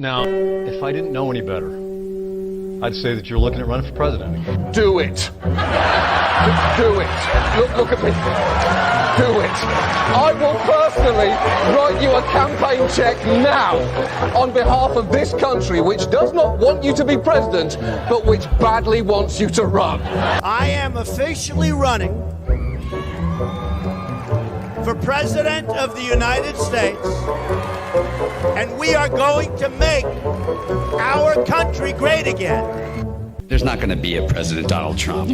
Now, if I didn't know any better, I'd say that you're looking at running for president again. Do it. Do it. Look at me. Do it. I will personally write you a campaign check now on behalf of this country, which does not want you to be president, but which badly wants you to run. I am officially running for President of the United States, and we are going to make our country great again. There's not going to be a President Donald Trump.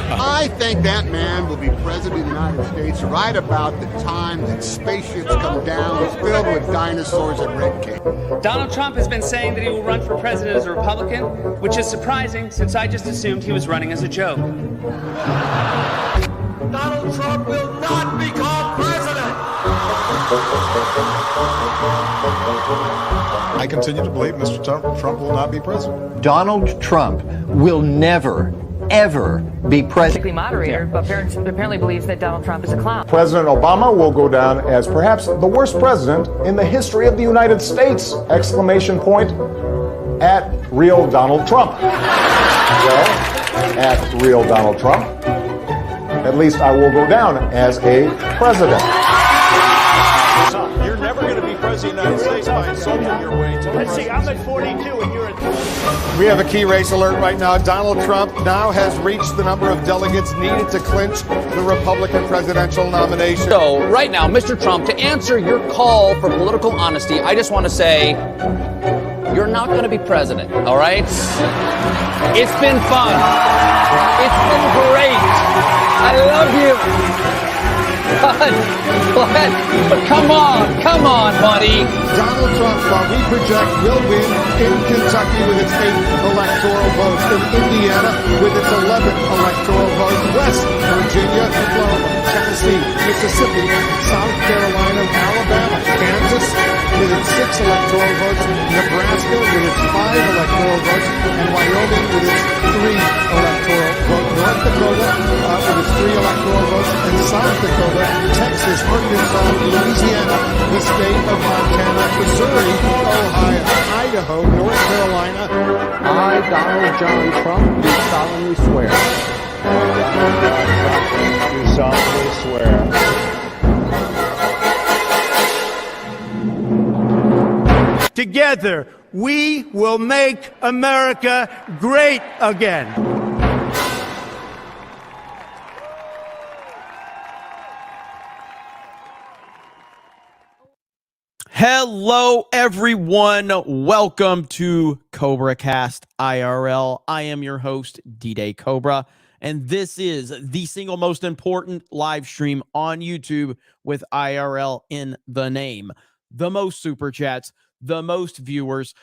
I think that man will be president of the United States right about the time that spaceships come down filled with dinosaurs and red cake. Donald Trump has been saying that he will run for president as a Republican, which is surprising since I just assumed he was running as a joke. Donald Trump will not become president. I continue to believe Mr. Trump will not be president. Donald Trump will never, ever be president. Moderator, but apparently believes that Donald Trump is a clown. President Obama will go down as perhaps the worst president in the history of the United States! Exclamation point at real Donald Trump. Well, at real Donald Trump, at least I will go down as a president. You're never going to be president of the United States by insulting your way to the Let's see, I'm at 42 and you're at 20. We have a key race alert right now. Donald Trump now has reached the number of delegates needed to clinch the Republican presidential nomination. So, right now, Mr. Trump, to answer your call for political honesty, I just want to say, you're not going to be president, all right? It's been fun. It's been great. I love you. But come on, buddy. Donald Trump, while we project, will win in Kentucky with its 8 electoral votes, in Indiana with its 11 electoral votes, West Virginia, Florida, Tennessee, Mississippi, South Carolina, Alabama, Kansas with its 6 electoral votes, Nebraska with its 5 electoral votes, and Wyoming with its 3 electoral votes, North Dakota with its 3 electoral votes, and South Dakota, Texas, Arkansas, Louisiana, the state of Montana, Missouri, Ohio, Idaho, North Carolina. I, Donald John Trump, do solemnly swear. do solemnly swear. Together, we will make America great again. Hello, everyone. Welcome to CobraCast IRL. I am your host, D-Day Cobra, and this is the single most important live stream on YouTube with IRL in the name. The most super chats, the most viewers,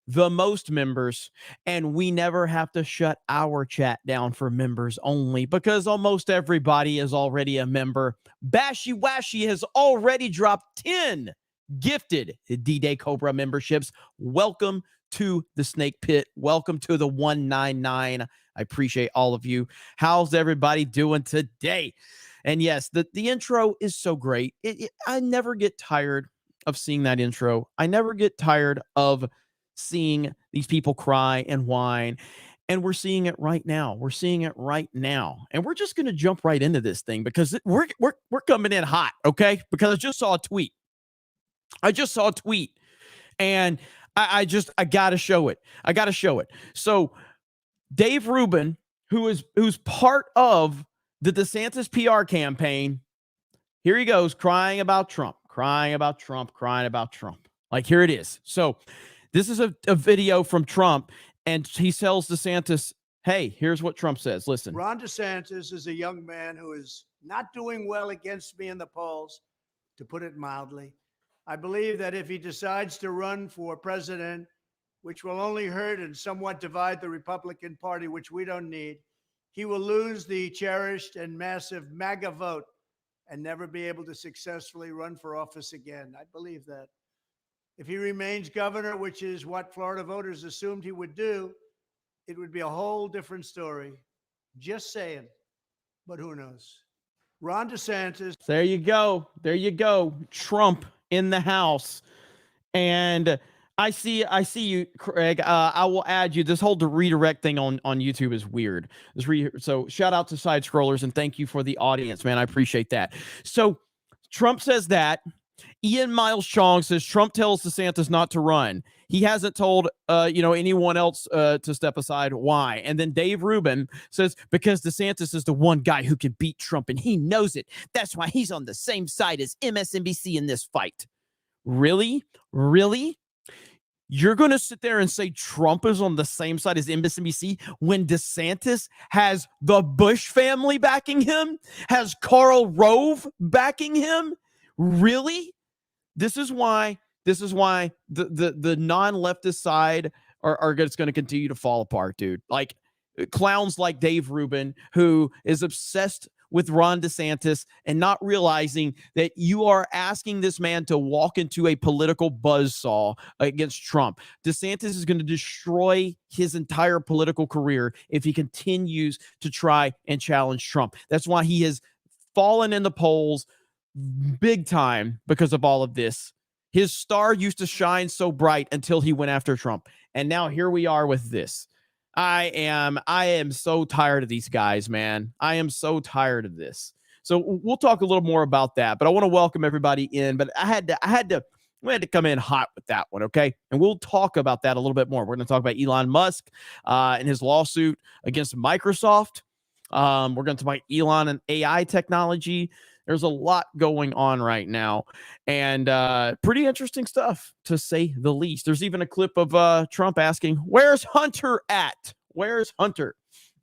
the most members, and we never have to shut our chat down for members only because almost everybody is already a member. Bashy Washy has already dropped 10 gifted D-Day Cobra memberships. Welcome to the Snake Pit. Welcome to the 199. I appreciate all of you. How's everybody doing today? And yes, the intro is so great. I never get tired of seeing that intro. I never get tired of seeing these people cry and whine. And we're seeing it right now. We're seeing it right now. And we're just going to jump right into this thing because we're coming in hot, okay? Because I just saw a tweet. And I got to show it. So Dave Rubin, who's part of the DeSantis PR campaign, here he goes crying about Trump. Like, here it is. So this is a video from Trump, and he tells DeSantis, hey, here's what Trump says. Listen. Ron DeSantis is a young man who is not doing well against me in the polls, to put it mildly. I believe that if he decides to run for president, which will only hurt and somewhat divide the Republican Party, which we don't need, he will lose the cherished and massive MAGA vote and never be able to successfully run for office again. I believe that. If he remains governor, which is what Florida voters assumed he would do, it would be a whole different story. Just saying. But who knows? Ron DeSantis. There you go. Trump in the house. And I see you, Craig. I will add you. This whole redirect thing on YouTube is weird. So shout out to side scrollers and thank you for the audience, man. I appreciate that. So Trump says that. Ian Miles Chong says Trump tells DeSantis not to run. He hasn't told anyone else to step aside. Why? And then Dave Rubin says because DeSantis is the one guy who can beat Trump and he knows it. That's why he's on the same side as MSNBC in this fight. Really? You're going to sit there and say Trump is on the same side as MSNBC when DeSantis has the Bush family backing him, has Karl Rove backing him? Really? This is why the non-leftist side are just going to continue to fall apart, dude. Like clowns like Dave Rubin, who is obsessed with Ron DeSantis and not realizing that you are asking this man to walk into a political buzzsaw against Trump. DeSantis is going to destroy his entire political career if he continues to try and challenge Trump. That's why he has fallen in the polls big time because of all of this. His star used to shine so bright until he went after Trump. And now here we are with this. I am so tired of these guys, man. I am so tired of this. So we'll talk a little more about that, but I want to welcome everybody in, but we had to come in hot with that one. Okay. And we'll talk about that a little bit more. We're going to talk about Elon Musk and his lawsuit against Microsoft. We're going to talk about Elon and AI technology. There's a lot going on right now and pretty interesting stuff, to say the least. There's even a clip of Trump asking, where's Hunter at? Where's Hunter?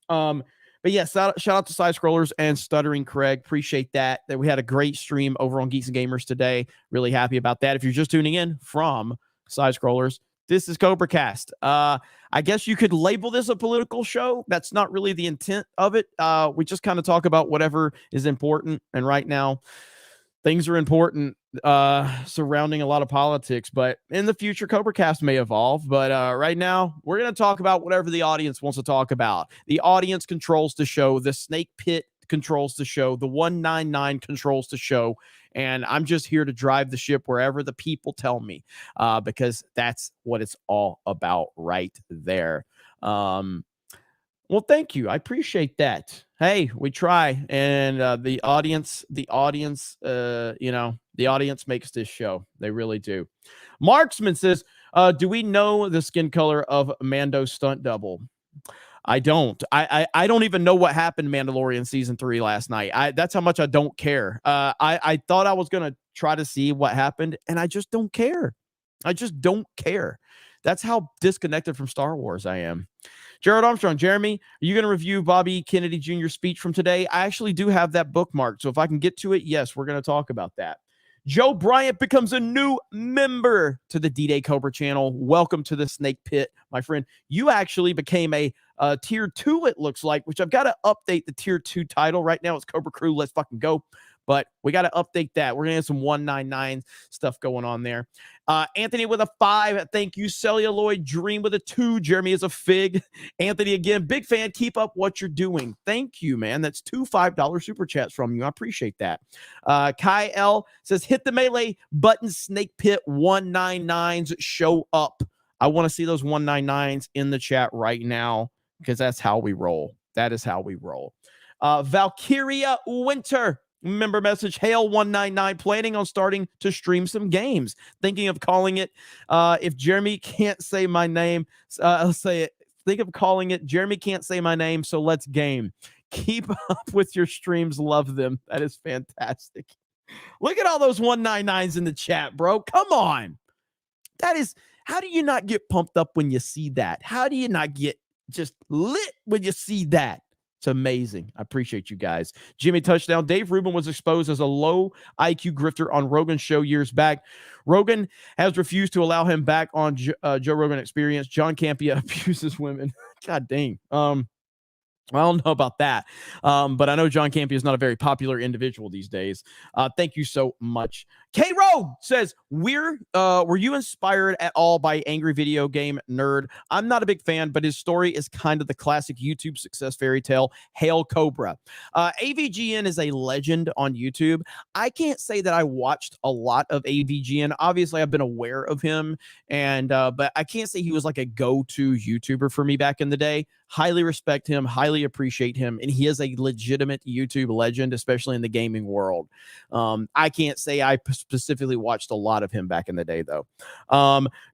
But yeah, shout out to Side Scrollers and Stuttering Craig. Appreciate that we had a great stream over on Geeks and Gamers today. Really happy about that. If you're just tuning in from Side Scrollers, this is CobraCast. I guess you could label this a political show. That's not really the intent of it. We just kind of talk about whatever is important. And right now, things are important surrounding a lot of politics. But in the future, CobraCast may evolve. But right now, we're going to talk about whatever the audience wants to talk about. The audience controls the show. The snake pit controls the show. The 199 controls the show. And I'm just here to drive the ship wherever the people tell me, because that's what it's all about right there. Well, thank you. I appreciate that. Hey, we try. And the audience, the audience makes this show. They really do. Marksman says, do we know the skin color of Mando's stunt double? I don't. I don't even know what happened in Mandalorian season 3 last night. That's how much I don't care. I thought I was gonna try to see what happened, and I just don't care. I just don't care. That's how disconnected from Star Wars I am. Jared Armstrong, Jeremy, are you going to review Bobby Kennedy Jr.'s speech from today? I actually do have that bookmarked, so if I can get to it, yes, we're going to talk about that. Joe Bryant becomes a new member to the D-Day Cobra channel. Welcome to the Snake Pit, my friend. You actually became a tier 2, it looks like, which I've got to update the tier 2 title. Right now it's Cobra Crew. Let's fucking go. But we got to update that. We're going to have some 199 stuff going on there. Anthony with a 5. Thank you. Celluloid Dream with a 2. Jeremy is a fig. Anthony again, big fan. Keep up what you're doing. Thank you, man. That's 2 $5 super chats from you. I appreciate that. Kai L says, hit the melee button. Snake Pit 199s show up. I want to see those 199s in the chat right now because that's how we roll. That is how we roll. Valkyria Winter. Member message, Hail 199, planning on starting to stream some games. Thinking of calling it, if Jeremy can't say my name, I'll say it. Think of calling it, Jeremy can't say my name, so let's game. Keep up with your streams. Love them. That is fantastic. Look at all those 199s in the chat, bro. Come on. That is, how do you not get pumped up when you see that? How do you not get just lit when you see that? It's amazing. I appreciate you guys. Jimmy Touchdown. Dave Rubin was exposed as a low IQ grifter on Rogan's show years back. Rogan has refused to allow him back on Joe Rogan Experience. John Campea abuses women. God dang. I don't know about that, but I know John Campea is not a very popular individual these days. Thank you so much. K Road says, were you inspired at all by Angry Video Game Nerd? I'm not a big fan, but his story is kind of the classic YouTube success fairy tale. Hail Cobra. AVGN is a legend on YouTube. I can't say that I watched a lot of AVGN. Obviously, I've been aware of him, and but I can't say he was like a go-to YouTuber for me back in the day. Highly respect him, highly appreciate him, and he is a legitimate YouTube legend, especially in the gaming world. I can't say I specifically watched a lot of him back in the day, though.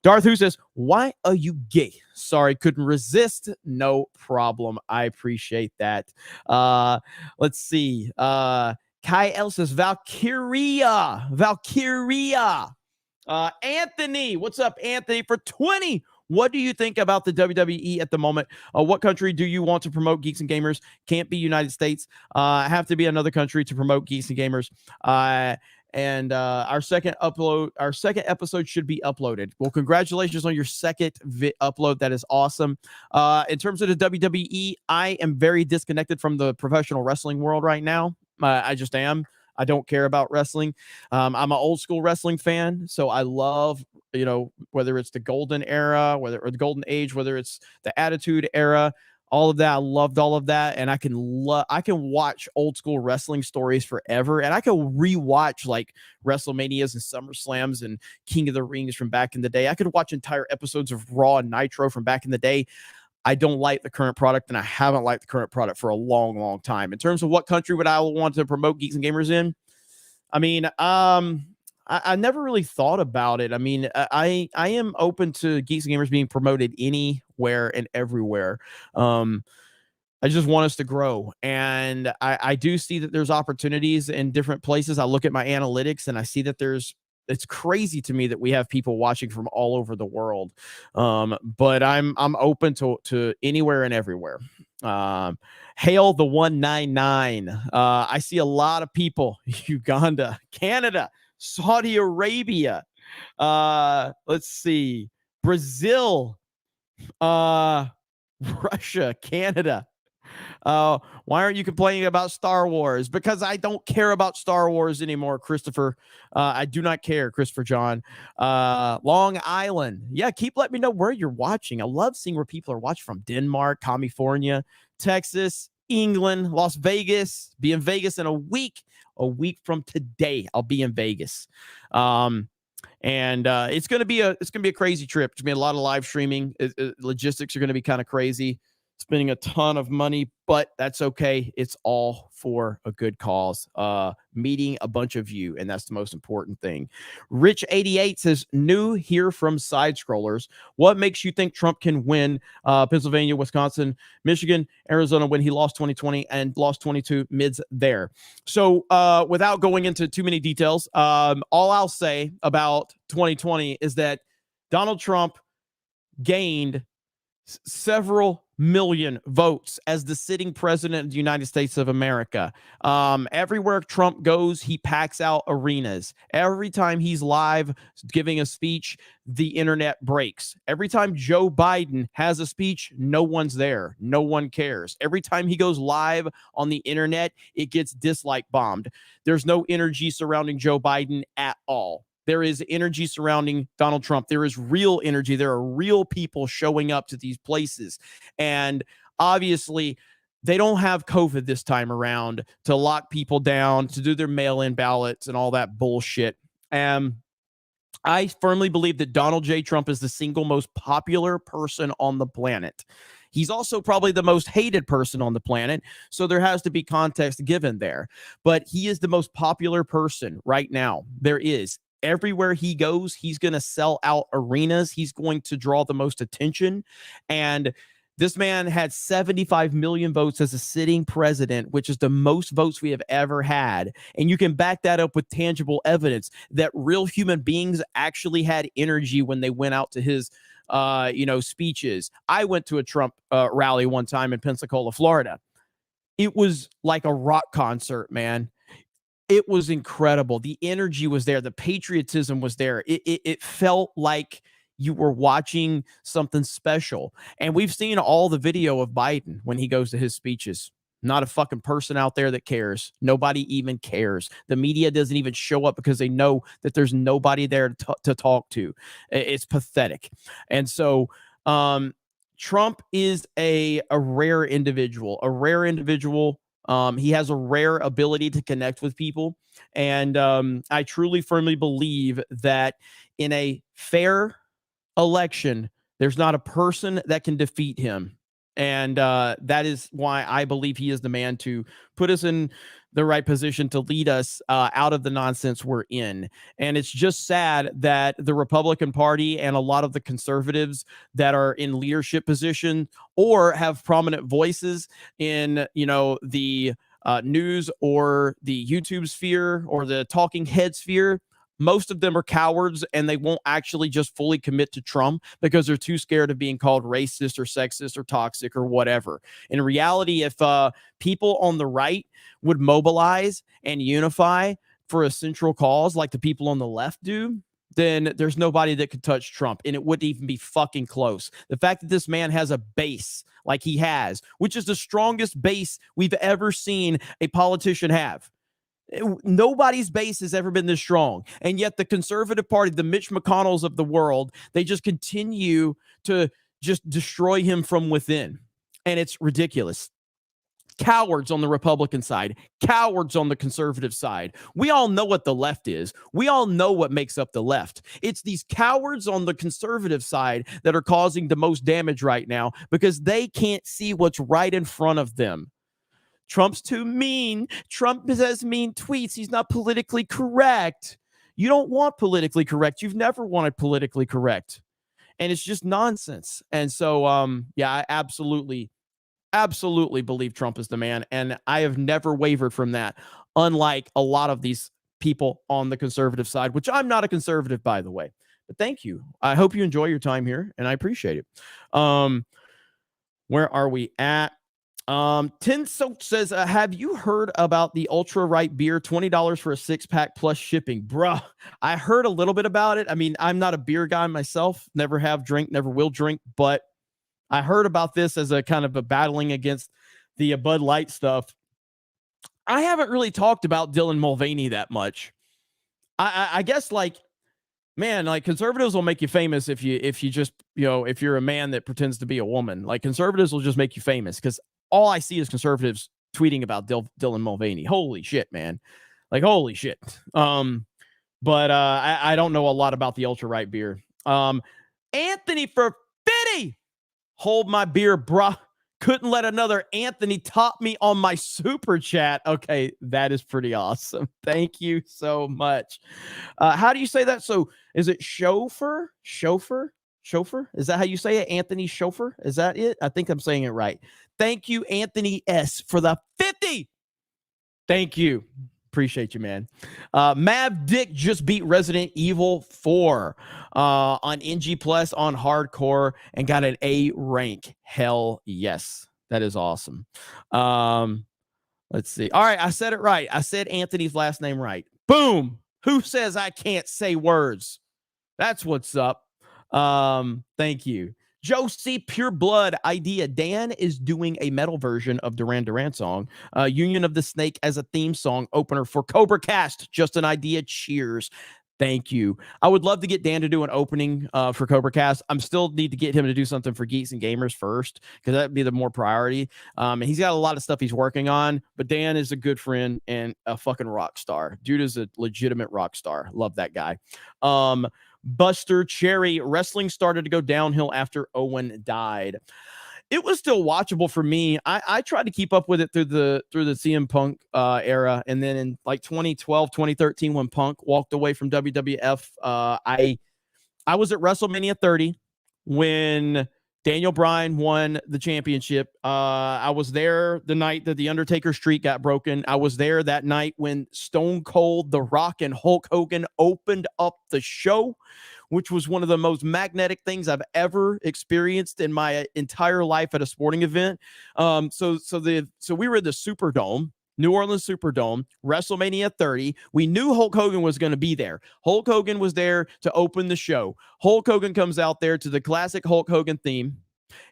Darth Who says, why are you gay? Sorry, couldn't resist. No problem. I appreciate that. Let's see. Kai L says, Valkyria. Anthony, what's up, Anthony? For 20. What do you think about the WWE at the moment? What country do you want to promote Geeks and Gamers? Can't be United States. Have to be another country to promote Geeks and Gamers. And our second episode should be uploaded. Well, congratulations on your second upload. That is awesome. In terms of the WWE, I am very disconnected from the professional wrestling world right now. I just am. I don't care about wrestling. I'm an old school wrestling fan, so I love, whether it's the golden era, or the golden age, whether it's the attitude era, all of that. I loved all of that, and I can watch old school wrestling stories forever, and I can rewatch like WrestleManias and SummerSlams and King of the Rings from back in the day. I could watch entire episodes of Raw and Nitro from back in the day. I don't like the current product, and I haven't liked the current product for a long, long time. In terms of what country would I want to promote Geeks and Gamers in? I mean, I never really thought about it. I mean, I am open to Geeks and Gamers being promoted anywhere and everywhere. I just want us to grow, and I do see that there's opportunities in different places. I look at my analytics, and I see that it's crazy to me that we have people watching from all over the world. But I'm open to anywhere and everywhere. Hail the 199. I see a lot of people, Uganda, Canada, Saudi Arabia. Let's see, Brazil, Russia, Canada. Why aren't you complaining about Star Wars? Because I don't care about Star Wars anymore, Christopher. I do not care, Christopher John. Long Island. Yeah, keep letting me know where you're watching. I love seeing where people are watching from. Denmark, California, Texas, England, Las Vegas. Be in Vegas in a week. A week from today, I'll be in Vegas. And it's gonna be a crazy trip. It's gonna be a lot of live streaming. Logistics are gonna be kind of crazy. Spending a ton of money, but that's okay. It's all for a good cause. Meeting a bunch of you, and that's the most important thing. Rich88 says, new here from Side Scrollers. What makes you think Trump can win Pennsylvania, Wisconsin, Michigan, Arizona when he lost 2020 and lost 22 mids there? So without going into too many details, all I'll say about 2020 is that Donald Trump gained several million votes as the sitting president of the United States of America. Everywhere Trump goes, he packs out arenas. Every time he's live giving a speech, the internet breaks. Every time Joe Biden has a speech, no one's there. No one cares. Every time he goes live on the internet, it gets dislike bombed. There's no energy surrounding Joe Biden at all. There is energy surrounding Donald Trump. There is real energy. There are real people showing up to these places. And obviously, they don't have COVID this time around to lock people down, to do their mail-in ballots and all that bullshit. I firmly believe that Donald J. Trump is the single most popular person on the planet. He's also probably the most hated person on the planet, so there has to be context given there. But he is the most popular person right now. There is. Everywhere he goes, he's going to sell out arenas. He's going to draw the most attention. And this man had 75 million votes as a sitting president, which is the most votes we have ever had. And you can back that up with tangible evidence that real human beings actually had energy when they went out to his speeches. I went to a Trump rally one time in Pensacola, Florida. It was like a rock concert, man. It was incredible. The energy was there. The patriotism was there. It felt like you were watching something special. And we've seen all the video of Biden when he goes to his speeches. Not a fucking person out there that cares. Nobody even cares. The media doesn't even show up because they know that there's nobody there to talk to. It's pathetic. And so Trump is a rare individual, he has a rare ability to connect with people. And I truly firmly believe that in a fair election, there's not a person that can defeat him. And that is why I believe he is the man to put us in the right position to lead us out of the nonsense we're in. And it's just sad that the Republican Party and a lot of the conservatives that are in leadership position or have prominent voices in, the news or the YouTube sphere or the talking head sphere, most of them are cowards and they won't actually just fully commit to Trump because they're too scared of being called racist or sexist or toxic or whatever. In reality, if people on the right would mobilize and unify for a central cause like the people on the left do, then there's nobody that could touch Trump, and it wouldn't even be fucking close. The fact that this man has a base like he has, which is the strongest base we've ever seen a politician have. Nobody's base has ever been this strong. And yet the conservative party, the Mitch McConnells of the world, they just continue to just destroy him from within. And it's ridiculous. Cowards on the Republican side, cowards on the conservative side. We all know what the left is. We all know what makes up the left. It's these cowards on the conservative side that are causing the most damage right now because they can't see what's right in front of them. Trump's too mean. Trump says mean tweets. He's not politically correct. You don't want politically correct. You've never wanted politically correct. And it's just nonsense. And so, I absolutely believe Trump is the man. And I have never wavered from that, unlike a lot of these people on the conservative side, which I'm not a conservative, by the way. But thank you. I hope you enjoy your time here, and I appreciate it. Where are we at? Tin Soak says, have you heard about the ultra right beer, $20 for a 6-pack plus shipping? Bruh, I heard a little bit about it. I mean, I'm not a beer guy myself, never have drank, never will drink, but I heard about this as a kind of a battling against the Bud Light stuff. I haven't really talked about Dylan Mulvaney that much. I guess man, conservatives will make you famous if you just, if you're a man that pretends to be a woman. Conservatives will just make you famous because all I see is conservatives tweeting about Dylan Mulvaney. Holy shit, man. Holy shit. But I don't know a lot about the ultra right beer. Anthony for 50. Hold my beer, bruh. Couldn't let another Anthony top me on my super chat. Okay, that is pretty awesome. Thank you so much. How do you say that? So is it chauffeur? Is that how you say it? Anthony Chauffeur? Is that it? I think I'm saying it right. Thank you, Anthony S, for the 50. Thank you. Appreciate you, man. Mav Dick just beat Resident Evil 4 on NG Plus on hardcore and got an A rank. Hell yes. That is awesome. Let's see. All right. I said it right. I said Anthony's last name right. Boom. Who says I can't say words? That's what's up. Thank you. Joe C. Pure Blood idea. Dan is doing a metal version of Duran Duran song, Union of the Snake as a theme song opener for CobraCast. Just an idea. Cheers. Thank you. I would love to get Dan to do an opening for CobraCast. I'm still need to get him to do something for Geeks and Gamers first because that'd be the more priority. And he's got a lot of stuff he's working on, but Dan is a good friend and a fucking rock star. Dude is a legitimate rock star. Love that guy. Buster Cherry, wrestling started to go downhill after Owen died. It was still watchable for me. I tried to keep up with it through the CM Punk era. And then in 2012, 2013, when Punk walked away from WWF, I was at WrestleMania 30 when Daniel Bryan won the championship. I was there the night that the Undertaker streak got broken. I was there that night when Stone Cold, The Rock, and Hulk Hogan opened up the show, which was one of the most magnetic things I've ever experienced in my entire life at a sporting event. So we were at the Superdome. New Orleans Superdome, WrestleMania 30. We knew Hulk Hogan was going to be there. Hulk Hogan was there to open the show. Hulk Hogan comes out there to the classic Hulk Hogan theme.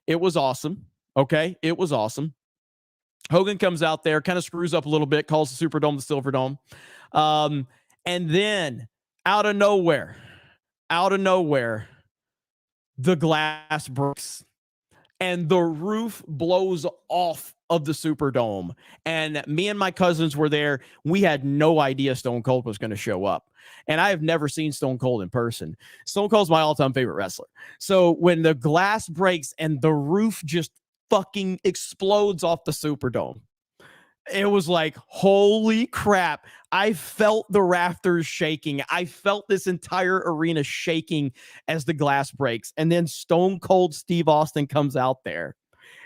It was awesome. Okay, it was awesome. Hogan comes out there, kind of screws up a little bit, calls the Superdome the Silverdome. And then out of nowhere, the glass breaks and the roof blows off of the Superdome. And me and my cousins were there. We had no idea Stone Cold was going to show up. And I have never seen Stone Cold in person. Stone Cold's my all-time favorite wrestler. So when the glass breaks and the roof just fucking explodes off the Superdome, it was like, holy crap. I felt the rafters shaking. I felt this entire arena shaking as the glass breaks. And then Stone Cold Steve Austin comes out there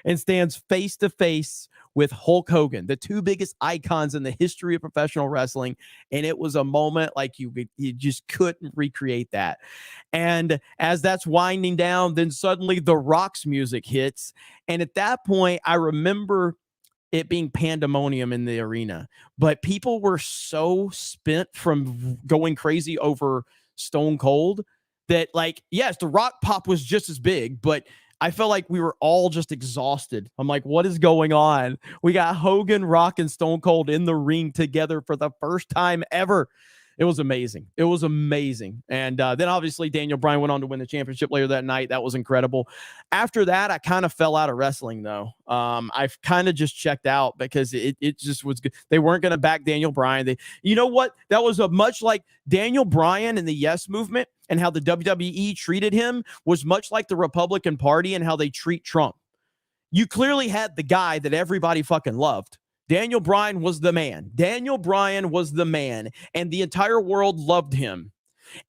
and stands face to face with Hulk Hogan, the two biggest icons in the history of professional wrestling. And it was a moment like you just couldn't recreate that. And as that's winding down, then suddenly The Rock's music hits. And at that point, I remember it being pandemonium in the arena, but people were so spent from going crazy over Stone Cold that, like, yes, the Rock pop was just as big, but I felt like we were all just exhausted. I'm like, what is going on? We got Hogan, Rock, and Stone Cold in the ring together for the first time ever. It was amazing. It was amazing. And then obviously Daniel Bryan went on to win the championship later that night. That was incredible. After that, I kind of fell out of wrestling, though. I've kind of just checked out because it just was good. They weren't going to back Daniel Bryan. You know what? That was a much like Daniel Bryan and the Yes Movement and how the WWE treated him was much like the Republican Party and how they treat Trump. You clearly had the guy that everybody fucking loved. Daniel Bryan was the man. Daniel Bryan was the man, and the entire world loved him.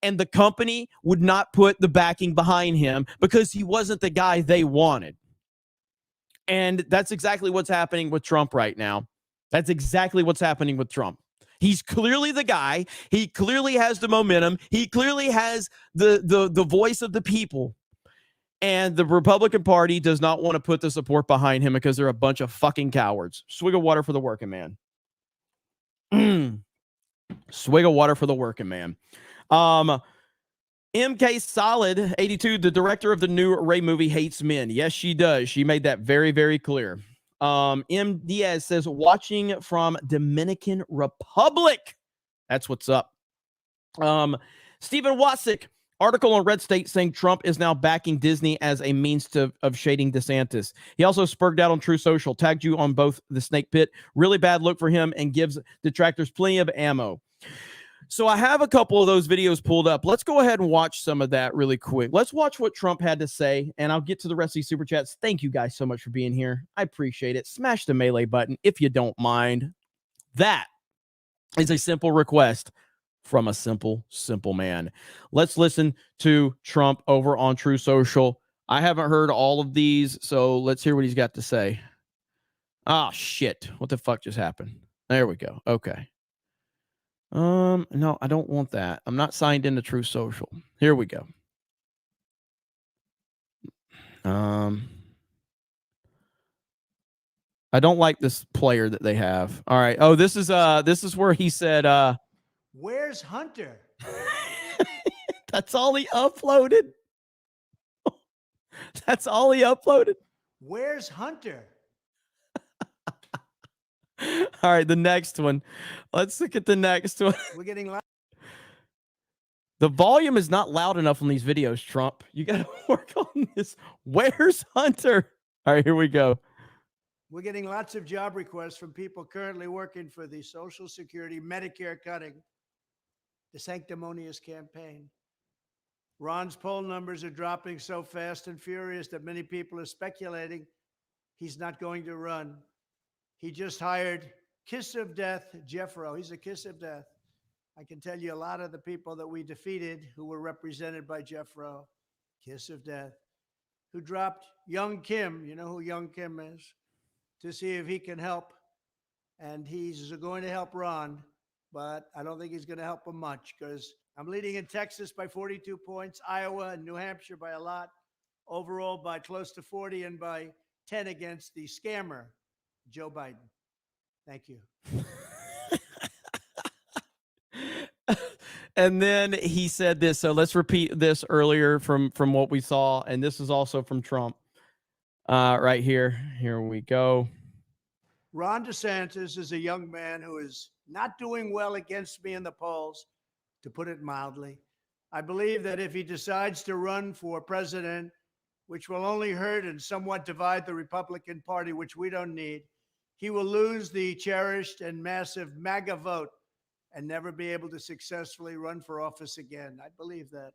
And the company would not put the backing behind him because he wasn't the guy they wanted. And that's exactly what's happening with Trump right now. That's exactly what's happening with Trump. He's clearly the guy. He clearly has the momentum. He clearly has the voice of the people. And the Republican Party does not want to put the support behind him because they're a bunch of fucking cowards. Swig of water for the working man. Swig of water for the working man. MK Solid 82, the director of the new Ray movie, hates men. Yes, she does. She made that very, very clear. M. Diaz says, watching from Dominican Republic. That's what's up. Stephen Wasick, article on Red State saying Trump is now backing Disney as a means of shading DeSantis. He also spurred out on True Social, tagged you on both the snake pit. Really bad look for him and gives detractors plenty of ammo. So I have a couple of those videos pulled up. Let's go ahead and watch some of that really quick. Let's watch what Trump had to say, and I'll get to the rest of these super chats. Thank you guys so much for being here. I appreciate it. Smash the melee button if you don't mind. That is a simple request from a simple man. Let's listen to Trump over on True Social. I haven't heard all of these, so let's hear what he's got to say. Oh, shit. What the fuck just happened? There we go. Okay. No, I don't want that. I'm not signed into True Social. Here we go. I don't like this player that they have. All right. Oh, this is where he said, where's Hunter? That's all he uploaded. That's all he uploaded. Where's Hunter? All right, the next one. Let's look at the next one. We're getting loud. The volume is not loud enough on these videos, Trump. You got to work on this. Where's Hunter? All right, here we go. We're getting lots of job requests from people currently working for the Social Security Medicare cutting, the sanctimonious campaign. Ron's poll numbers are dropping so fast and furious that many people are speculating he's not going to run. He just hired Kiss of Death, Jeff Rowe. He's a kiss of death. I can tell you a lot of the people that we defeated who were represented by Jeff Rowe, kiss of death, who dropped Young Kim. You know who Young Kim is? To see if he can help. And he's going to help Ron, but I don't think he's going to help him much because I'm leading in Texas by 42 points, Iowa and New Hampshire by a lot, overall by close to 40 and by 10 against the scammer, Joe Biden. Thank you. And then he said this. So let's repeat this earlier from what we saw. And this is also from Trump right here. Here we go. Ron DeSantis is a young man who is not doing well against me in the polls, to put it mildly. I believe that if he decides to run for president, which will only hurt and somewhat divide the Republican Party, which we don't need, he will lose the cherished and massive MAGA vote and never be able to successfully run for office again. I believe that.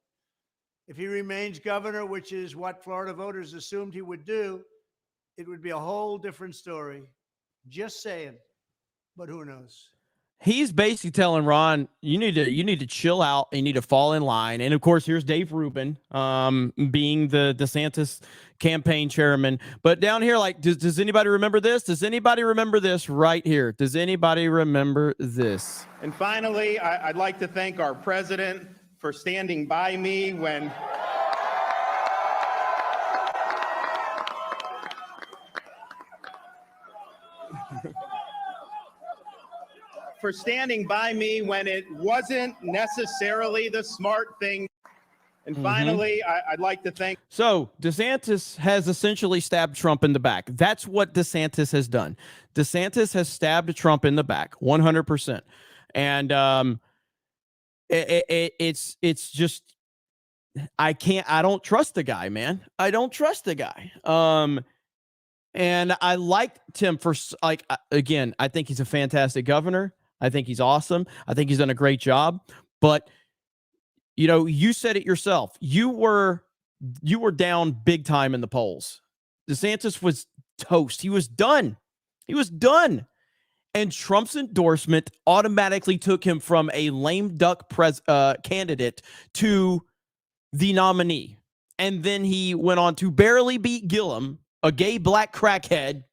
If he remains governor, which is what Florida voters assumed he would do, it would be a whole different story. Just saying. But who knows? He's basically telling Ron, you need to chill out. You need to fall in line. And of course, here's Dave Rubin, being the DeSantis campaign chairman. But down here, like, does anybody remember this? Does anybody remember this right here? Does anybody remember this? And finally, I'd like to thank our president for standing by me when it wasn't necessarily the smart thing. And finally, I'd like to thank. So DeSantis has essentially stabbed Trump in the back. That's what DeSantis has done. DeSantis has stabbed Trump in the back 100%. And it's just, I don't trust the guy, man. I don't trust the guy. And I liked Tim for, like, again, I think he's a fantastic governor. I think he's awesome. I think he's done a great job. But, you know, you said it yourself. You were down big time in the polls. DeSantis was toast. He was done. He was done. And Trump's endorsement automatically took him from a lame duck candidate to the nominee. And then he went on to barely beat Gillum, a gay black crackhead,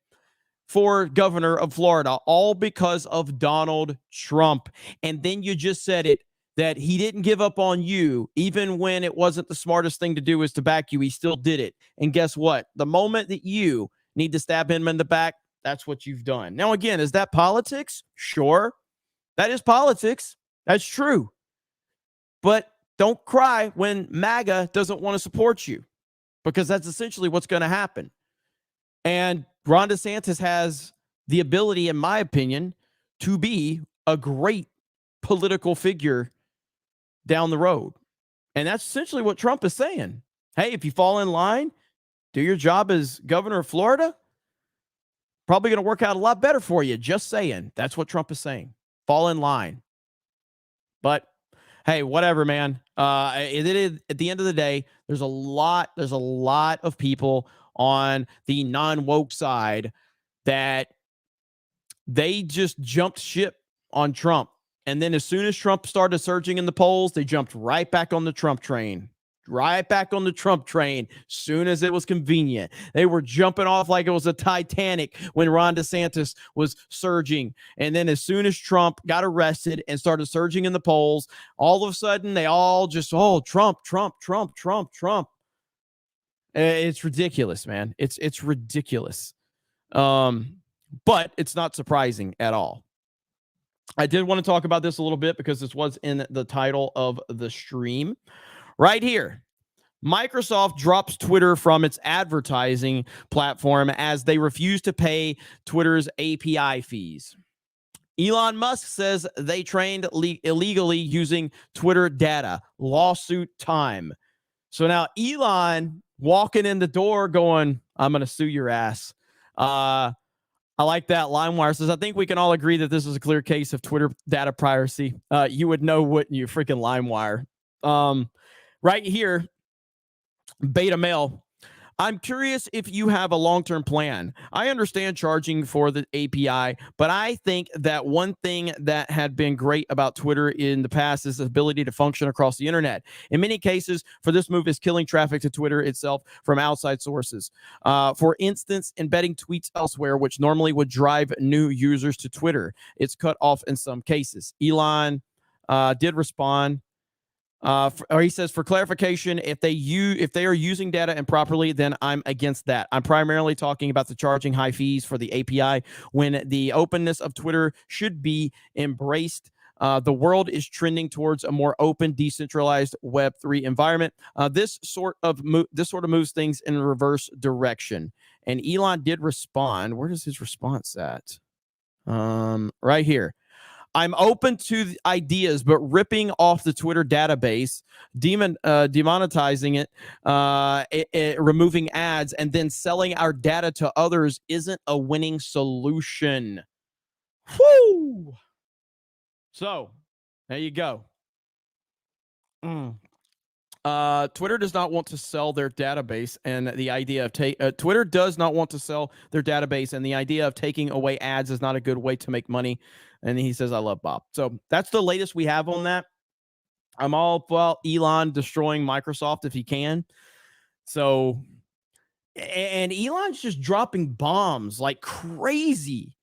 for governor of Florida, all because of Donald Trump. And then you just said it, that he didn't give up on you, even when it wasn't the smartest thing to do is to back you. He still did it. And guess what? The moment that you need to stab him in the back, that's what you've done. Now, again, is that politics? Sure. That is politics. That's true. But don't cry when MAGA doesn't want to support you, because that's essentially what's going to happen. And Ron DeSantis has the ability, in my opinion, to be a great political figure down the road. And that's essentially what Trump is saying. Hey, if you fall in line, do your job as governor of Florida, probably going to work out a lot better for you. Just saying. That's what Trump is saying. Fall in line. But hey, whatever, man. At the end of the day, there's a lot of people on the non-woke side that they just jumped ship on Trump. And then as soon as Trump started surging in the polls, they jumped right back on the Trump train. Right back on the Trump train, soon as it was convenient. They were jumping off like it was a Titanic when Ron DeSantis was surging. And then as soon as Trump got arrested and started surging in the polls, all of a sudden they all just, oh, Trump. It's ridiculous, man. It's ridiculous. But it's not surprising at all. I did want to talk about this a little bit because this was in the title of the stream. Right here, Microsoft drops Twitter from its advertising platform as they refuse to pay Twitter's API fees. Elon Musk says they trained illegally using Twitter data. Lawsuit time. So now Elon walking in the door going, I'm going to sue your ass. I like that. LimeWire says, I think we can all agree that this is a clear case of Twitter data piracy. You would know, wouldn't you? Freaking LimeWire. Right here, Beta Mail. I'm curious if you have a long-term plan. I understand charging for the API, but I think that one thing that had been great about Twitter in the past is the ability to function across the internet. In many cases, for this move is killing traffic to Twitter itself from outside sources. For instance, embedding tweets elsewhere, which normally would drive new users to Twitter. It's cut off in some cases. Elon did respond. Or he says, for clarification, if they are using data improperly, then I'm against that. I'm primarily talking about the charging high fees for the API when the openness of Twitter should be embraced. The world is trending towards a more open, decentralized Web3 environment. This sort of moves things in reverse direction. And Elon did respond. Where is his response at? Right here. I'm open to ideas, but ripping off the Twitter database, demonetizing it, removing ads, and then selling our data to others isn't a winning solution. Whoo! So, there you go. Twitter does not want to sell their database, and the idea of Twitter does not want to sell their database, and the idea of taking away ads is not a good way to make money. And he says, "I love Bob." So that's the latest we have on that. I'm all about Elon destroying Microsoft if he can. So, and Elon's just dropping bombs like crazy.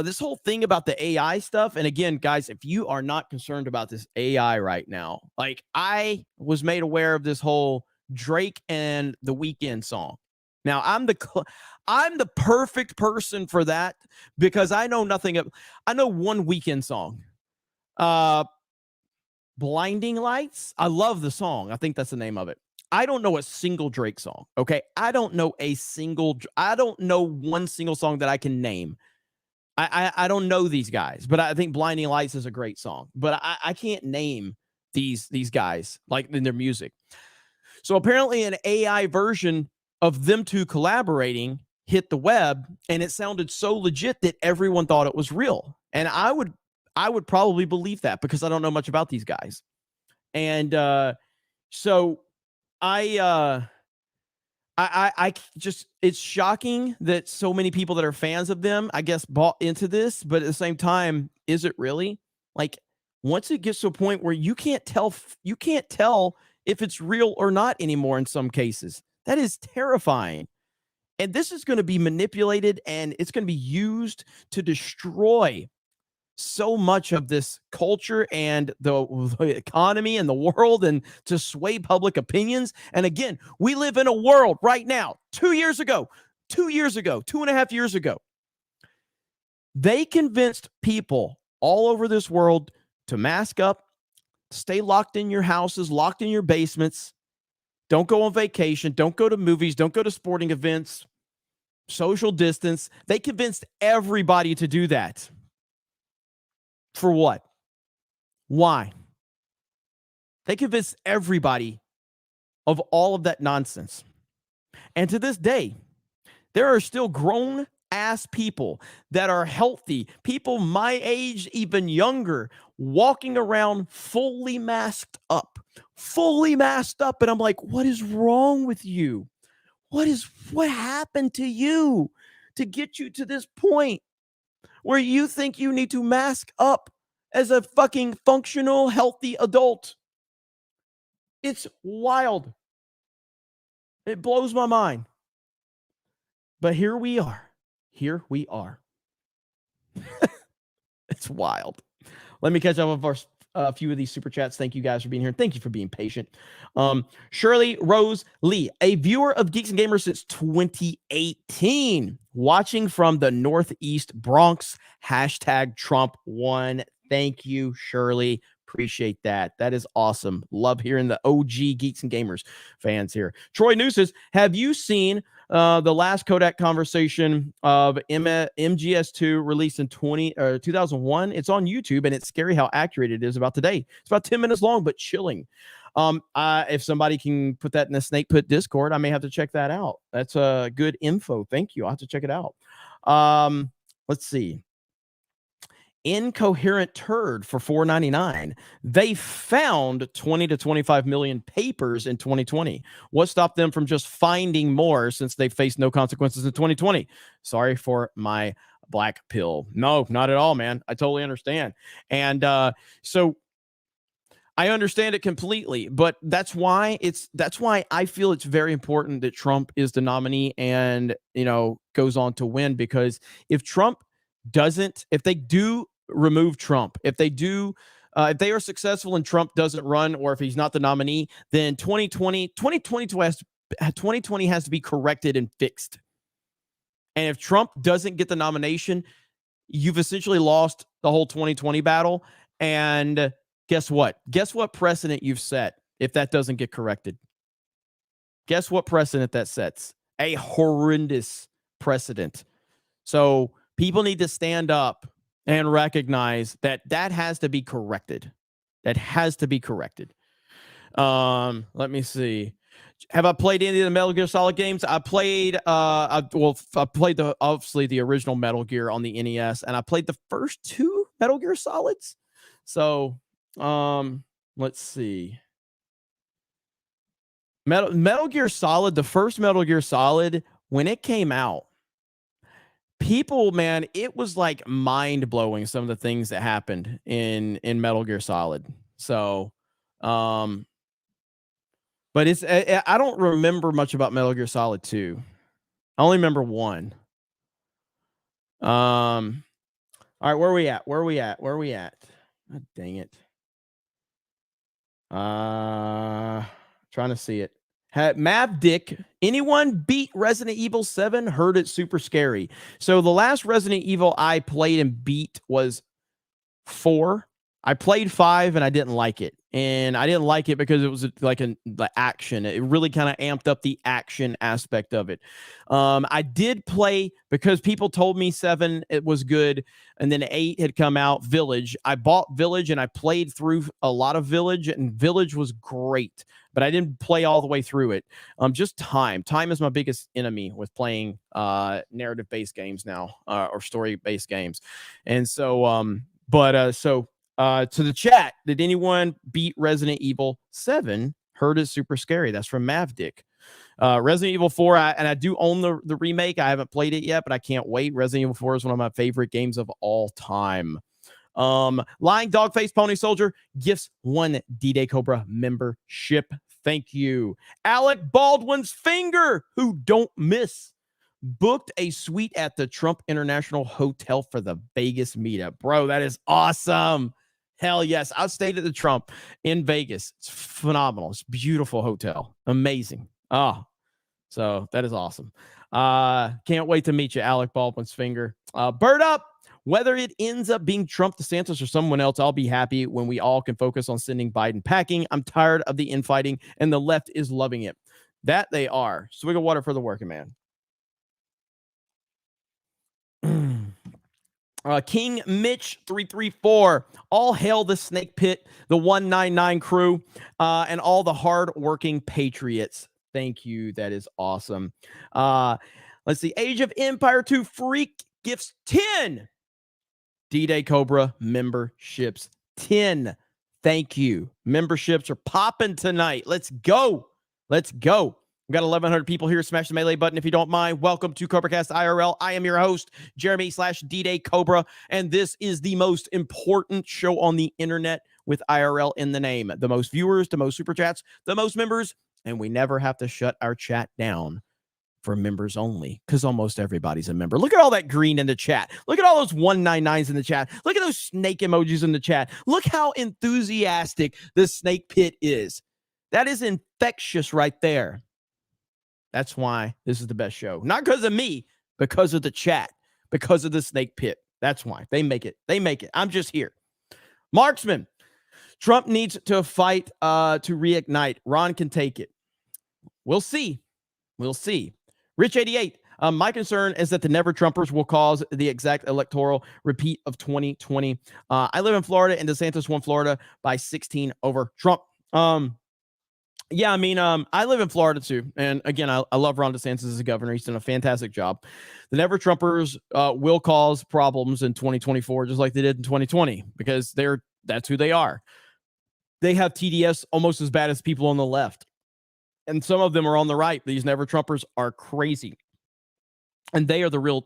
This whole thing about the AI stuff. And again, guys, if you are not concerned about this AI right now, like I was made aware of this whole Drake and the Weeknd song. Now I'm the perfect person for that because I know nothing of, I know one Weeknd song, Blinding Lights. I love the song. I think that's the name of it. I don't know a single Drake song. Okay. I don't know one single song that I can name. I don't know these guys, but I think Blinding Lights is a great song. But I can't name these guys like in their music. So apparently an AI version of them two collaborating hit the web, and it sounded so legit that everyone thought it was real. And I would probably believe that because I don't know much about these guys. And so I just, it's shocking that so many people that are fans of them, I guess, bought into this. But at the same time, is it really? Like, once it gets to a point where you can't tell if it's real or not anymore in some cases, that is terrifying. And this is going to be manipulated, and it's going to be used to destroy so much of this culture and the economy and the world, and to sway public opinions. And again, we live in a world right now, 2 years ago, 2.5 years ago, they convinced people all over this world to mask up, stay locked in your houses, locked in your basements, don't go on vacation, don't go to movies, don't go to sporting events, social distance. They convinced everybody to do that. For what? Why? They convinced everybody of all of that nonsense. And to this day, there are still grown ass people that are healthy, people my age, even younger, walking around fully masked up. And I'm like, what is wrong with you? What happened to you to get you to this point where you think you need to mask up as a fucking functional, healthy adult? It's wild. It blows my mind. But here we are. It's wild. Let me catch up with a few of these super chats. Thank you guys for being here. Thank you for being patient. Shirley Rose Lee, a viewer of Geeks and Gamers since 2018, watching from the Northeast Bronx. #Trump won. Thank you, Shirley. Appreciate that. That is awesome. Love hearing the OG Geeks and Gamers fans here. Troy New says, have you seen the last Kodak conversation of MGS2 released in 2001? It's on YouTube, and it's scary how accurate it is about today. It's about 10 minutes long, but chilling. If somebody can put that in the Snake Pit Discord, I may have to check that out. That's good info. Thank you. I'll have to check it out. Let's see. Incoherent Turd for $4.99. They found 20 to 25 million papers in 2020. What stopped them from just finding more since they faced no consequences in 2020? Sorry for my black pill. No, not at all, man. I totally understand. And so I understand it completely, but that's why I feel it's very important that Trump is the nominee and, goes on to win, because if they do remove Trump, if they are successful and Trump doesn't run, or if he's not the nominee, then 2020 has to be corrected and fixed. And if Trump doesn't get the nomination, you've essentially lost the whole 2020 battle. And guess what? Guess what precedent you've set if that doesn't get corrected? Guess what precedent that sets? A horrendous precedent. So people need to stand up and recognize that that has to be corrected. That has to be corrected. Let me see. Have I played any of the Metal Gear Solid games? I played I played obviously the original Metal Gear on the NES, and I played the first 2 Metal Gear Solids. So, let's see. Metal Gear Solid, the first Metal Gear Solid, when it came out, people, man, it was like mind-blowing some of the things that happened in Metal Gear Solid. So, but it's I don't remember much about Metal Gear Solid 2. I only remember 1. All right, where are we at? God dang it. Trying to see it. Mav Dick, anyone beat Resident Evil 7? Heard it's super scary. So the last Resident Evil I played and beat was 4. I played 5 and I didn't like it. And I didn't like it because it was like the action. It really kind of amped up the action aspect of it. I did play, because people told me 7, it was good. And then 8 had come out, Village. I bought Village and I played through a lot of Village, and Village was great, but I didn't play all the way through it. Just time. Time is my biggest enemy with playing narrative-based games now, or story-based games. And so, to the chat, did anyone beat Resident Evil 7? Heard it's super scary. That's from Mavdick. Resident Evil 4, I do own the remake. I haven't played it yet, but I can't wait. Resident Evil 4 is one of my favorite games of all time. Lying Dogface Pony Soldier gifts 1 D-Day Cobra membership. Thank you. Alec Baldwin's finger, who don't miss, booked a suite at the Trump International Hotel for the Vegas meetup. Bro, that is awesome. Hell yes. I stayed at the Trump in Vegas. It's phenomenal. It's a beautiful hotel. Amazing. So that is awesome. Can't wait to meet you, Alec Baldwin's finger. Bird up. Whether it ends up being Trump, DeSantis, or someone else, I'll be happy when we all can focus on sending Biden packing. I'm tired of the infighting, and the left is loving it. That they are. Swig of water for the working man. King Mitch 334, all hail the Snake Pit, the 199 crew, and all the hard-working patriots. Thank you. That is awesome. Let's see. Age of Empire 2 Freak gifts 10 D-Day Cobra memberships. 10. Thank you. Memberships are popping tonight. Let's go. Let's go. We've got 1,100 people here. Smash the melee button if you don't mind. Welcome to CobraCast IRL. I am your host, Jeremy /D-Day Cobra, and this is the most important show on the internet with IRL in the name. The most viewers, the most super chats, the most members, and we never have to shut our chat down for members only, because almost everybody's a member. Look at all that green in the chat. Look at all those 199s in the chat. Look at those snake emojis in the chat. Look how enthusiastic the Snake Pit is. That is infectious right there. That's why this is the best show. Not because of me, because of the chat, because of the Snake Pit. That's why. They make it. They make it. I'm just here. Marksman. Trump needs to fight to reignite. Ron can take it. We'll see. We'll see. Rich 88. My concern is that the Never Trumpers will cause the exact electoral repeat of 2020. I live in Florida, and DeSantis won Florida by 16 over Trump. Yeah, I mean, I live in Florida too. And again, I love Ron DeSantis as a governor. He's done a fantastic job. The Never Trumpers will cause problems in 2024, just like they did in 2020, because that's who they are. They have TDS almost as bad as people on the left. And some of them are on the right. These Never Trumpers are crazy. And they are the real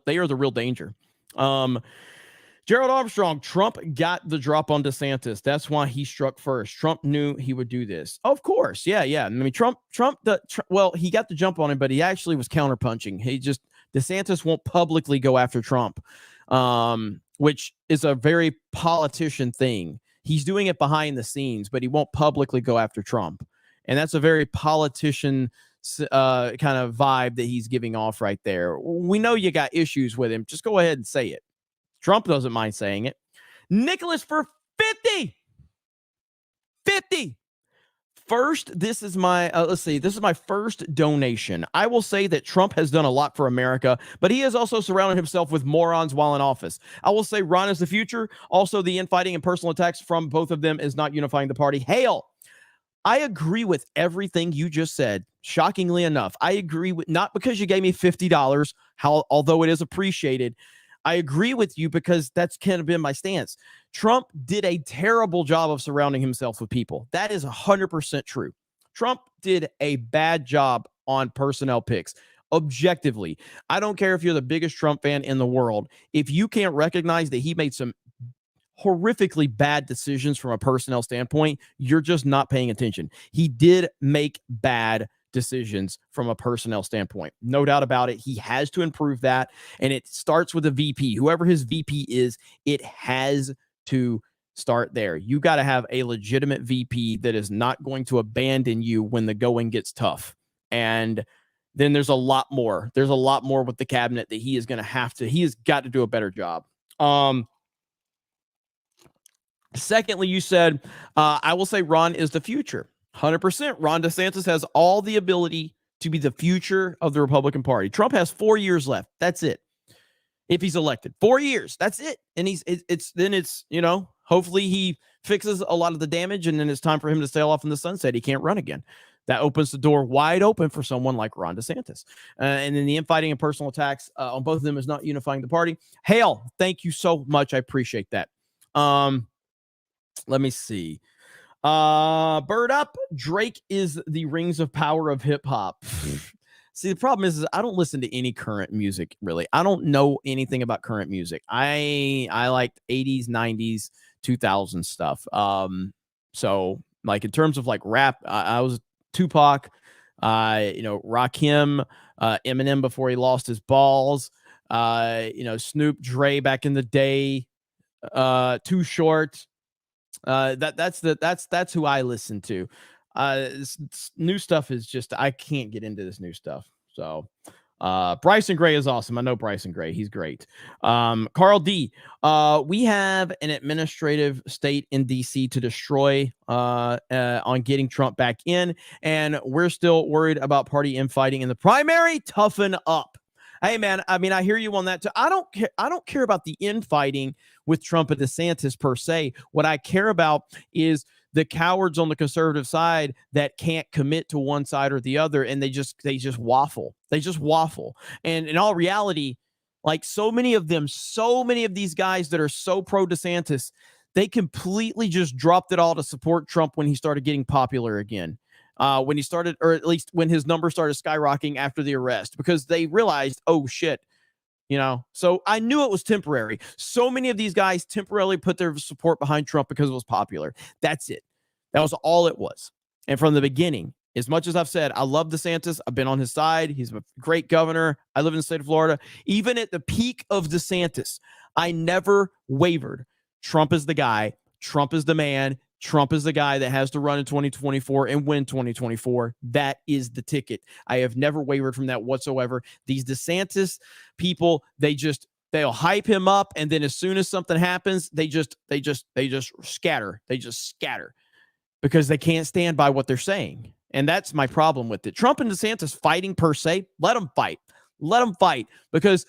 danger. Gerald Armstrong, Trump got the drop on DeSantis. That's why he struck first. Trump knew he would do this. Of course. Yeah. I mean, Trump, he got the jump on him, but he actually was counterpunching. DeSantis won't publicly go after Trump, which is a very politician thing. He's doing it behind the scenes, but he won't publicly go after Trump. And that's a very politician kind of vibe that he's giving off right there. We know you got issues with him. Just go ahead and say it. Trump doesn't mind saying it. Nicholas for 50. First, this is my, this is my first donation. I will say that Trump has done a lot for America, but he has also surrounded himself with morons while in office. I will say Ron is the future. Also, the infighting and personal attacks from both of them is not unifying the party. Hail! I agree with everything you just said. Shockingly enough, I agree with, not because you gave me $50, although it is appreciated. I agree with you because that's kind of been my stance. Trump did a terrible job of surrounding himself with people. That is 100% true. Trump did a bad job on personnel picks. Objectively, I don't care if you're the biggest Trump fan in the world. If you can't recognize that he made some horrifically bad decisions from a personnel standpoint, you're just not paying attention. He did make bad decisions from a personnel standpoint. No doubt about it. He has to improve that. And it starts with a VP. Whoever his VP is, it has to start there. You got to have a legitimate VP that is not going to abandon you when the going gets tough. And then there's a lot more. There's a lot more with the cabinet that he is going to have to, he has got to do a better job. Secondly, you said, I will say Ron is the future. 100%. Ron DeSantis has all the ability to be the future of the Republican Party. Trump has 4 years left. That's it. If he's elected, 4 years, that's it. And it's, you know, hopefully he fixes a lot of the damage and then it's time for him to sail off in the sunset. He can't run again. That opens the door wide open for someone like Ron DeSantis. And then the infighting and personal attacks on both of them is not unifying the party. Hail, thank you so much. I appreciate that. Let me see. Bird up. Drake is the rings of power of hip hop. See, the problem is I don't listen to any current music, really. I don't know anything about current music. I like 80s, 90s, 2000s stuff. So like in terms of like rap, I was Tupac, you know, Rakim, Eminem before he lost his balls, you know, Snoop, Dre back in the day, Too Short. That's who I listen to. New stuff is just, I can't get into this new stuff. So Bryson Gray is awesome. I know Bryson Gray. He's great. Carl D. We have an administrative state in DC to destroy on getting Trump back in, and we're still worried about party infighting in the primary. Toughen up. Hey man, I mean, I hear you on that too. I don't care about the infighting with Trump and DeSantis per se. What I care about is the cowards on the conservative side that can't commit to one side or the other, and they just waffle. They just waffle. And in all reality, like so many of these guys that are so pro DeSantis, they completely just dropped it all to support Trump when he started getting popular again. When he started, or at least when his number started skyrocketing after the arrest, because they realized, oh shit, you know. So I knew it was temporary. So many of these guys temporarily put their support behind Trump because it was popular. That's it. That was all it was. And from the beginning, as much as I've said, I love DeSantis. I've been on his side. He's a great governor. I live in the state of Florida. Even at the peak of DeSantis, I never wavered. Trump is the guy. Trump is the man. Trump is the guy that has to run in 2024 and win 2024. That is the ticket. I have never wavered from that whatsoever. These DeSantis people, they'll hype him up, and then as soon as something happens, they just scatter. They just scatter because they can't stand by what they're saying. And that's my problem with it. Trump and DeSantis fighting per se, let them fight. Let them fight, because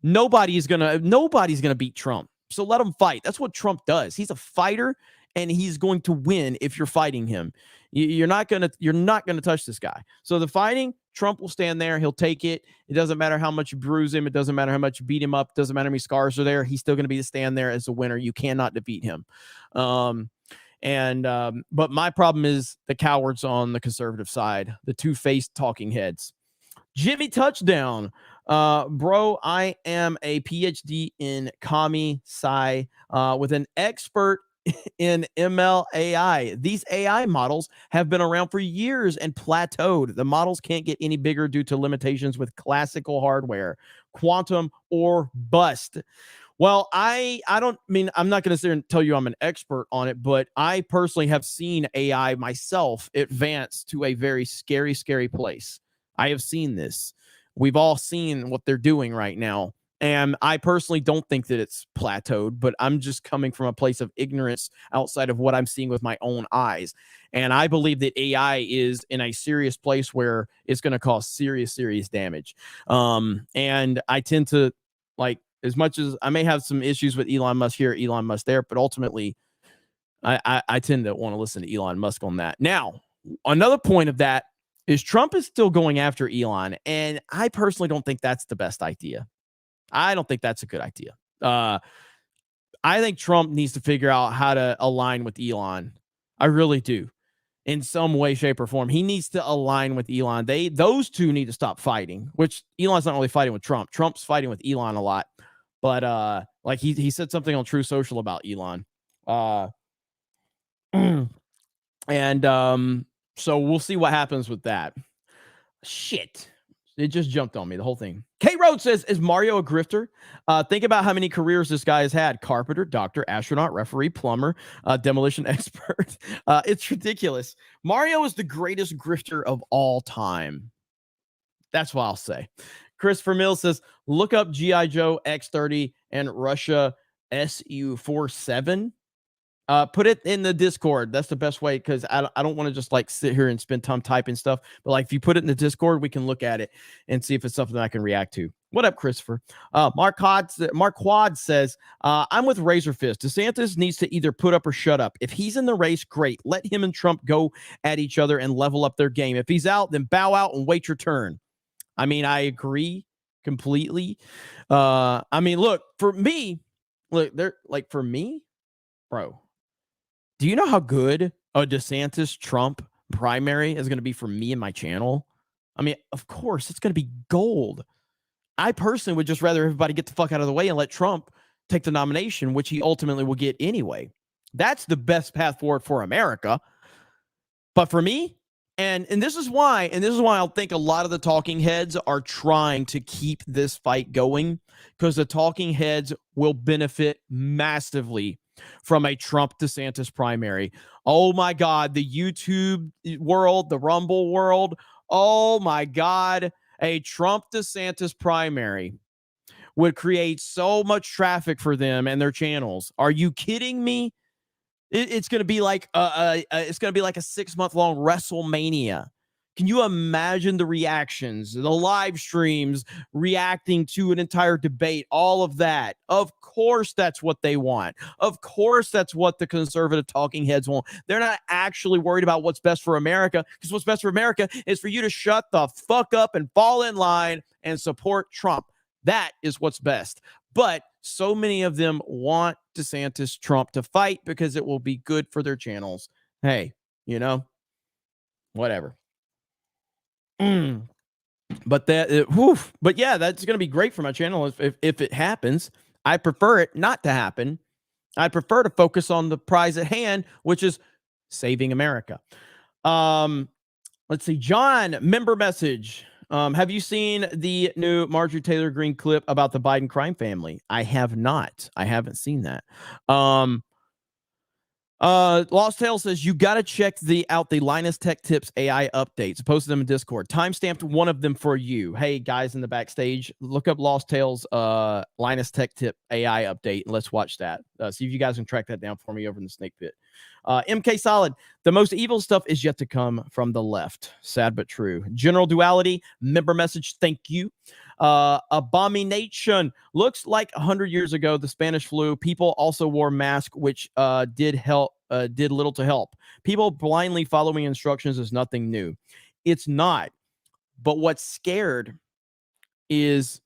nobody's gonna beat Trump. So let them fight. That's what Trump does. He's a fighter, and he's going to win if you're fighting him. You're not gonna touch this guy. So the fighting, Trump will stand there. He'll take it. It doesn't matter how much you bruise him. It doesn't matter how much you beat him up. It doesn't matter how many scars are there. He's still going to be the stand there as a winner. You cannot defeat him. But my problem is the cowards on the conservative side, the two-faced talking heads. Jimmy Touchdown. Bro, I am a PhD in commie-sci with an expert in ML AI. These AI models have been around for years and plateaued. The models can't get any bigger due to limitations with classical hardware, quantum or bust. Well, I'm not going to sit and tell you I'm an expert on it, but I personally have seen AI myself advance to a very scary, scary place. I have seen this. We've all seen what they're doing right now. And I personally don't think that it's plateaued, but I'm just coming from a place of ignorance outside of what I'm seeing with my own eyes. And I believe that AI is in a serious place where it's going to cause serious, serious damage. And I tend to, like, as much as I may have some issues with Elon Musk here, Elon Musk there, but ultimately I tend to want to listen to Elon Musk on that. Now, another point of that is Trump is still going after Elon. And I personally don't think that's the best idea. I don't think that's a good idea. I think Trump needs to figure out how to align with Elon. I really do. In some way, shape, or form. He needs to align with Elon. Those two need to stop fighting, which Elon's not really fighting with Trump. Trump's fighting with Elon a lot. But like he said something on True Social about Elon. And so we'll see what happens with that. Shit. It just jumped on me, the whole thing. K Road says, is Mario a grifter? Think about how many careers this guy has had. Carpenter, doctor, astronaut, referee, plumber, demolition expert. It's ridiculous. Mario is the greatest grifter of all time. That's what I'll say. Christopher Mills says, look up G.I. Joe X30 and Russia SU-47. Put it in the Discord. That's the best way, because I don't want to just like sit here and spend time typing stuff. But like if you put it in the Discord, we can look at it and see if it's something I can react to. What up, Christopher? Mark Quad says, I'm with Razor Fist. DeSantis needs to either put up or shut up. If he's in the race, great. Let him and Trump go at each other and level up their game. If he's out, then bow out and wait your turn. I mean, I agree completely. I mean, look, for me, bro. Do you know how good a DeSantis-Trump primary is going to be for me and my channel? I mean, of course, it's going to be gold. I personally would just rather everybody get the fuck out of the way and let Trump take the nomination, which he ultimately will get anyway. That's the best path forward for America. But for me, and this is why I think a lot of the talking heads are trying to keep this fight going, because the talking heads will benefit massively from a Trump DeSantis primary. Oh my God, the YouTube world, the Rumble world. Oh my God, a Trump DeSantis primary would create so much traffic for them and their channels. Are you kidding me? It's going to be like a 6-month-long WrestleMania. Can you imagine the reactions, the live streams reacting to an entire debate, all of that? Of course, that's what they want. Of course, that's what the conservative talking heads want. They're not actually worried about what's best for America, because what's best for America is for you to shut the fuck up and fall in line and support Trump. That is what's best. But so many of them want DeSantis, Trump to fight because it will be good for their channels. Hey, whatever. But yeah, that's going to be great for my channel if it happens. I prefer it not to happen. I prefer to focus on the prize at hand, which is saving America. Let's see. John, member message. Have you seen the new Marjorie Taylor Greene clip about the Biden crime family? I have not. I haven't seen that. Lost Tale says you got to check out the Linus Tech Tips AI updates. Posted them in Discord. Timestamped one of them for you. Hey guys in the backstage, look up Lost Tale's Linus Tech Tip AI update and let's watch that. See if you guys can track that down for me over in the snake pit. MK Solid, the most evil stuff is yet to come from the left. Sad but true. General Duality, member message, thank you. Abomination, looks like 100 years ago, the Spanish flu, people also wore masks, which did little to help. People blindly following instructions is nothing new. It's not. But what's scared is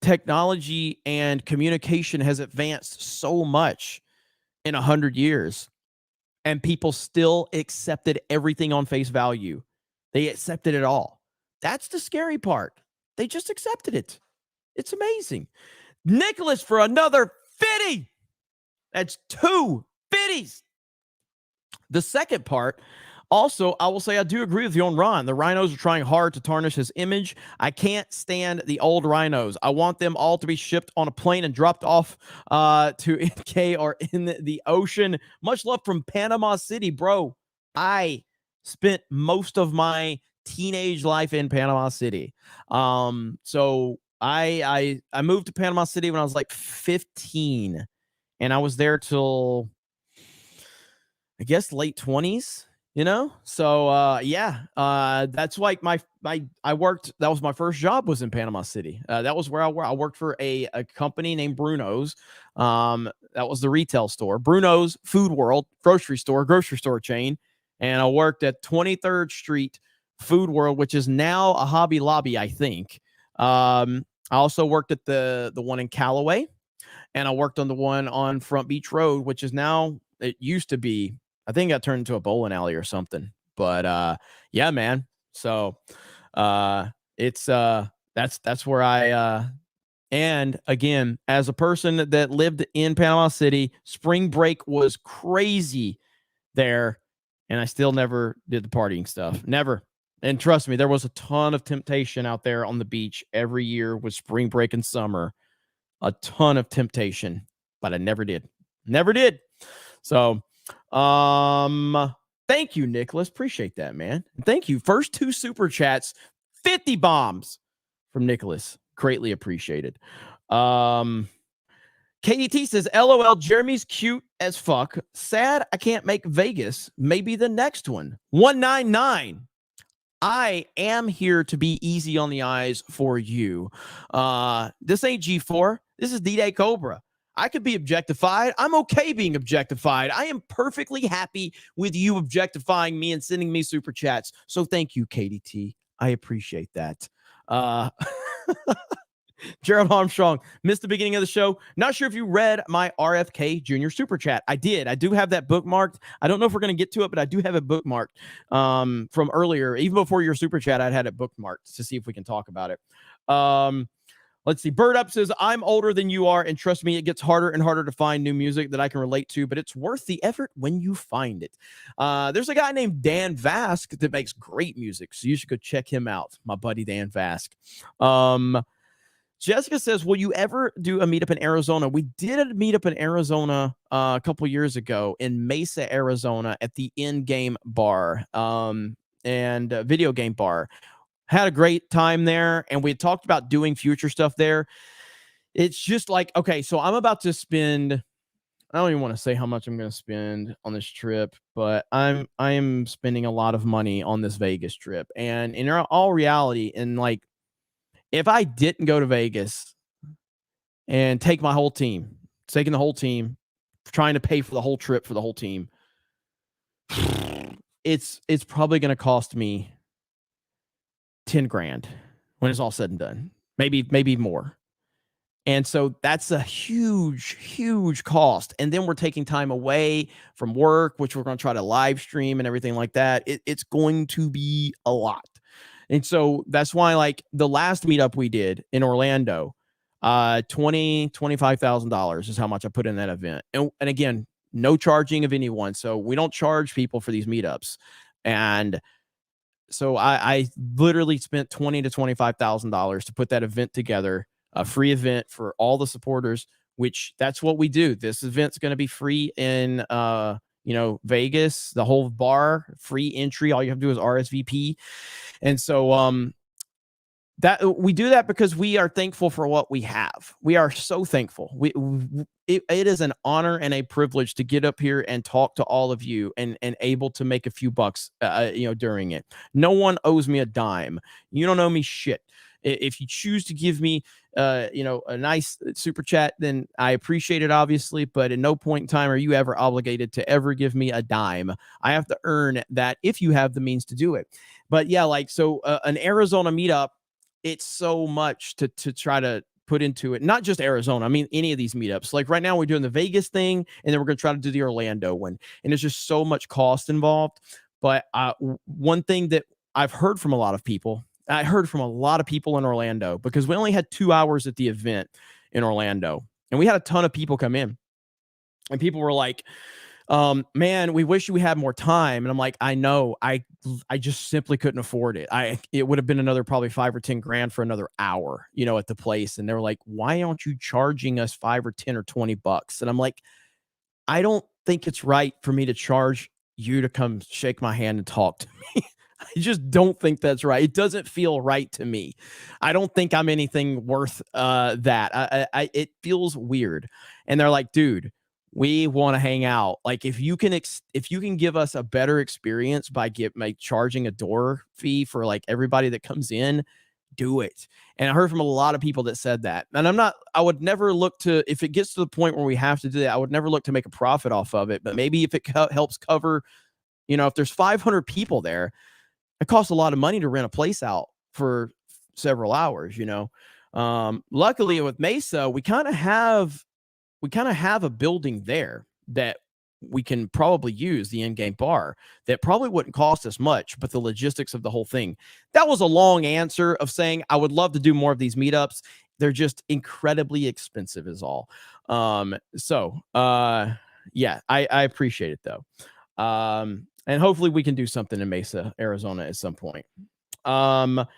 technology and communication has advanced so much in 100 years. And people still accepted everything on face value. They accepted it all. That's the scary part. They just accepted it. It's amazing. Nicholas for another 50. That's 2 50s. The second part, also, I will say I do agree with you on Ron. The rhinos are trying hard to tarnish his image. I can't stand the old rhinos. I want them all to be shipped on a plane and dropped off to NK or in the ocean. Much love from Panama City, bro. I spent most of my teenage life in Panama City. So I moved to Panama City when I was like 15, and I was there till I guess late 20s, you know? So yeah, that's like I worked, that was my first job, was in Panama City. That was where I worked for a company named Bruno's. That was the retail store. Bruno's Food World grocery store chain. And I worked at 23rd Street Food World, which is now a Hobby Lobby, I think. I also worked at the one in Callaway, and I worked on the one on Front Beach Road, which is now, it used to be, I think it got turned into a bowling alley or something. But yeah, man. So it's that's where I and again, as a person that lived in Panama City, spring break was crazy there, and I still never did the partying stuff. Never. And trust me, there was a ton of temptation out there on the beach every year with spring break and summer. A ton of temptation, but I never did. Never did. So thank you, Nicholas. Appreciate that, man. Thank you. First 2 super chats, 50 bombs from Nicholas. Greatly appreciated. KDT says, LOL, Jeremy's cute as fuck. Sad I can't make Vegas. Maybe the next one. 199. I am here to be easy on the eyes for you. This ain't G4. This is D-Day Cobra. I could be objectified. I'm okay being objectified. I am perfectly happy with you objectifying me and sending me super chats. So thank you, KDT. I appreciate that. Gerald Armstrong, missed the beginning of the show. Not sure if you read my RFK Jr. super chat. I did. I do have that bookmarked. I don't know if we're going to get to it, but I do have it bookmarked from earlier. Even before your super chat, I'd had it bookmarked to see if we can talk about it. Let's see. Bird Up says, I'm older than you are, and trust me, it gets harder and harder to find new music that I can relate to, but it's worth the effort when you find it. There's a guy named Dan Vask that makes great music, so you should go check him out, my buddy Dan Vask. Jessica says, will you ever do a meetup in Arizona? We did a meetup in Arizona a couple years ago in Mesa, Arizona at the in-game bar and video game bar. Had a great time there, and we had talked about doing future stuff there. It's just like, okay, so I'm about to spend, I don't even want to say how much I'm going to spend on this trip, but I am spending a lot of money on this Vegas trip. And in all reality, and like, if I didn't go to Vegas and take my whole team, taking the whole team, trying to pay for the whole trip for the whole team, it's probably going to cost me 10 grand when it's all said and done, maybe more. And so that's a huge cost. And then we're taking time away from work, which we're going to try to live stream and everything like that. It's going to be a lot. And so that's why, like, the last meetup we did in Orlando, $25,000 is how much I put in that event. And again, no charging of anyone. So we don't charge people for these meetups. And so I literally spent $20,000 to $25,000 to put that event together, a free event for all the supporters, which that's what we do. This event's going to be free in, Vegas, the whole bar, free entry. All you have to do is RSVP. And so, that we do that because we are thankful for what we have. We are so thankful. It is an honor and a privilege to get up here and talk to all of you and able to make a few bucks, during it. No one owes me a dime. You don't owe me shit. If you choose to give me, a nice super chat, then I appreciate it, obviously. But at no point in time are you ever obligated to ever give me a dime. I have to earn that if you have the means to do it. But yeah, like, so an Arizona meetup, it's so much to try to put into it. Not just Arizona. I mean, any of these meetups. Like right now we're doing the Vegas thing, and then we're going to try to do the Orlando one. And there's just so much cost involved. But one thing that I've heard from a lot of people, in Orlando, because we only had 2 hours at the event in Orlando, and we had a ton of people come in, and people were like, man, we wish we had more time. And I'm like, I know, I just simply couldn't afford it. It would have been another probably 5 or 10 grand for another hour, at the place. And they were like, why aren't you charging us 5 or 10 or 20 bucks? And I'm like, I don't think it's right for me to charge you to come shake my hand and talk to me. I just don't think that's right. It doesn't feel right to me. I don't think I'm anything worth that. It feels weird. And they're like, dude, we want to hang out. Like if you can give us a better experience by charging a door fee for like everybody that comes in, do it. And I heard from a lot of people that said that. And I would never look to, if it gets to the point where we have to do that, I would never look to make a profit off of it. But maybe if it helps cover, if there's 500 people there, it costs a lot of money to rent a place out for several hours, luckily with Mesa, we kind of have a building there that we can probably use, the in-game bar, that probably wouldn't cost us much, but the logistics of the whole thing. That was a long answer of saying I would love to do more of these meetups. They're just incredibly expensive is all. Yeah, I appreciate it though. And hopefully we can do something in Mesa, Arizona at some point. Vigilantup,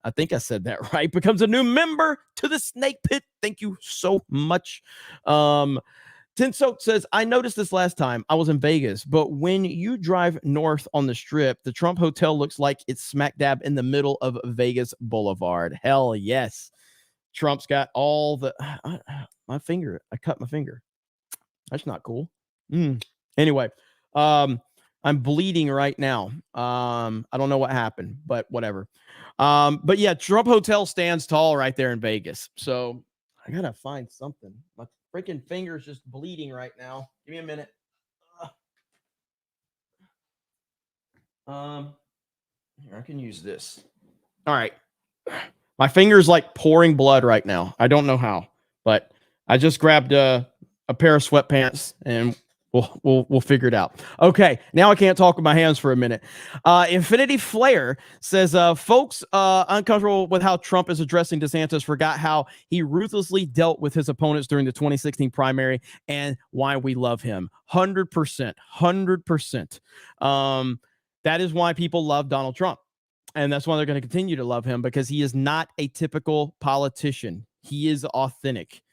I think I said that right, becomes a new member to the Snake Pit. Thank you so much. Tinsoak says, I noticed this last time I was in Vegas, but when you drive north on the Strip, the Trump Hotel looks like it's smack dab in the middle of Vegas Boulevard. Hell yes. Trump's got all the... my finger. I cut my finger. That's not cool. Anyway, I'm bleeding right now. I don't know what happened, but whatever. But yeah, Trump Hotel stands tall right there in Vegas. So I gotta find something. My freaking finger's just bleeding right now. Give me a minute. Here, I can use this. All right. My finger's like pouring blood right now. I don't know how, but I just grabbed a pair of sweatpants and we'll figure it out. Okay, now I can't talk with my hands for a minute. Infinity Flare says, folks uncomfortable with how Trump is addressing DeSantis forgot how he ruthlessly dealt with his opponents during the 2016 primary and why we love him. 100%. 100%. That is why people love Donald Trump. And that's why they're going to continue to love him, because he is not a typical politician. He is authentic.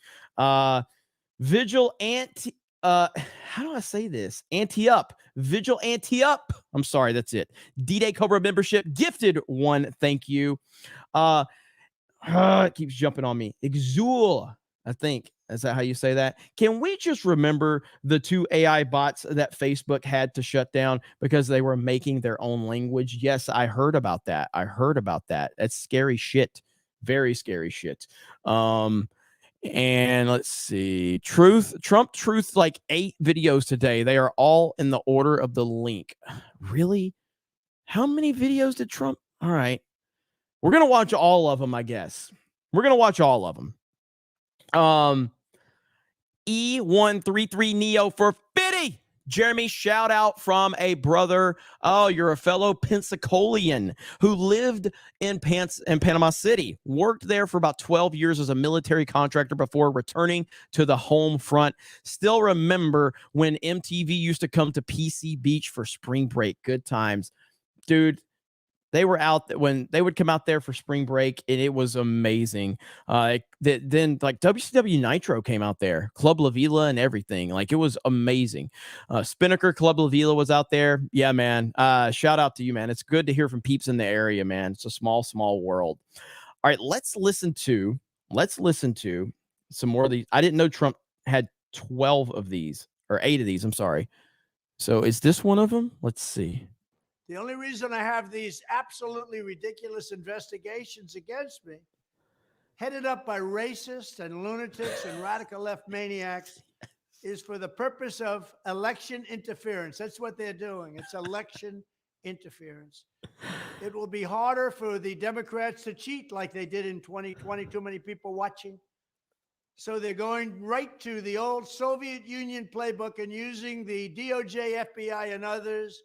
Vigil Anti... how do I say this? Anti-up. Vigil Anti-up. I'm sorry, that's it. D-Day Cobra membership. Gifted one. Thank you. It keeps jumping on me. Exul, I think. Is that how you say that? Can we just remember the 2 AI bots that Facebook had to shut down because they were making their own language? Yes, I heard about that. That's scary shit. Very scary shit. And let's see. Trump Truth, like 8 videos today. They are all in the order of the link. Really? How many videos did Trump? All right. We're going to watch all of them, I guess. We're going to watch all of them. E133 Neo for 50. Jeremy, shout out from a brother. Oh, you're a fellow Pensacolian who lived in Panama City, worked there for about 12 years as a military contractor before returning to the home front. Still remember when MTV used to come to PC Beach for spring break. Good times. Dude, they were out when they would come out there for spring break, and it was amazing. Then like WCW Nitro came out there, Club La Vila and everything. Like it was amazing. Spinnaker Club La Vila was out there. Yeah, man. Shout out to you, man. It's good to hear from peeps in the area, man. It's a small, small world. All right, let's listen to some more of these. I didn't know Trump had 12 of these or 8 of these. I'm sorry. So is this one of them? Let's see. The only reason I have these absolutely ridiculous investigations against me, headed up by racists and lunatics and radical left maniacs, is for the purpose of election interference. That's what they're doing. It's election interference. It will be harder for the Democrats to cheat like they did in 2020. Too many people watching. So they're going right to the old Soviet Union playbook and using the DOJ, FBI, and others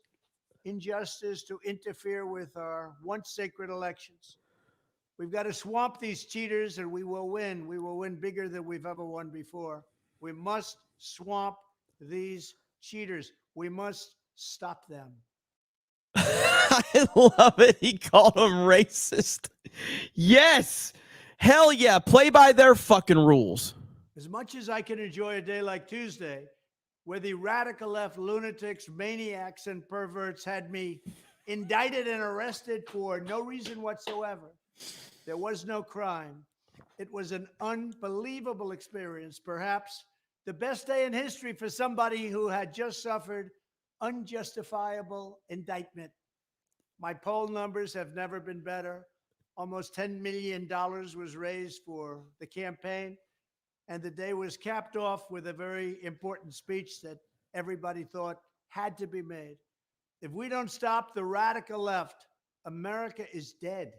injustice to interfere with our once sacred elections. We've got to swamp these cheaters and we will win. We will win bigger than we've ever won before. We must swamp these cheaters. We must stop them. I love it. He called them racist. Yes. Hell yeah. Play by their fucking rules. As much as I can enjoy a day like Tuesday, where the radical left lunatics, maniacs, and perverts had me indicted and arrested for no reason whatsoever. There was no crime. It was an unbelievable experience, perhaps the best day in history for somebody who had just suffered unjustifiable indictment. My poll numbers have never been better. Almost $10 million was raised for the campaign. And the day was capped off with a very important speech that everybody thought had to be made. If we don't stop the radical left, America is dead.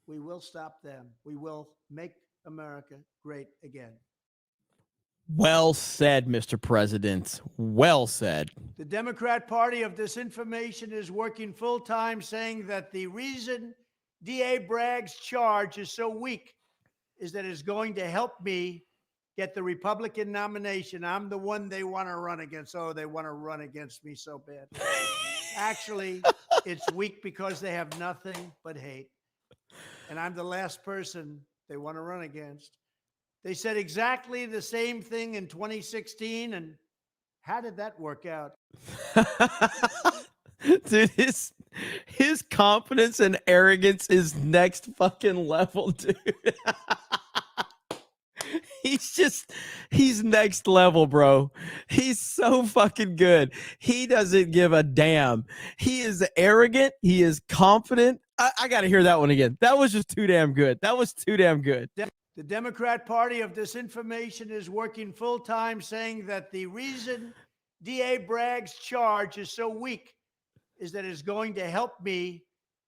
We will stop them. We will make America great again. Well said, Mr. President. Well said. The Democrat Party of disinformation is working full time, saying that the reason DA Bragg's charge is so weak is that it's going to help me get the Republican nomination. I'm the one they want to run against. Oh, they want to run against me so bad. Actually, it's weak because they have nothing but hate. And I'm the last person they want to run against. They said exactly the same thing in 2016. And how did that work out? Dude, his confidence and arrogance is next fucking level, dude. He's next level, bro. He's so fucking good. He doesn't give a damn. He is arrogant. He is confident. I got to hear that one again. That was just too damn good. That was too damn good. The Democrat Party of disinformation is working full time, saying that the reason DA Bragg's charge is so weak is that it's going to help me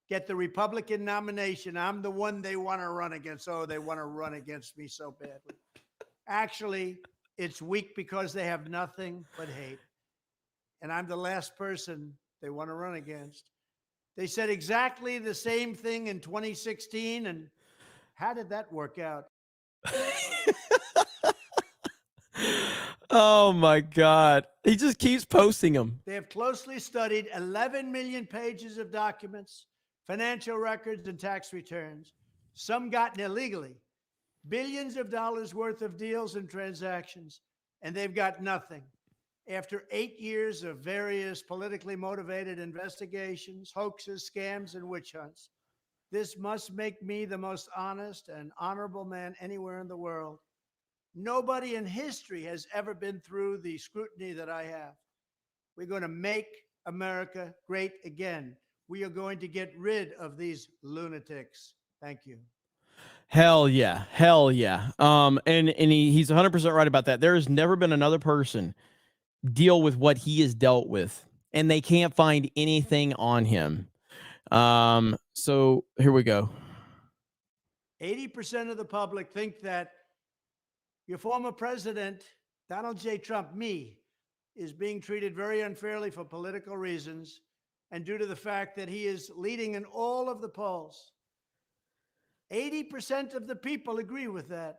get the Republican nomination. I'm the one they want to run against. Oh, they want to run against me so badly. Actually, it's weak because they have nothing but hate. And I'm the last person they want to run against. They said exactly the same thing in 2016. And how did that work out? Oh my God. He just keeps posting them. They have closely studied 11 million pages of documents, financial records, and tax returns, some gotten illegally, billions of dollars worth of deals and transactions, and they've got nothing. After 8 years of various politically motivated investigations, hoaxes, scams, and witch hunts, this must make me the most honest and honorable man anywhere in the world. Nobody in history has ever been through the scrutiny that I have. We're going to make America great again. We are going to get rid of these lunatics. Thank you. Hell yeah. Hell yeah. And he's 100% right about that. There has never been another person deal with what he has dealt with, and they can't find anything on him. So here we go. 80% of the public think that your former president, Donald J. Trump, me, is being treated very unfairly for political reasons and due to the fact that he is leading in all of the polls. 80% of the people agree with that.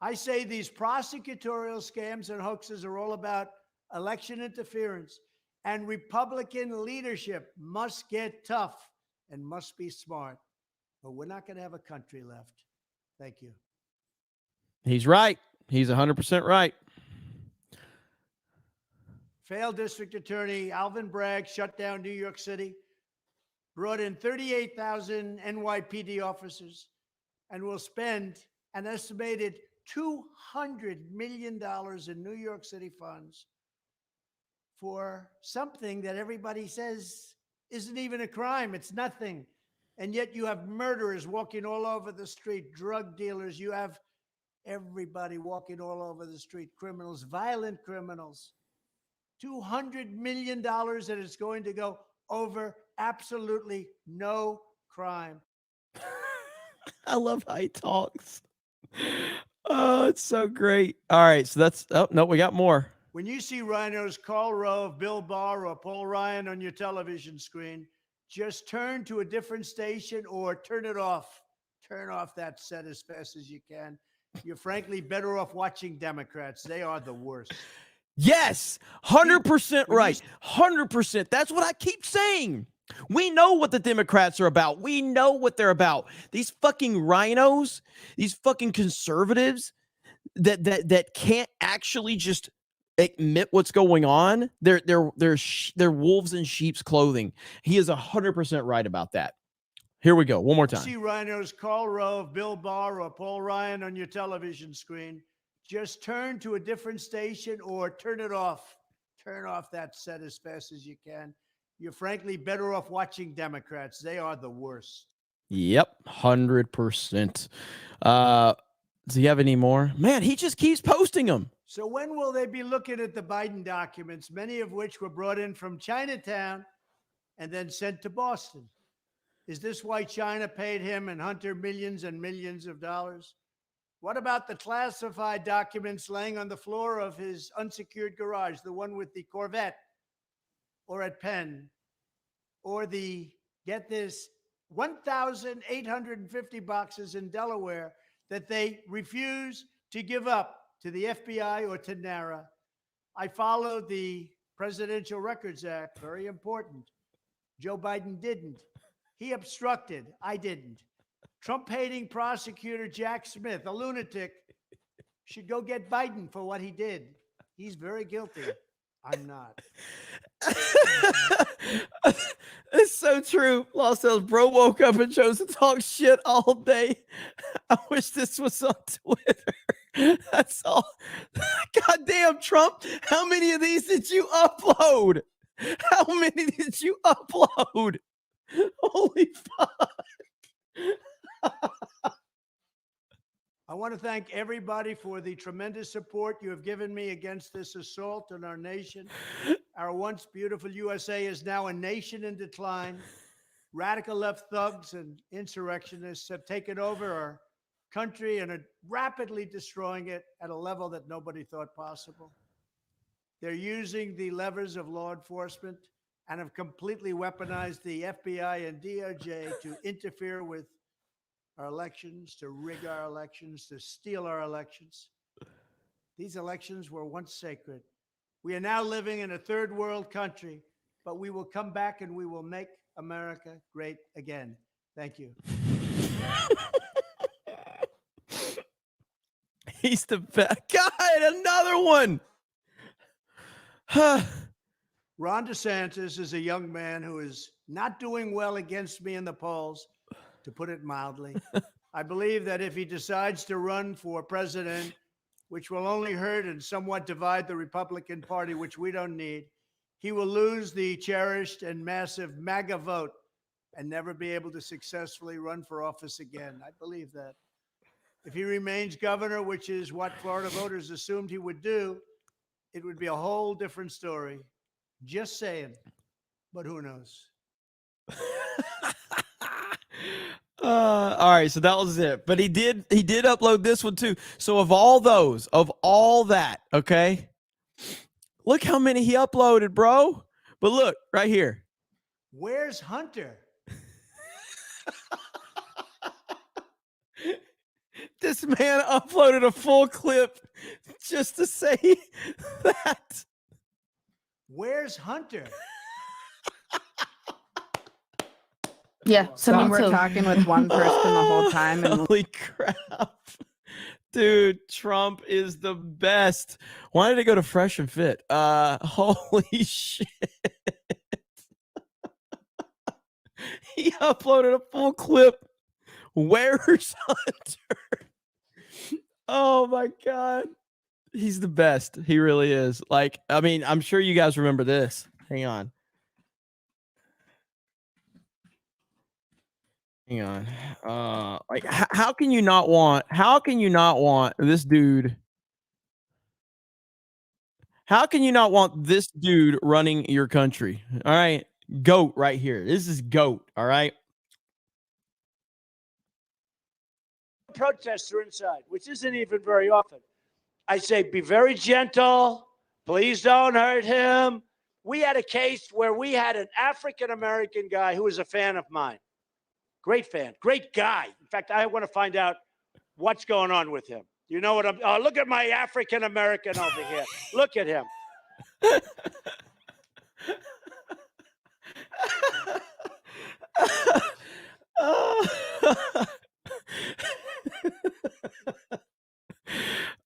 I say these prosecutorial scams and hoaxes are all about election interference, and Republican leadership must get tough and must be smart, or we're not going to have a country left. Thank you. He's right. He's 100% right. Failed district attorney Alvin Bragg shut down New York City, brought in 38,000 NYPD officers, and will spend an estimated $200 million in New York City funds for something that everybody says isn't even a crime. It's nothing. And yet you have murderers walking all over the street, drug dealers. You have everybody walking all over the street, criminals, violent criminals. $200 million that is going to go over absolutely no crime. I love how he talks. Oh, it's so great. All right, so that's, oh, no, we got more. When you see rhinos, Karl Rove, Bill Barr, or Paul Ryan on your television screen, just turn to a different station or turn it off. Turn off that set as fast as you can. You're frankly better off watching Democrats. They are the worst. Yes, 100% right. 100%. That's what I keep saying. We know what the Democrats are about. We know what they're about. These fucking rhinos, these fucking conservatives that can't actually just admit what's going on, they're wolves in sheep's clothing. He is 100% right about that. Here we go. One more time. See Rhinos, Karl Rove, Bill Barr, or Paul Ryan on your television screen. Just turn to a different station or turn it off. Turn off that set as fast as you can. You're frankly better off watching Democrats. They are the worst. Yep, 100%. Does he have any more? Man, he just keeps posting them. So when will they be looking at the Biden documents, many of which were brought in from Chinatown and then sent to Boston? Is this why China paid him and Hunter millions and millions of dollars? What about the classified documents laying on the floor of his unsecured garage, the one with the Corvette, or at Penn, or the, get this, 1,850 boxes in Delaware that they refuse to give up to the FBI or to NARA? I followed the Presidential Records Act, very important. Joe Biden didn't. He obstructed. I didn't. Trump-hating prosecutor Jack Smith, a lunatic, should go get Biden for what he did. He's very guilty. I'm not. It's so true. Lost Sales Bro woke up and chose to talk shit all day. I wish this was on Twitter. That's all. Goddamn, Trump. How many of these did you upload? How many did you upload? Holy fuck. I want to thank everybody for the tremendous support you have given me against this assault on our nation. Our once beautiful USA is now a nation in decline. Radical left thugs and insurrectionists have taken over our country and are rapidly destroying it at a level that nobody thought possible. They're using the levers of law enforcement and have completely weaponized the FBI and DOJ to interfere with our elections, to rig our elections, to steal our elections. These elections were once sacred. We are now living in a third world country, but we will come back and we will make America great again. Thank you. He's the best. God, another one. Ron DeSantis is a young man who is not doing well against me in the polls, to put it mildly. I believe that if he decides to run for president, which will only hurt and somewhat divide the Republican Party, which we don't need, he will lose the cherished and massive MAGA vote and never be able to successfully run for office again. I believe that. If he remains governor, which is what Florida voters assumed he would do, it would be a whole different story. Just saying. But who knows? All right, so that was it. But he did upload this one too. So of all those, of all that, okay, look how many he uploaded, bro. But look right here. Where's Hunter? This man uploaded a full clip just to say that. Where's Hunter? Yeah, So we're talking with one person the whole time. And holy crap. Dude, Trump is the best. Why did it go to Fresh and Fit? Holy shit. He uploaded a full clip. Where's Hunter? Oh my God. He's the best. He really is. Like, I mean, I'm sure you guys remember this. Hang on. Hang on. Like, how can you not want this dude? How can you not want this dude running your country? All right. GOAT right here. This is GOAT. All right. Protester inside, which isn't even very often. I say, be very gentle. Please don't hurt him. We had a case where we had an African-American guy who was a fan of mine. Great fan, great guy. In fact, I want to find out what's going on with him. You know what I'm, oh, look at my African-American over here. Look at him.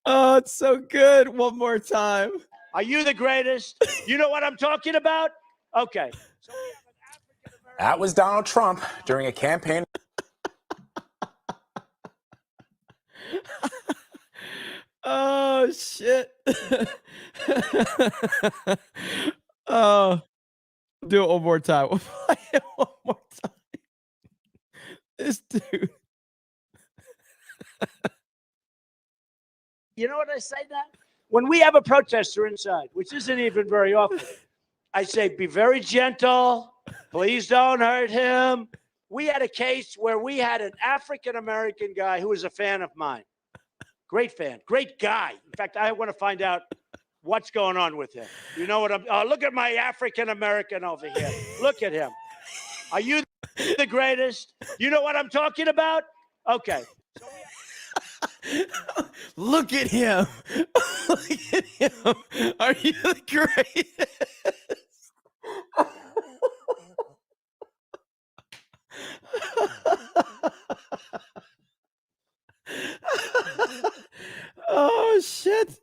Oh, it's so good. One more time. Are you the greatest? You know what I'm talking about? Okay. So we have an African-American. That was Donald Trump during a campaign. Oh shit. Oh, do it one more time. We'll play it one more time. This dude. You know what I say now? When we have a protester inside, which isn't even very often, I say, be very gentle. Please don't hurt him. We had a case where we had an African-American guy who was a fan of mine. Great fan, great guy. In fact, I want to find out what's going on with him. You know what I'm, look at my African-American over here. Look at him. Are you the greatest? You know what I'm talking about? Okay. So Look at him. Look at him. Are you the greatest? Oh shit.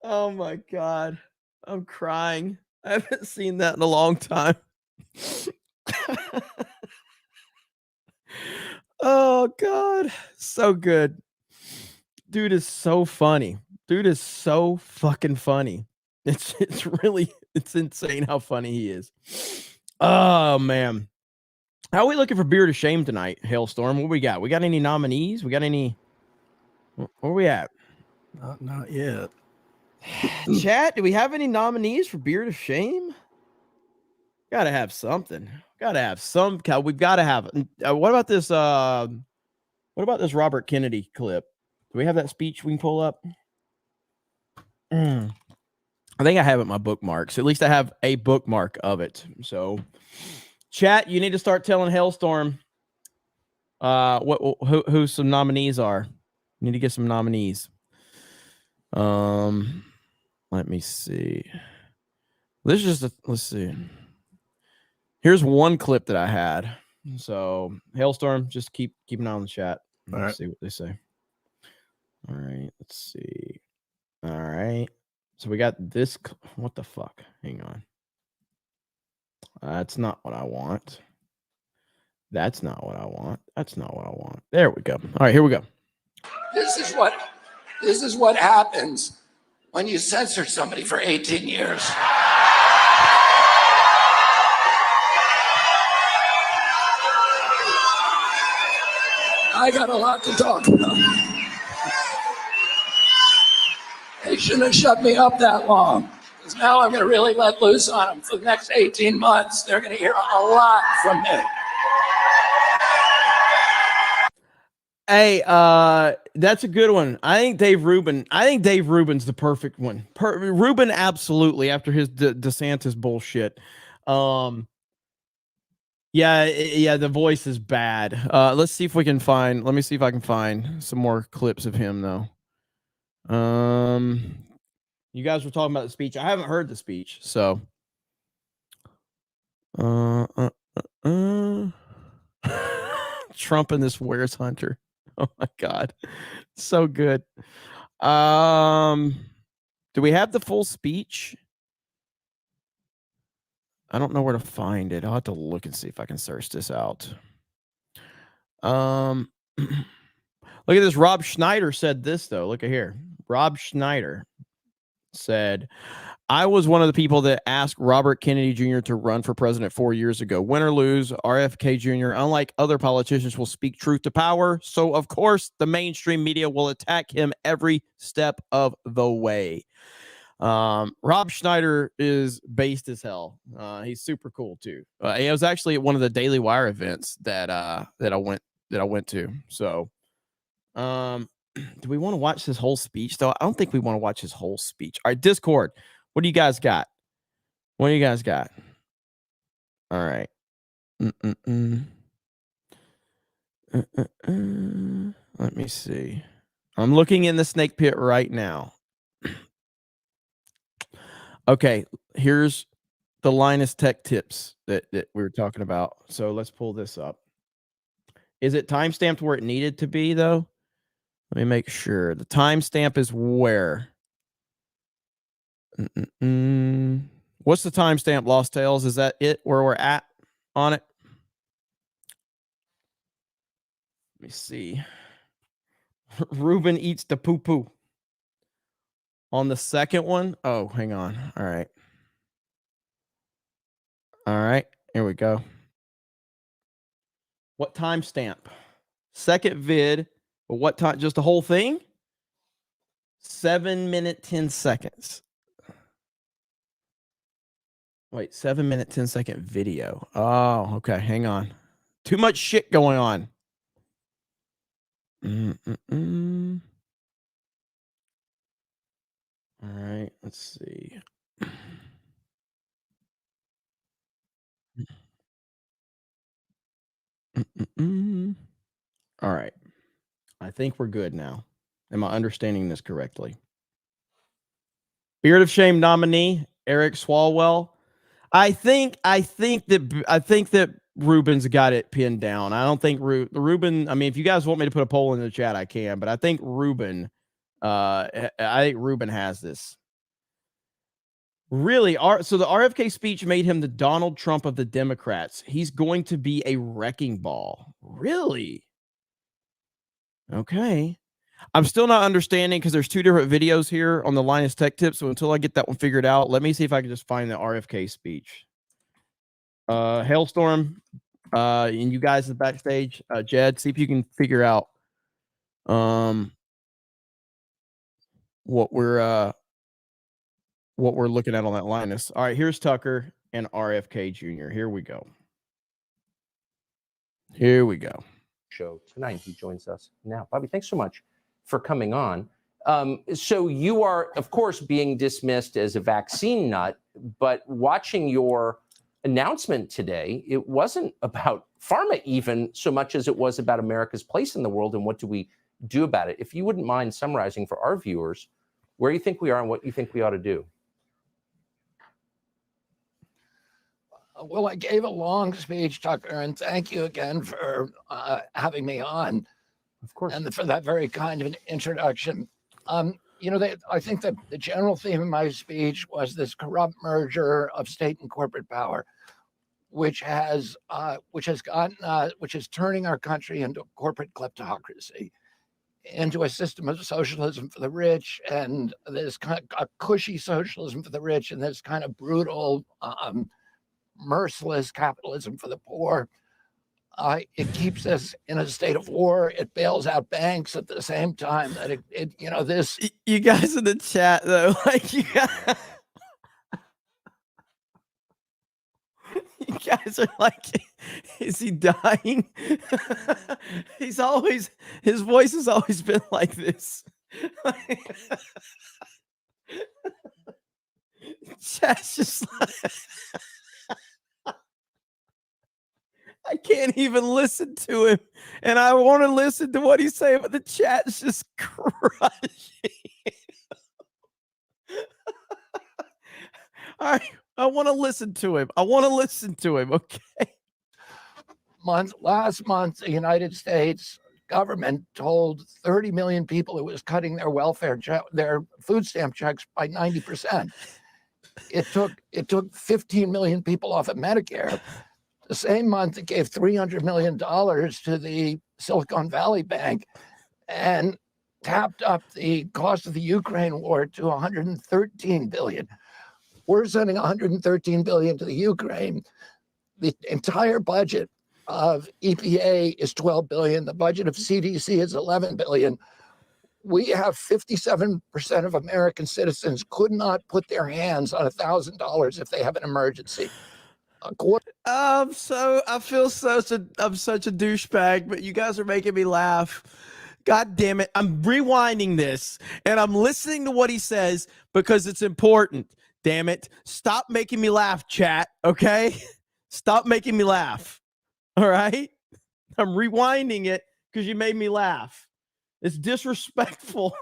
Oh my god. I'm crying. I haven't seen that in a long time. Oh god. So good. Dude is so funny. Dude is so fucking funny. It's insane how funny he is. Oh man. How are we looking for beer to shame tonight, Hailstorm? What we got? We got any nominees? We got any? Where we at? Not yet. Chat, do we have any nominees for beer to shame? Gotta have something. Gotta have some. We've got to have. What about this? What about this Robert Kennedy clip? Do we have that speech we can pull up? I think I have it in my bookmarks. At least I have a bookmark of it. So, chat, you need to start telling Hailstorm who some nominees are. You need to get some nominees. Let me see. This is just let's see. Here's one clip that I had. So, Hailstorm, just keep an eye on the chat. Let's see what they say. All right, let's see. All right. So we got this. What the fuck? Hang on. That's not what I want. That's not what I want. That's not what I want. There we go. All right, here we go. This is what happens when you censor somebody for 18 years. I got a lot to talk about. They shouldn't have shut me up that long, because now I'm going to really let loose on them for the next 18 months. They're going to hear a lot from me. Hey, that's a good one. I think Dave Rubin's the perfect one. Rubin, absolutely, after his DeSantis bullshit. Yeah, the voice is bad. Let's see if we can find. Let me see if I can find some more clips of him though. You guys were talking about the speech. I haven't heard the speech, so. Trump and this Where's Hunter. Oh my god, so good. Do we have the full speech? I don't know where to find it. I'll have to look and see if I can search this out. Look at this. Rob Schneider said this though. Look at here. Rob Schneider said, I was one of the people that asked Robert Kennedy Jr. to run for president 4 years ago. Win or lose, RFK Jr., unlike other politicians, will speak truth to power. So, of course, the mainstream media will attack him every step of the way. Rob Schneider is based as hell. He's super cool too. He was actually at one of the Daily Wire events that I went to. So, do we want to watch his whole speech though? I don't think we want to watch his whole speech. All right, Discord. What do you guys got? What do you guys got? All right. Let me see. I'm looking in the snake pit right now. Okay, here's the Linus Tech tips that we were talking about. So let's pull this up. Is it timestamped where it needed to be though? Let me make sure. The timestamp is where? What's the timestamp, Lost Tales? Is that it where we're at on it? Let me see. Ruben eats the poo-poo. On the second one? Oh, hang on. All right. All right. Here we go. What timestamp? Second vid. But what time? Just the whole thing? 7 minutes, 10 seconds. Wait, 7 minutes, 10 second video. Oh, okay. Hang on. Too much shit going on. All right. Let's see. All right. I think we're good now. Am I understanding this correctly? Beard of Shame nominee Eric Swalwell. I think that Ruben's got it pinned down. I don't think Ruben. I mean, if you guys want me to put a poll in the chat, I can. But I think Ruben. I think Ruben has this. Really, so the RFK speech made him the Donald Trump of the Democrats. He's going to be a wrecking ball. Really? Okay. I'm still not understanding because there's two different videos here on the Linus Tech Tips. So until I get that one figured out, let me see if I can just find the RFK speech. Hailstorm, and you guys in the backstage, Jed, see if you can figure out what we're looking at on that Linus. All right, here's Tucker and RFK Jr. Here we go. Here we go. Show tonight. He joins us now. Bobby, thanks so much for coming on. So you are, of course, being dismissed as a vaccine nut, but watching your announcement today, it wasn't about pharma even so much as it was about America's place in the world and what do we do about it. If you wouldn't mind summarizing for our viewers where you think we are and what you think we ought to do. Well, I gave a long speech, Tucker, and thank you again for having me on. Of course. And for that very kind of an introduction. You know, I think that the general theme of my speech was this corrupt merger of state and corporate power, which is turning our country into a corporate kleptocracy, into a system of socialism for the rich, and this kind of a cushy socialism for the rich, and this kind of brutal, merciless capitalism for the poor. It keeps us in a state of war. It bails out banks at the same time that this. You guys in the chat though, like you guys are like, is he dying? His voice has always been like this. Chat's just like. I can't even listen to him, and I want to listen to what he's saying, but the chat's just crushing. All right, I want to listen to him. Okay. Last month, the United States government told 30 million people it was cutting their their food stamp checks by 90%. It took 15 million people off of Medicare. The same month, it gave $300 million to the Silicon Valley Bank and tapped up the cost of the Ukraine war to $113 billion. We're sending $113 billion to the Ukraine. The entire budget of EPA is $12 billion. The budget of CDC is $11 billion. We have 57% of American citizens could not put their hands on $1,000 if they have an emergency. I'm such a douchebag, but you guys are making me laugh. God damn it. I'm rewinding this and I'm listening to what he says because it's important. Damn it. Stop making me laugh, chat. Okay. Stop making me laugh. All right. I'm rewinding it because you made me laugh. It's disrespectful.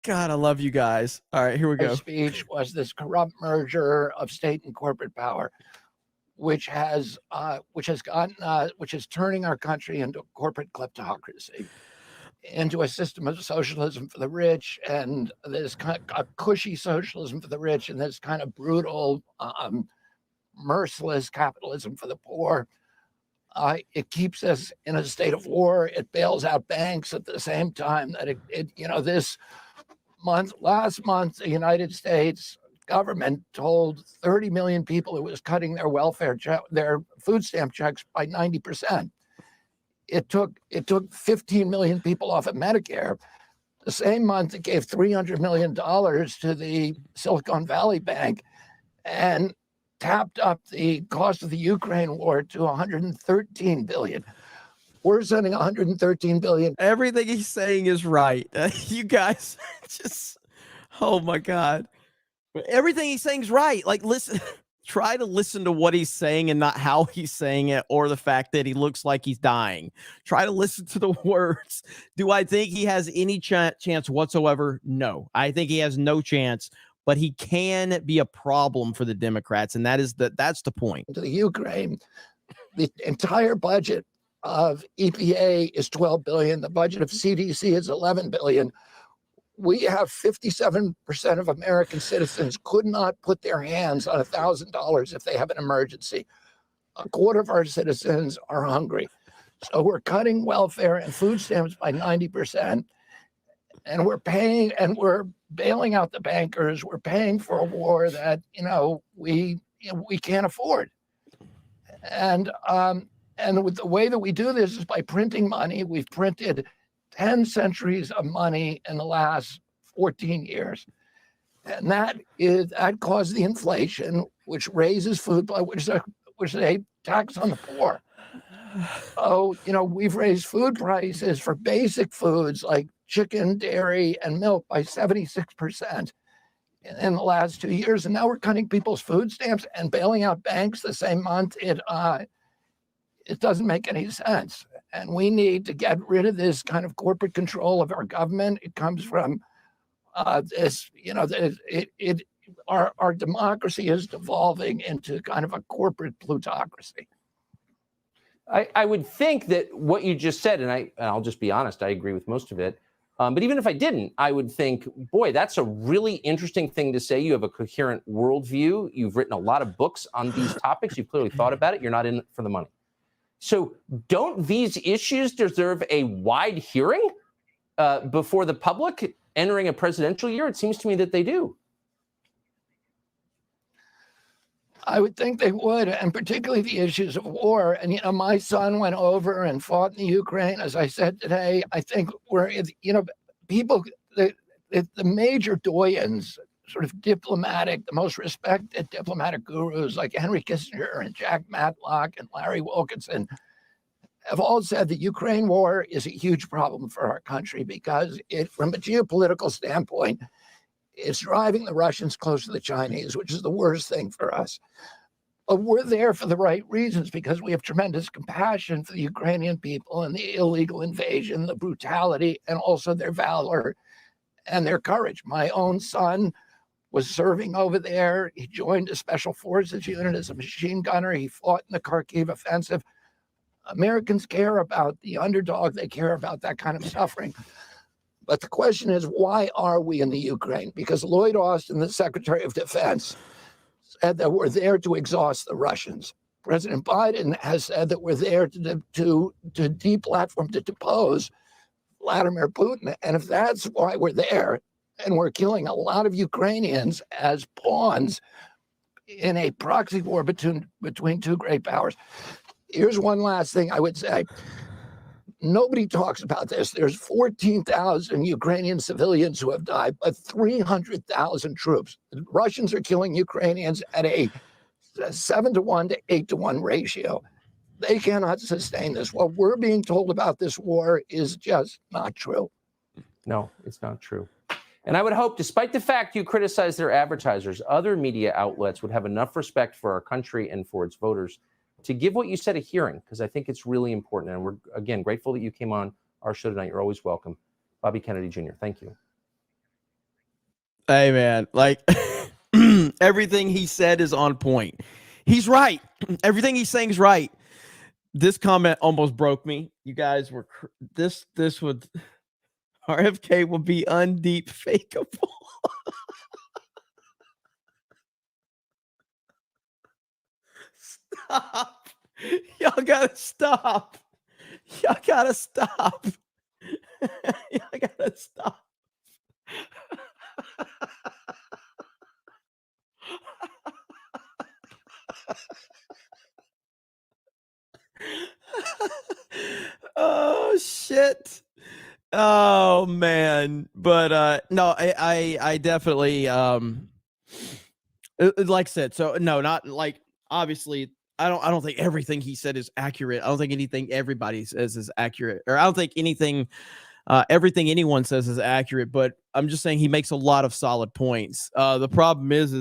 God, I love you guys. All right, here we go. My speech was this corrupt merger of state and corporate power, which is turning our country into a corporate kleptocracy, into a system of socialism for the rich, and this kind of a cushy socialism for the rich, and this kind of brutal, merciless capitalism for the poor. It keeps us in a state of war. It bails out banks at the same time that last month, the United States government told 30 million people it was cutting their their food stamp checks by 90%. It took 15 million people off of Medicare. The same month, it gave $300 million to the Silicon Valley Bank and tapped up the cost of the Ukraine war to 113 billion. We're sending 113 billion. Everything he's saying is right. You guys just, oh my God. But everything he's saying is right. Like, listen, try to listen to what he's saying and not how he's saying it, or the fact that he looks like he's dying. Try to listen to the words. Do I think he has any chance whatsoever? No, I think he has no chance, but he can be a problem for the Democrats. And that's the point. To the Ukraine, the entire budget of EPA is 12 billion. The budget of CDC is 11 billion. We have 57% of American citizens could not put their hands on $1,000 if they have an emergency. A quarter of our citizens are hungry. So we're cutting welfare and food stamps by 90%. And we're bailing out the bankers. We're paying for a war that, we can't afford. And with the way that we do this is by printing money. We've printed 10 centuries of money in the last 14 years. And that caused the inflation, which raises food, which is a tax on the poor. So, we've raised food prices for basic foods like chicken, dairy, and milk by 76% in the last 2 years. And now we're cutting people's food stamps and bailing out banks the same month. It doesn't make any sense. And we need to get rid of this kind of corporate control of our government. It comes from our democracy is devolving into kind of a corporate plutocracy. I would think that what you just said, and I'll just be honest, I agree with most of it. But even if I didn't, I would think, boy, that's a really interesting thing to say. You have a coherent worldview. You've written a lot of books on these topics. You've clearly thought about it. You're not in it for the money. So don't these issues deserve a wide hearing before the public entering a presidential year? It seems to me that they do. I would think they would, and particularly the issues of war. And, my son went over and fought in the Ukraine. As I said today, I think people, the major doyens, sort of diplomatic, the most respected diplomatic gurus like Henry Kissinger and Jack Matlock and Larry Wilkinson have all said the Ukraine war is a huge problem for our country because from a geopolitical standpoint, it's driving the Russians close to the Chinese, which is the worst thing for us. But we're there for the right reasons because we have tremendous compassion for the Ukrainian people and the illegal invasion, the brutality, and also their valor and their courage. My own son was serving over there. He joined a special forces unit as a machine gunner. He fought in the Kharkiv offensive. Americans care about the underdog. They care about that kind of suffering. But the question is, why are we in the Ukraine? Because Lloyd Austin, the Secretary of Defense, said that we're there to exhaust the Russians. President Biden has said that we're there to deplatform, to depose Vladimir Putin. And if that's why we're there, and we're killing a lot of Ukrainians as pawns in a proxy war between two great powers. Here's one last thing I would say. Nobody talks about this. There's 14,000 Ukrainian civilians who have died, but 300,000 troops. The Russians are killing Ukrainians at a 7-to-1 to 8-to-1 ratio. They cannot sustain this. What we're being told about this war is just not true. No, it's not true. And I would hope, despite the fact you criticize their advertisers, other media outlets would have enough respect for our country and for its voters to give what you said a hearing, because I think it's really important. And we're, again, grateful that you came on our show tonight. You're always welcome. Bobby Kennedy Jr., thank you. Hey, man, like everything he said is on point. He's right. Everything he's saying is right. This comment almost broke me. You guys were this would RFK will be undeep fakeable. Stop. Y'all gotta stop. Y'all gotta stop. Y'all gotta stop. Oh shit. Oh man. But no, I definitely like I said, so no, not like obviously I don't think everything he said is accurate. I don't think anything everybody says is accurate, or I don't think anything everything anyone says is accurate, but I'm just saying he makes a lot of solid points. The problem is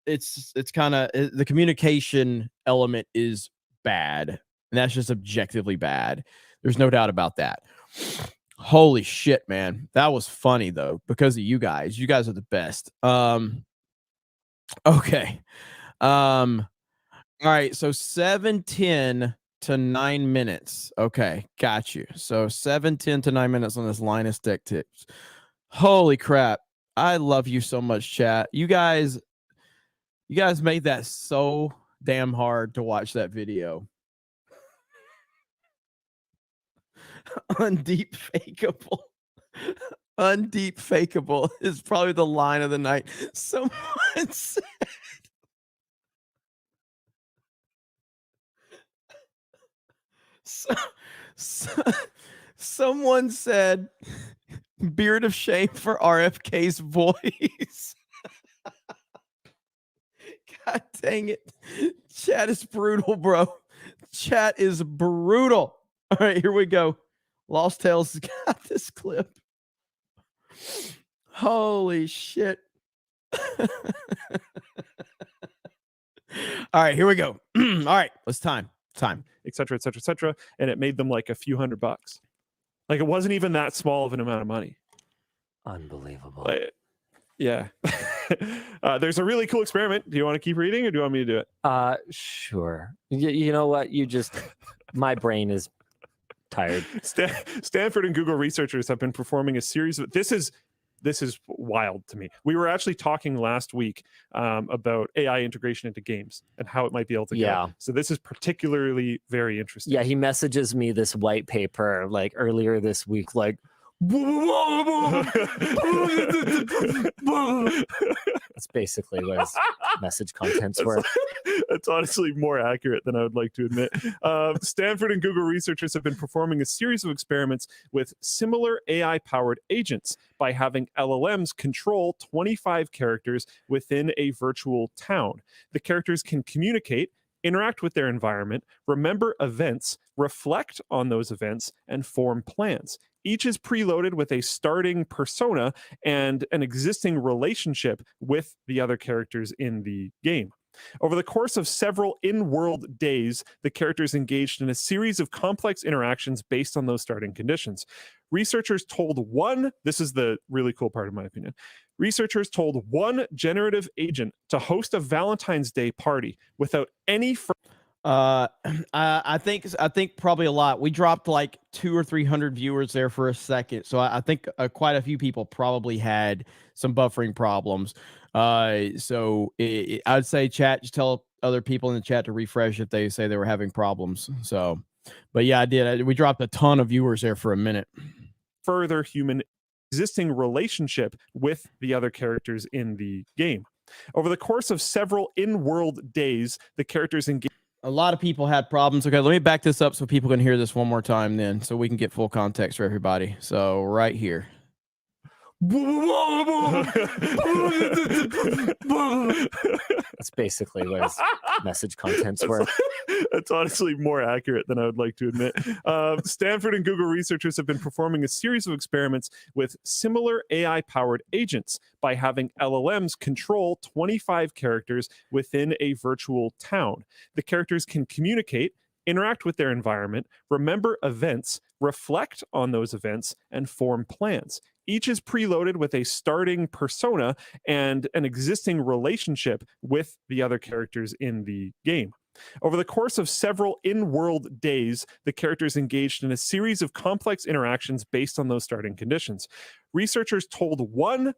it's kind of the communication element is bad, and that's just objectively bad. There's no doubt about that. Holy shit, man. That was funny though, because of you guys. You guys are the best. Okay. All right, so 7:10 to 9 minutes. Okay, got you. So 7:10 to 9 minutes on this Linus Tech Tips. Holy crap. I love you so much, chat. You guys made that so damn hard to watch that video. Undeep fakeable. Undeep fakeable is probably the line of the night. Someone said someone said beard of shame for RFK's voice. God dang it. Chat is brutal, bro. Chat is brutal. All right, here we go. Lost Tales got this clip. Holy shit. All right, here we go. All right, let's time, et cetera, et cetera, et cetera. And it made them like a few $100. Like it wasn't even that small of an amount of money. Unbelievable. Yeah. There's a really cool experiment. Do you want to keep reading or do you want me to do it? Sure. You know what? My brain is tired. Stanford and Google researchers have been performing a series of, this is wild to me. We were actually talking last week about AI integration into games and how it might be able to go. So this is particularly very interesting. Yeah, he messages me this white paper like earlier this week, like that's basically what his message contents were. That's honestly more accurate than I would like to admit. Stanford and Google researchers have been performing a series of experiments with similar AI-powered agents by having LLMs control 25 characters within a virtual town. The characters can communicate, interact with their environment, remember events, reflect on those events, and form plans. Each is preloaded with a starting persona and an existing relationship with the other characters in the game. Over the course of several in-world days, the characters engaged in a series of complex interactions based on those starting conditions. Researchers told this is the really cool part in my opinion, researchers told one generative agent to host a Valentine's Day party without any I think probably a lot. We dropped like 200 or 300 viewers there for a second, so I think quite a few people probably had some buffering problems. So I'd say chat, just tell other people in the chat to refresh if they say they were having problems. So, but yeah, I did. We dropped a ton of viewers there for a minute. Further human existing relationship with the other characters in the game. Over the course of several in-world days, the characters engage. A lot of people had problems. Okay, let me back this up so people can hear this one more time then, so we can get full context for everybody. So right here. That's basically what his message contents were. That's honestly more accurate than I would like to admit. Stanford and Google researchers have been performing a series of experiments with similar AI-powered agents by having LLMs control 25 characters within a virtual town. The characters can communicate, interact with their environment, remember events, reflect on those events, and form plans. Each is preloaded with a starting persona and an existing relationship with the other characters in the game. Over the course of several in-world days, the characters engaged in a series of complex interactions based on those starting conditions. Researchers told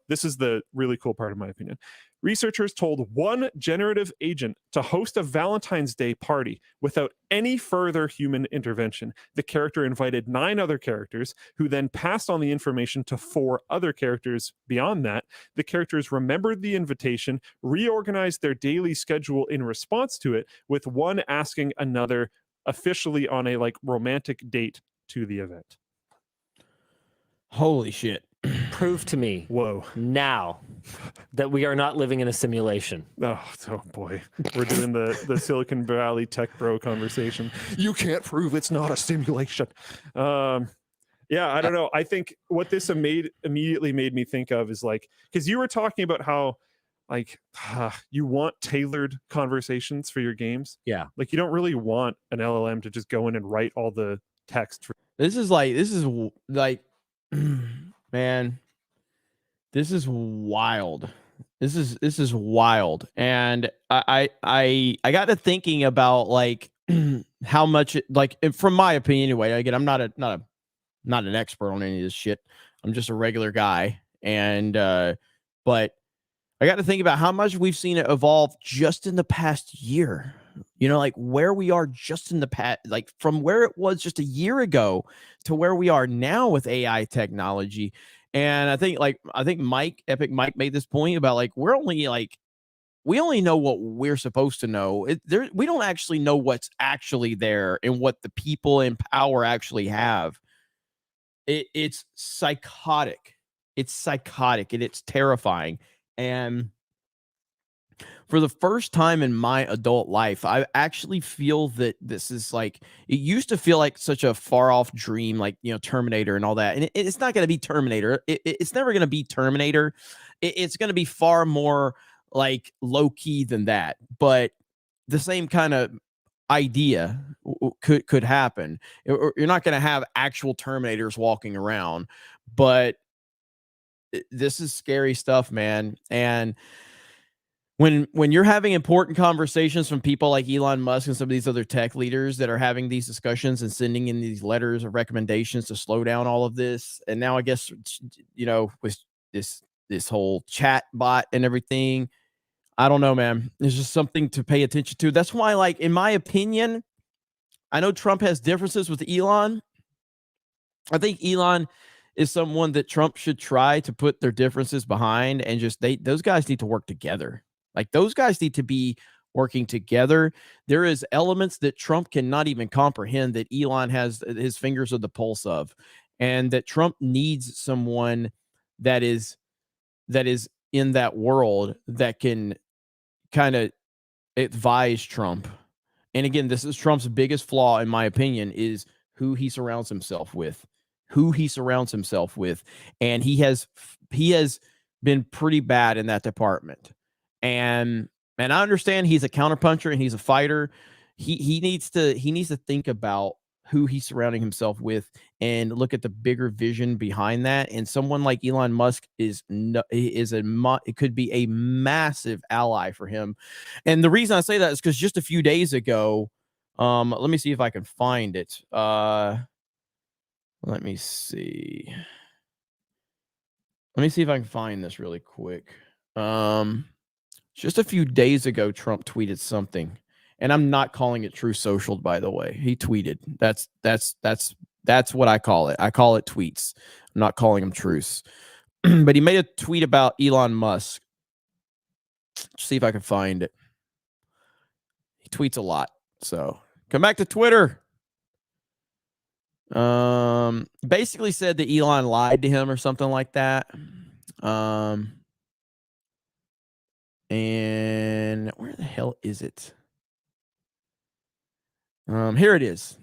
this is the really cool part of my opinion, researchers told one generative agent to host a Valentine's Day party without any further human intervention. The character invited 9 other characters, who then passed on the information to 4 other characters beyond that. The characters remembered the invitation, reorganized their daily schedule in response to it, with one asking another officially on a romantic date to the event. Holy shit. Prove to me now that we are not living in a simulation. Oh boy. We're doing the Silicon Valley tech bro conversation. You can't prove it's not a simulation. Yeah, I don't know. I think what this immediately made me think of is because you were talking about how you want tailored conversations for your games. Yeah. You don't really want an LLM to just go in and write all the text for. This is man, this is wild. This is wild. And I got to thinking about how much from my opinion anyway. Again, I'm not an expert on any of this shit. I'm just a regular guy. And but I got to think about how much we've seen it evolve just in the past year. Where we are just in the past, from where it was just a year ago to where we are now with AI technology. And I think Epic Mike made this point about we only know what we're supposed to know. We don't actually know what's actually there and what the people in power actually have. It's psychotic. It's psychotic and it's terrifying. And for the first time in my adult life, I actually feel that this is it used to feel like such a far off dream, Terminator and all that. And it's not going to be Terminator. It's never going to be Terminator. It's going to be far more low key than that. But the same kind of idea could happen. You're not going to have actual Terminators walking around, but this is scary stuff, man. And when you're having important conversations from people like Elon Musk and some of these other tech leaders that are having these discussions and sending in these letters of recommendations to slow down all of this, and now I guess with this whole chat bot and everything, I don't know, man. It's just something to pay attention to. That's why, in my opinion, I know Trump has differences with Elon. I think Elon is someone that Trump should try to put their differences behind, and those guys need to work together. Those guys need to be working together. There is elements that Trump cannot even comprehend that Elon has his fingers on the pulse of, and that Trump needs someone that is in that world that can kind of advise Trump. And again, this is Trump's biggest flaw, in my opinion, is who he surrounds himself with. And he has been pretty bad in that department. And I understand he's a counterpuncher and he's a fighter. He needs to think about who he's surrounding himself with and look at the bigger vision behind that. And someone like Elon Musk it could be a massive ally for him. And the reason I say that is because just a few days ago, let me see if I can find it. Let me see if I can find this really quick. Just a few days ago, Trump tweeted something, and I'm not calling it True Social, by the way. He tweeted. That's what I call it. I call it tweets. I'm not calling them truths. But he made a tweet about Elon Musk. Let's see if I can find it. He tweets a lot. So come back to Twitter. Basically said that Elon lied to him or something like that. And where the hell is it? Here it is.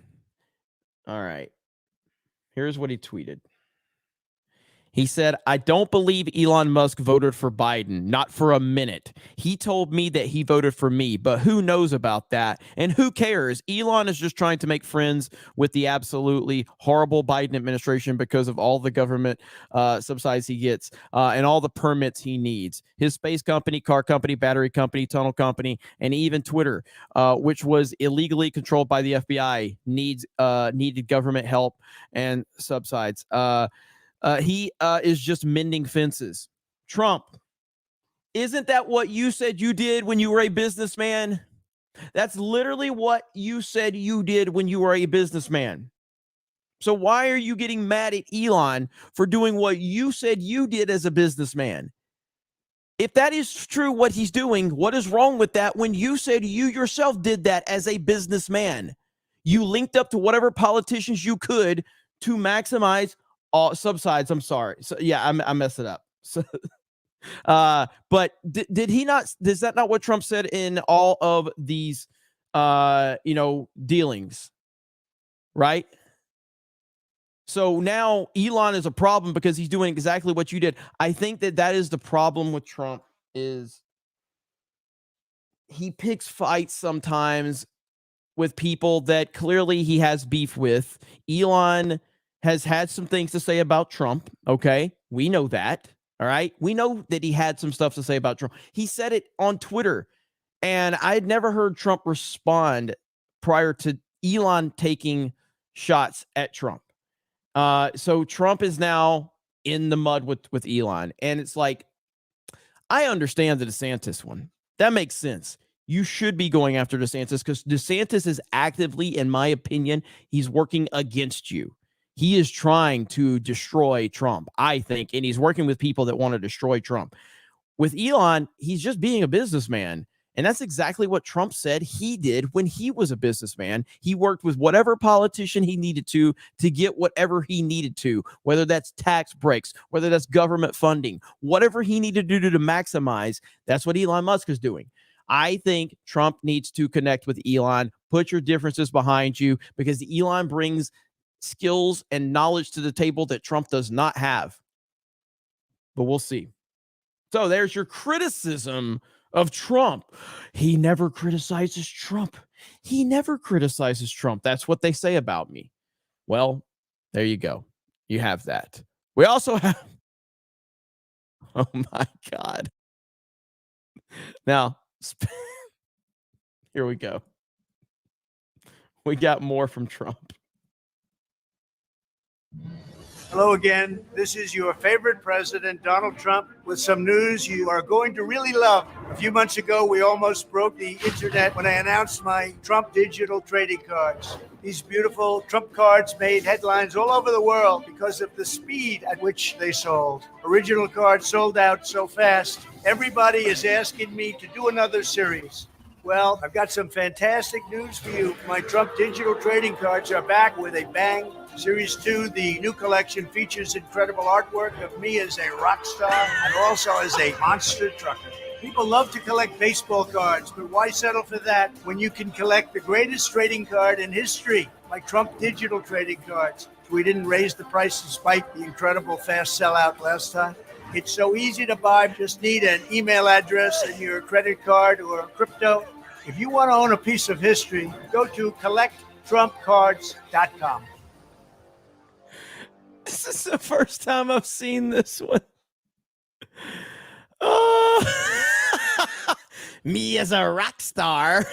All right. Here's what he tweeted. He said, I don't believe Elon Musk voted for Biden, not for a minute. He told me that he voted for me, but who knows about that? And who cares? Elon is just trying to make friends with the absolutely horrible Biden administration because of all the government subsidies he gets and all the permits he needs. His space company, car company, battery company, tunnel company, and even Twitter, which was illegally controlled by the FBI, needed government help and subsides. He is just mending fences. Trump, isn't that what you said you did when you were a businessman? That's literally what you said you did when you were a businessman. So why are you getting mad at Elon for doing what you said you did as a businessman? If that is true, what he's doing, what is wrong with that when you said you yourself did that as a businessman? You linked up to whatever politicians you could to maximize subsides. I'm sorry. So yeah, I messed it up. So, but did he not? Is that not what Trump said in all of these, dealings? Right. So now Elon is a problem because he's doing exactly what you did. I think that is the problem with Trump is he picks fights sometimes with people that clearly he has beef with. Elon has had some things to say about Trump. Okay. We know that. All right. We know that he had some stuff to say about Trump. He said it on Twitter, and I had never heard Trump respond prior to Elon taking shots at Trump. So Trump is now in the mud with Elon. And it's like, I understand the DeSantis one. That makes sense. You should be going after DeSantis because DeSantis is actively, in my opinion, he's working against you. He is trying to destroy Trump, I think, and he's working with people that want to destroy Trump. With Elon, he's just being a businessman. And that's exactly what Trump said he did when he was a businessman. He worked with whatever politician he needed to get whatever he needed to, whether that's tax breaks, whether that's government funding, whatever he needed to do to maximize. That's what Elon Musk is doing. I think Trump needs to connect with Elon, put your differences behind you, because Elon brings skills and knowledge to the table that Trump does not have. But we'll see. So there's your criticism of Trump. He never criticizes Trump. He never criticizes Trump. That's what they say about me. Well, there you go. You have that. We also have, oh my God. Now, here we go. We got more from Trump. Hello again. This is your favorite president, Donald Trump, with some news you are going to really love. A few months ago, we almost broke the internet when I announced my Trump digital trading cards. These beautiful Trump cards made headlines all over the world because of the speed at which they sold. Original cards sold out so fast, everybody is asking me to do another series. Well, I've got some fantastic news for you. My Trump digital trading cards are back with a bang. Series 2, the new collection, features incredible artwork of me as a rock star and also as a monster trucker. People love to collect baseball cards, but why settle for that when you can collect the greatest trading card in history, like Trump digital trading cards? We didn't raise the price despite the incredible fast sellout last time. It's so easy to buy. Just need an email address and your credit card or crypto. If you want to own a piece of history, go to collecttrumpcards.com. This is the first time I've seen this one. Me as a rock star.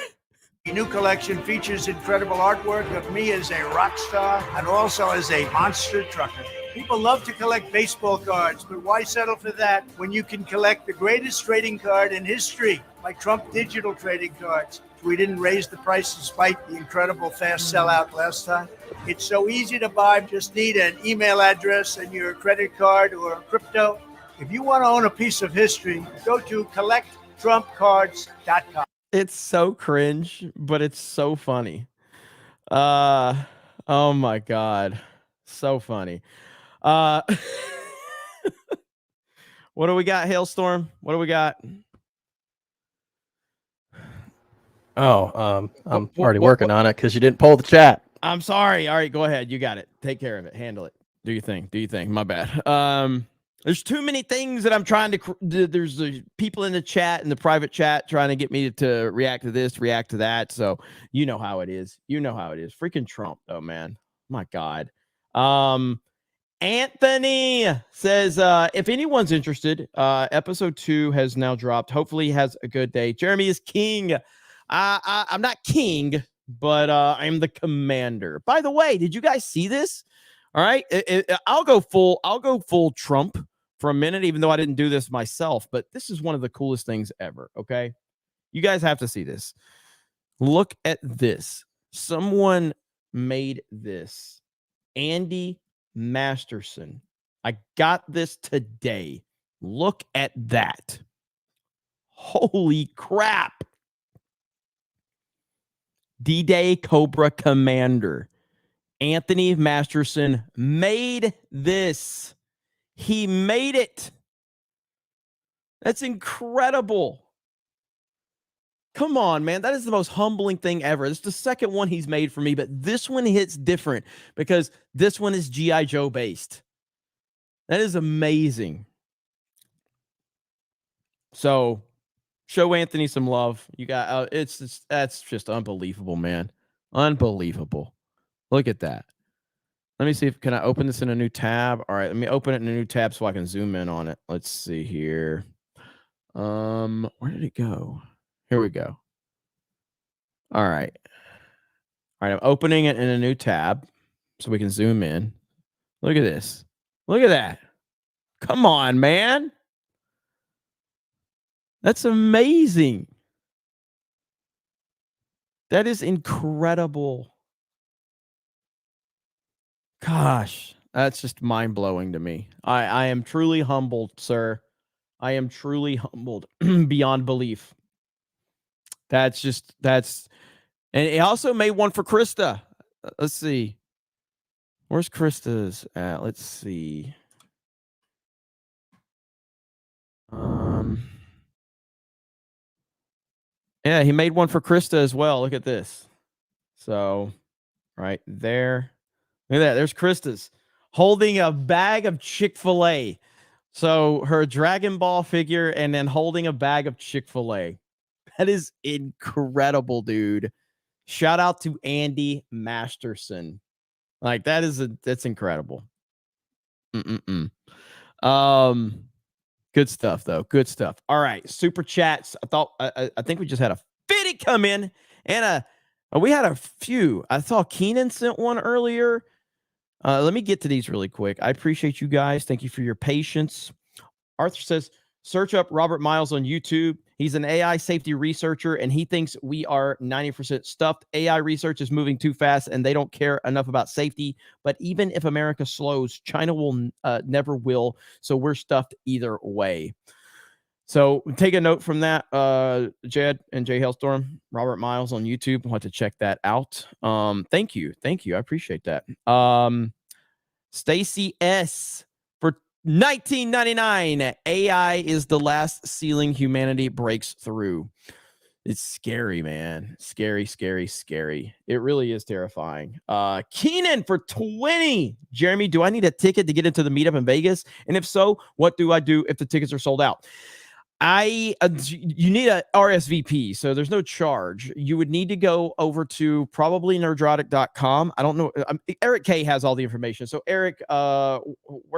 The new collection features incredible artwork of me as a rock star and also as a monster trucker. People love to collect baseball cards, but why settle for that when you can collect the greatest trading card in history, like Trump digital trading cards? We didn't raise the price despite the incredible fast sellout last time. It's so easy to buy. Just need an email address and your credit card or crypto. If you want to own a piece of history, go to collecttrumpcards.com. It's so cringe, but it's so funny. Oh my God. So funny. What do we got, Hailstorm? What do we got? I'm already working on it because you didn't poll the chat. I'm sorry. All right, go ahead. You got it. Take care of it. Handle it. Do your thing. My bad. There's too many things that I'm trying to. There's people in the chat, in the private chat, trying to get me to react to this, react to that. So you know how it is. You know how it is. Freaking Trump, though, man. My God. Anthony says, if anyone's interested, episode 2 has now dropped. Hopefully, he has a good day. Jeremy is king. I'm not king, but I'm the commander. By the way, did you guys see this? All right, I'll go full Trump for a minute, even though I didn't do this myself. But this is one of the coolest things ever. Okay, you guys have to see this. Look at this. Someone made this. Andy Masterson. I got this today. Look at that. Holy crap. D-Day Cobra Commander. Anthony Masterson made this. He made it. That's incredible. Come on, man. That is the most humbling thing ever. This is the second one he's made for me, but this one hits different because this one is G.I. Joe based. That is amazing. So show Anthony some love. You got that's just unbelievable, man. Unbelievable. Look at that. Let me see if can I open this in a new tab. All right, let me open it in a new tab so I can zoom in on it. Let's see here. Where did it go? Here we go. All right. All right, I'm opening it in a new tab so we can zoom in. Look at this. Look at that. Come on, man. That's amazing. That is incredible. Gosh, that's just mind-blowing to me. I am truly humbled, sir. I am truly humbled beyond belief. And he also made one for Krista. Let's see. Where's Krista's at? Let's see. Yeah, he made one for Krista as well. Look at this. So, right there. Look at that. There's Krista's holding a bag of Chick-fil-A. So her Dragon Ball figure and then holding a bag of Chick-fil-A. That is incredible, dude. Shout out to Andy Masterson. Like that's incredible. Good stuff though. Good stuff. All right, super chats. I think we just had a 50 come in, and we had a few. I saw Keenan sent one earlier. Let me get to these really quick. I appreciate you guys. Thank you for your patience. Arthur says, search up Robert Miles on YouTube. He's an AI safety researcher, and he thinks we are 90% stuffed. AI research is moving too fast, and they don't care enough about safety. But even if America slows, China will never will. So we're stuffed either way. So take a note from that, Jed and Jay Hellstorm, Robert Miles on YouTube. I'll have to check that out. Thank you. Thank you. I appreciate that. Stacy S. for $19.99. AI is the last ceiling humanity breaks through. It's scary, man. Scary, scary, scary. It really is terrifying. Keenan for 20. Jeremy, do I need a ticket to get into the meetup in Vegas? And if so, what do I do if the tickets are sold out? You need a RSVP, so there's no charge. You would need to go over to probably nerdrotic.com. I don't know. Eric K has all the information. So Eric, where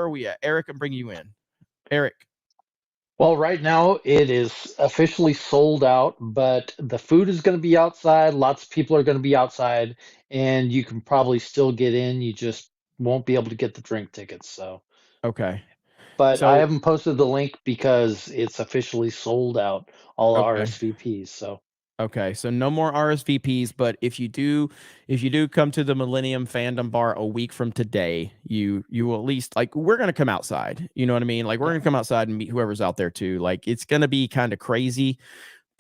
are we at? Eric, I'm bringing you in. Eric. Well, right now it is officially sold out, but the food is going to be outside. Lots of people are going to be outside, and you can probably still get in. You just won't be able to get the drink tickets. So okay. But So, I haven't posted the link because it's officially sold out, all RSVPs. So okay, so no more RSVPs, but if you do come to the Millennium Fandom Bar a week from today, you will at least, like, we're gonna come outside. You know what I mean? Like, we're gonna come outside and meet whoever's out there too. Like, it's gonna be kind of crazy,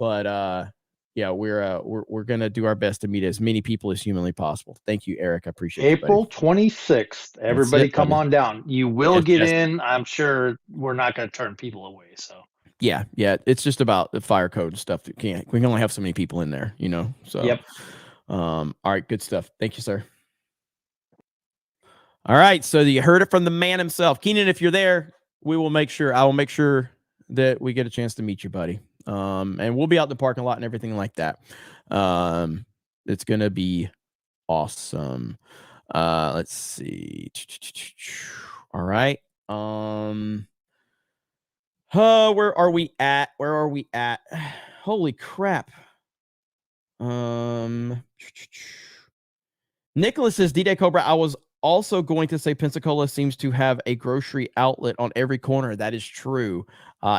but yeah, we're gonna do our best to meet as many people as humanly possible. Thank you, Eric. I appreciate it. April 26th, everybody come buddy. on down. You will Yes, get yes. in. I'm sure we're not going to turn people away. So Yeah, it's just about the fire code and stuff. We can only have so many people in there, you know. So Yep. All right, good stuff. Thank you, sir. All right, so you heard it from the man himself. Keenan, if you're there, we will make sure. I will make sure that we get a chance to meet you, buddy. And we'll be out in the parking lot and everything like that. It's gonna be awesome. Let's see. All right. Where are we at? Holy crap. Nicholas says, D-Day Cobra, I was also going to say Pensacola seems to have a grocery outlet on every corner. That is true.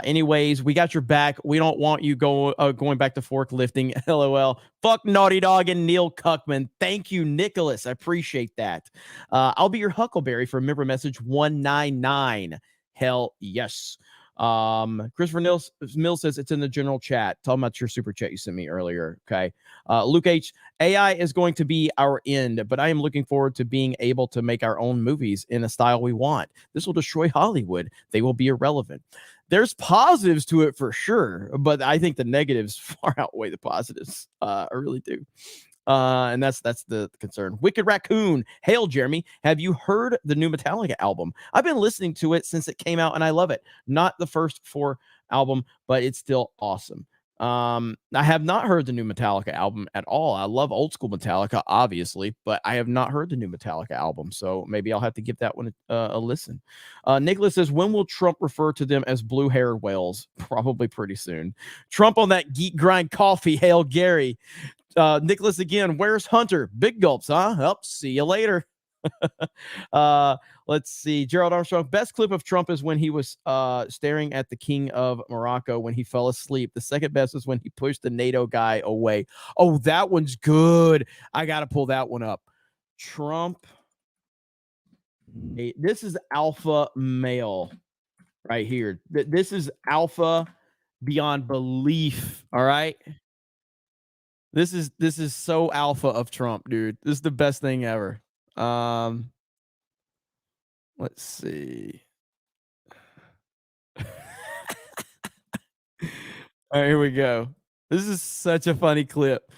Anyways, we got your back. We don't want you going back to forklifting. LOL. Fuck Naughty Dog and Neil Cuckman. Thank you, Nicholas. I appreciate that. I'll be your Huckleberry for member message 199. Hell yes. Christopher Mills says it's in the general chat. Talking about your super chat you sent me earlier. Okay. Luke H, AI is going to be our end, but I am looking forward to being able to make our own movies in a style we want. This will destroy Hollywood. They will be irrelevant. There's positives to it for sure, but I think the negatives far outweigh the positives. I really do. And that's the concern. Wicked Raccoon. Hail, Jeremy. Have you heard the new Metallica album? I've been listening to it since it came out, and I love it. Not the first 4 album, but it's still awesome. I have not heard the new Metallica album at all. I love old school Metallica, obviously, but I have not heard the new Metallica album, so maybe I'll have to give that one a listen. Nicholas says, when will Trump refer to them as blue-haired whales? Probably pretty soon. Trump on that geek grind coffee. Hail, Gary. Nicholas again, where's Hunter? Big gulps, huh? Oh, see you later. Let's see. Gerald Armstrong, best clip of Trump is when he was staring at the king of Morocco when he fell asleep. The second best is when he pushed the NATO guy away. Oh, that one's good. I got to pull that one up. Trump. This is alpha male right here. This is alpha beyond belief. All right. This is so alpha of Trump, dude. This is the best thing ever. Let's see. All right, here we go. This is such a funny clip.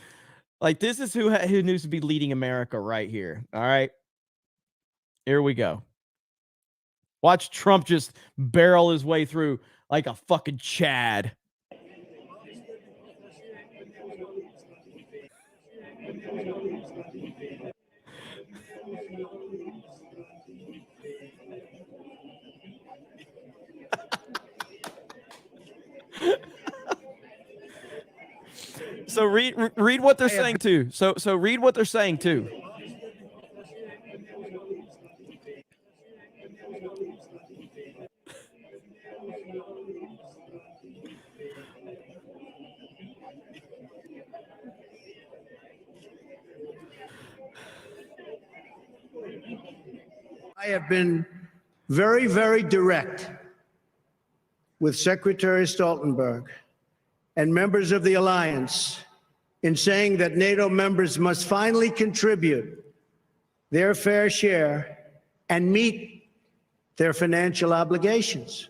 Like, this is who needs to be leading America right here. All right. Here we go. Watch Trump just barrel his way through like a fucking Chad. So read what they're saying too. So read what they're saying too. I have been very, very direct with Secretary Stoltenberg and members of the alliance in saying that NATO members must finally contribute their fair share and meet their financial obligations.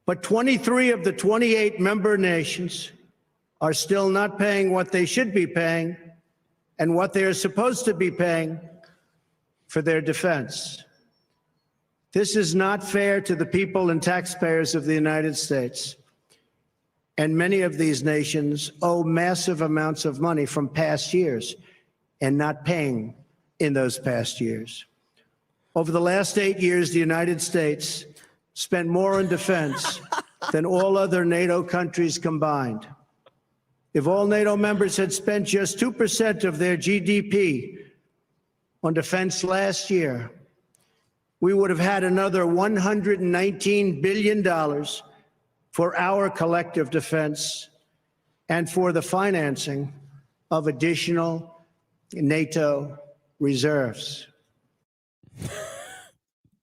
But 23 of the 28 member nations are still not paying what they should be paying and what they are supposed to be paying for their defense. This is not fair to the people and taxpayers of the United States. And many of these nations owe massive amounts of money from past years and not paying in those past years. Over the last 8 years, the United States spent more on defense than all other NATO countries combined. If all NATO members had spent just 2% of their GDP on defense last year, we would have had another $119 billion for our collective defense and for the financing of additional NATO reserves.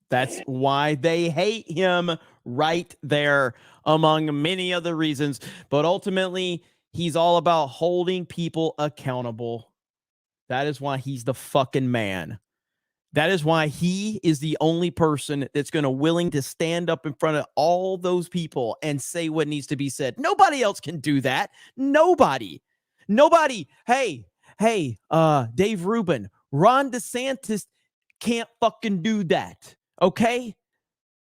That's why they hate him right there, among many other reasons. But ultimately, he's all about holding people accountable. That is why he's the fucking man. That is why he is the only person that's going to willing to stand up in front of all those people and say what needs to be said. Nobody else can do that. Nobody. Hey, Dave Rubin, Ron DeSantis can't fucking do that. Okay?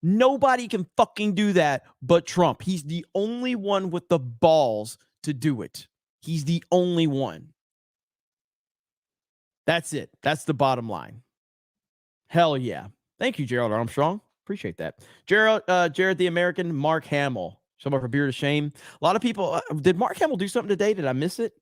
Nobody can fucking do that but Trump. He's the only one with the balls to do it. He's the only one. That's it. That's the bottom line. Hell yeah. Thank you, Gerald Armstrong. Appreciate that. Jared the American, Mark Hamill. Someone for Beard of Shame. A lot of people. Did Mark Hamill do something today? Did I miss it?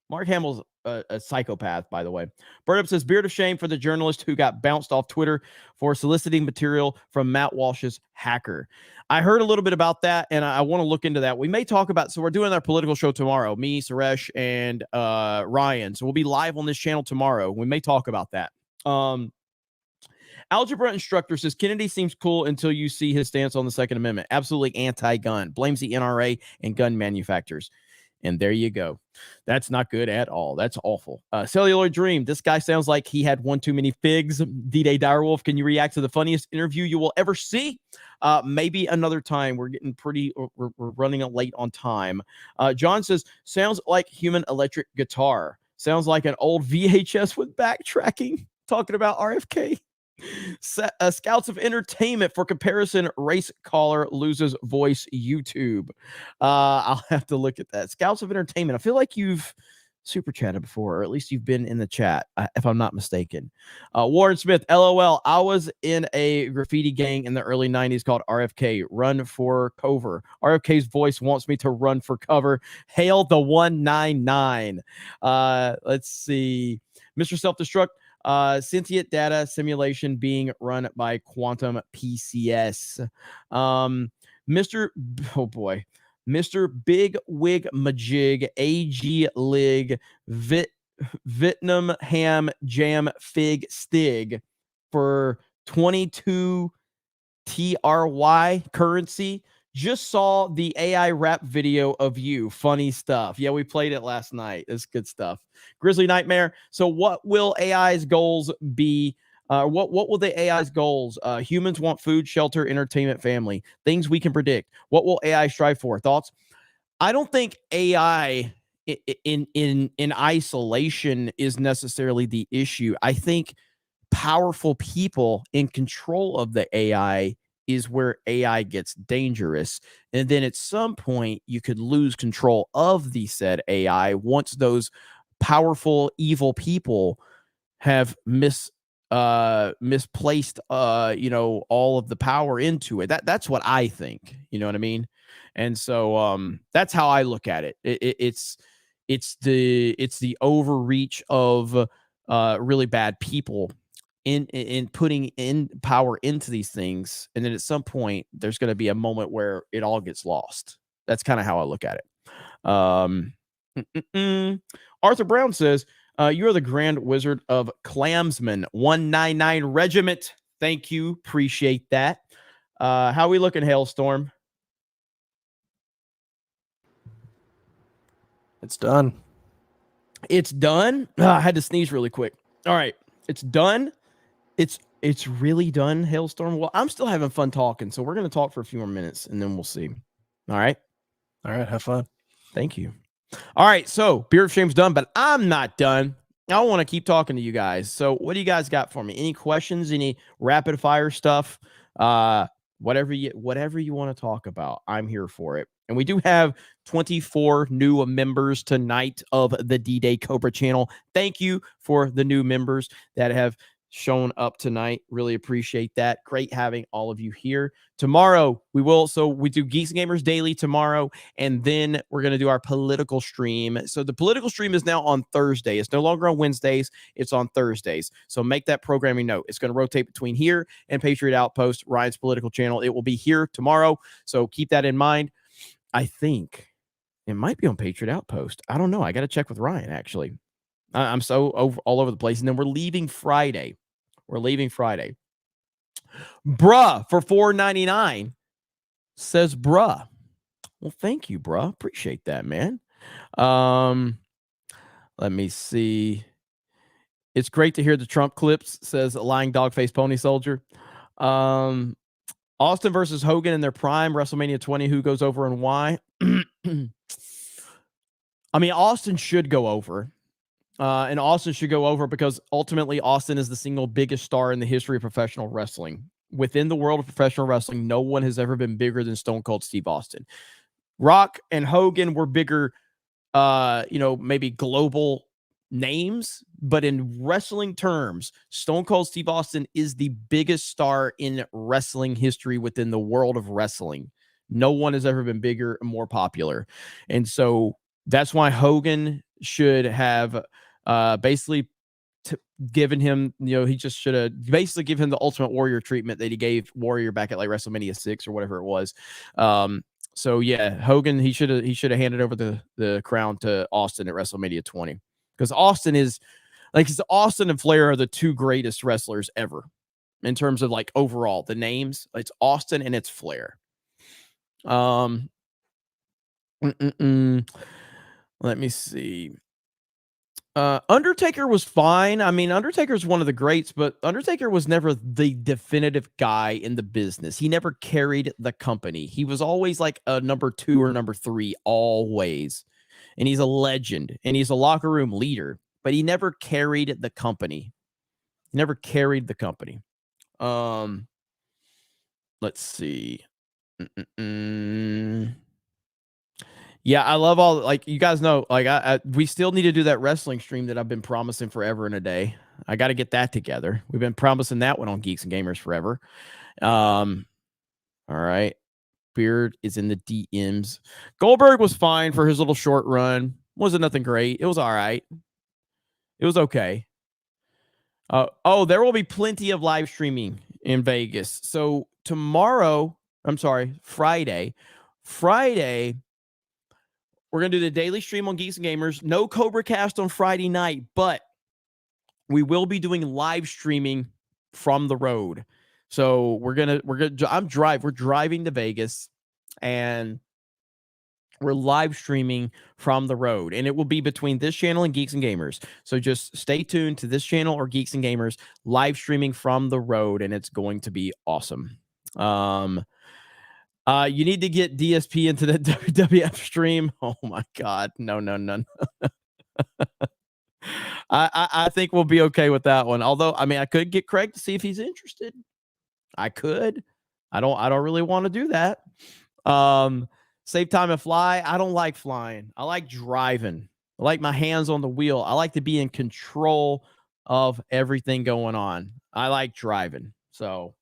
Mark Hamill's a psychopath, by the way. Bird Up says, Beard of Shame for the journalist who got bounced off Twitter for soliciting material from Matt Walsh's hacker. I heard a little bit about that, and I want to look into that. We may talk about, so we're doing our political show tomorrow, me, Suresh, and Ryan. So we'll be live on this channel tomorrow. We may talk about that. Algebra instructor says, Kennedy seems cool until you see his stance on the Second Amendment. Absolutely anti-gun. Blames the NRA and gun manufacturers. And there you go. That's not good at all. That's awful. Celluloid Dream. This guy sounds like he had one too many figs. D-Day Direwolf, can you react to the funniest interview you will ever see? Maybe another time. We're getting pretty, we're running late on time. John says, sounds like human electric guitar. Sounds like an old VHS with backtracking. Talking about RFK. Scouts of Entertainment for comparison. Race caller loses voice. YouTube. I'll have to look at that. Scouts of Entertainment. I feel like you've super chatted before, or at least you've been in the chat, if I'm not mistaken. Warren Smith. LOL. I was in a graffiti gang in the early 90s called RFK. Run for cover. RFK's voice wants me to run for cover. Hail the 199. Let's see. Mr. Self-Destruct. Sentient data simulation being run by Quantum PCS. Mr. Big Wig Majig AG Lig Vietnam Ham Jam Fig Stig for 22 TRY currency. Just saw the AI rap video of you. Funny stuff. Yeah, we played it last night. It's good stuff. Grizzly Nightmare. So what will AI's goals be? What will the AI's goals? Humans want food, shelter, entertainment, family. Things we can predict. What will AI strive for? Thoughts? I don't think AI in isolation is necessarily the issue. I think powerful people in control of the AI is where AI gets dangerous. And then at some point, you could lose control of the said AI once those powerful, evil people have misplaced, all of the power into it. That's what I think. You know what I mean? And so that's how I look at it. It's the overreach of really bad people in putting in power into these things, and then at some point there's going to be a moment where it all gets lost. That's kind of how I look at it. Arthur Brown says, you are the Grand Wizard of Clansmen 199 Regiment. Thank you, appreciate that. How are we looking, Hailstorm? It's done. It's done. I had to sneeze really quick. All right, it's done. It's really done, Hailstorm. Well, I'm still having fun talking, so we're going to talk for a few more minutes, and then we'll see. All right? All right, have fun. Thank you. All right, so Beard of Shame's done, but I'm not done. I want to keep talking to you guys. So what do you guys got for me? Any questions? Any rapid-fire stuff? Whatever you want to talk about, I'm here for it. And we do have 24 new members tonight of the D-Day Cobra channel. Thank you for the new members that have shown up tonight. Really appreciate that. Great having all of you here. Tomorrow we do Geeks and Gamers Daily tomorrow, and then we're going to do our political stream. So the political stream is now on Thursday. It's no longer on Wednesdays. It's on Thursdays. So make that programming note. It's going to rotate between here and Patriot Outpost, Ryan's political channel. It will be here tomorrow. So keep that in mind. I think it might be on Patriot Outpost. I don't know. I got to check with Ryan, actually. I'm so all over the place. And then we're leaving Friday. Bruh for $4.99 says bruh. Well, thank you, bruh. Appreciate that, man. Let me see. It's great to hear the Trump clips, says Lying Dog Face Pony Soldier. Austin versus Hogan in their prime, WrestleMania 20. Who goes over and why? I mean, Austin should go over. And Austin should go over because ultimately Austin is the single biggest star in the history of professional wrestling. within the world of professional wrestling, no one has ever been bigger than Stone Cold Steve Austin. Rock and Hogan were bigger, maybe global names, but in wrestling terms, Stone Cold Steve Austin is the biggest star in wrestling history within the world of wrestling. No one has ever been bigger and more popular. And so that's why Hogan should have basically given him, he just should have basically given him the Ultimate Warrior treatment that he gave Warrior back at like WrestleMania 6 or whatever it was. So yeah, Hogan, he should have handed over the crown to Austin at WrestleMania 20, because Austin is like, Austin and Flair are the two greatest wrestlers ever in terms of like overall the names. It's Austin and it's Flair. Let me see. Undertaker was fine. I mean, Undertaker's one of the greats, but Undertaker was never the definitive guy in the business. He never carried the company. He was always like a number 2 or number 3, always. And he's a legend and he's a locker room leader, but he never carried the company. He never carried the company. Let's see. Yeah, I love all, like, you guys know, like, we still need to do that wrestling stream that I've been promising forever and a day. I got to get that together. We've been promising that one on Geeks and Gamers forever. All right. Beard is in the DMs. Goldberg was fine for his little short run. Wasn't nothing great. It was all right. It was okay. There will be plenty of live streaming in Vegas. So Friday, we're going to do the daily stream on Geeks and Gamers. No CobraCast on Friday night, but we will be doing live streaming from the road. So we're driving to Vegas and we're live streaming from the road, and it will be between this channel and Geeks and Gamers. So just stay tuned to this channel or Geeks and Gamers live streaming from the road, and it's going to be awesome. You need to get DSP into the WWF stream. Oh my God. No. I think we'll be okay with that one. Although, I mean, I could get Craig to see if he's interested. I could. I don't really want to do that. Save time and fly. I don't like flying. I like driving. I like my hands on the wheel. I like to be in control of everything going on. I like driving. So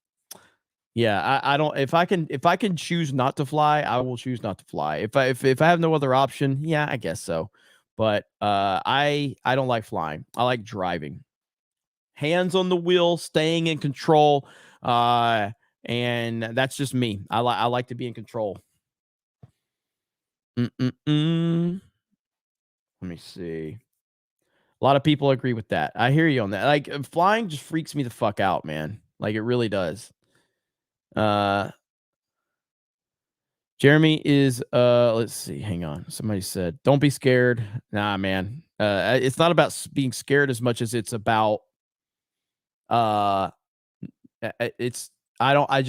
yeah, I don't, if I can choose not to fly, I will choose not to fly. If I have no other option, yeah, I guess so. But I don't like flying. I like driving. Hands on the wheel, staying in control. And that's just me. I like to be in control. Let me see. A lot of people agree with that. I hear you on that. Like, flying just freaks me the fuck out, man. Like, it really does. Jeremy is let's see, hang on. Somebody said, don't be scared. Nah, man. It's not about being scared as much as it's about I just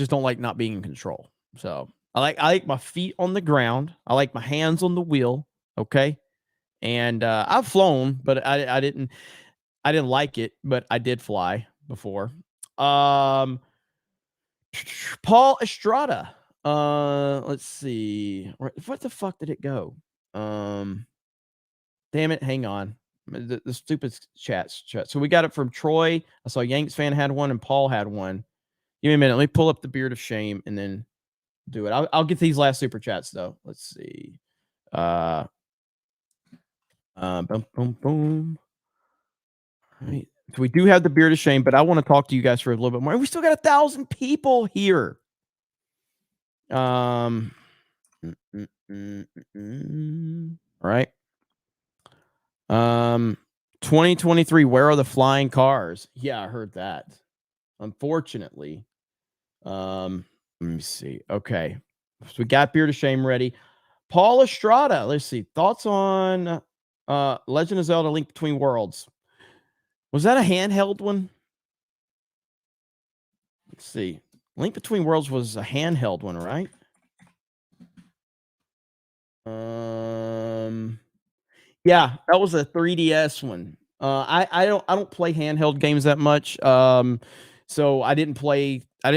don't like not being in control. So I like my feet on the ground. I like my hands on the wheel. Okay. And I've flown, but I didn't like it, but I did fly before. Paul Estrada. Let's see. What the fuck did it go? Damn it. Hang on. The stupid chat. So we got it from Troy. I saw Yanks fan had one and Paul had one. Give me a minute. Let me pull up the Beard of Shame and then do it. I'll get these last super chats though. Let's see. Boom. All right. So we do have the Beard of Shame, but I want to talk to you guys for a little bit more. We still got 1,000 people here. All right. 2023, where are the flying cars? Yeah, I heard that. Unfortunately. Let me see. Okay. So we got Beard of Shame ready. Paul Estrada, let's see. Thoughts on Legend of Zelda Link Between Worlds. Was that a handheld one? Let's see. Link Between Worlds was a handheld one, right? Yeah, that was a 3DS one. I don't play handheld games that much. So I didn't play I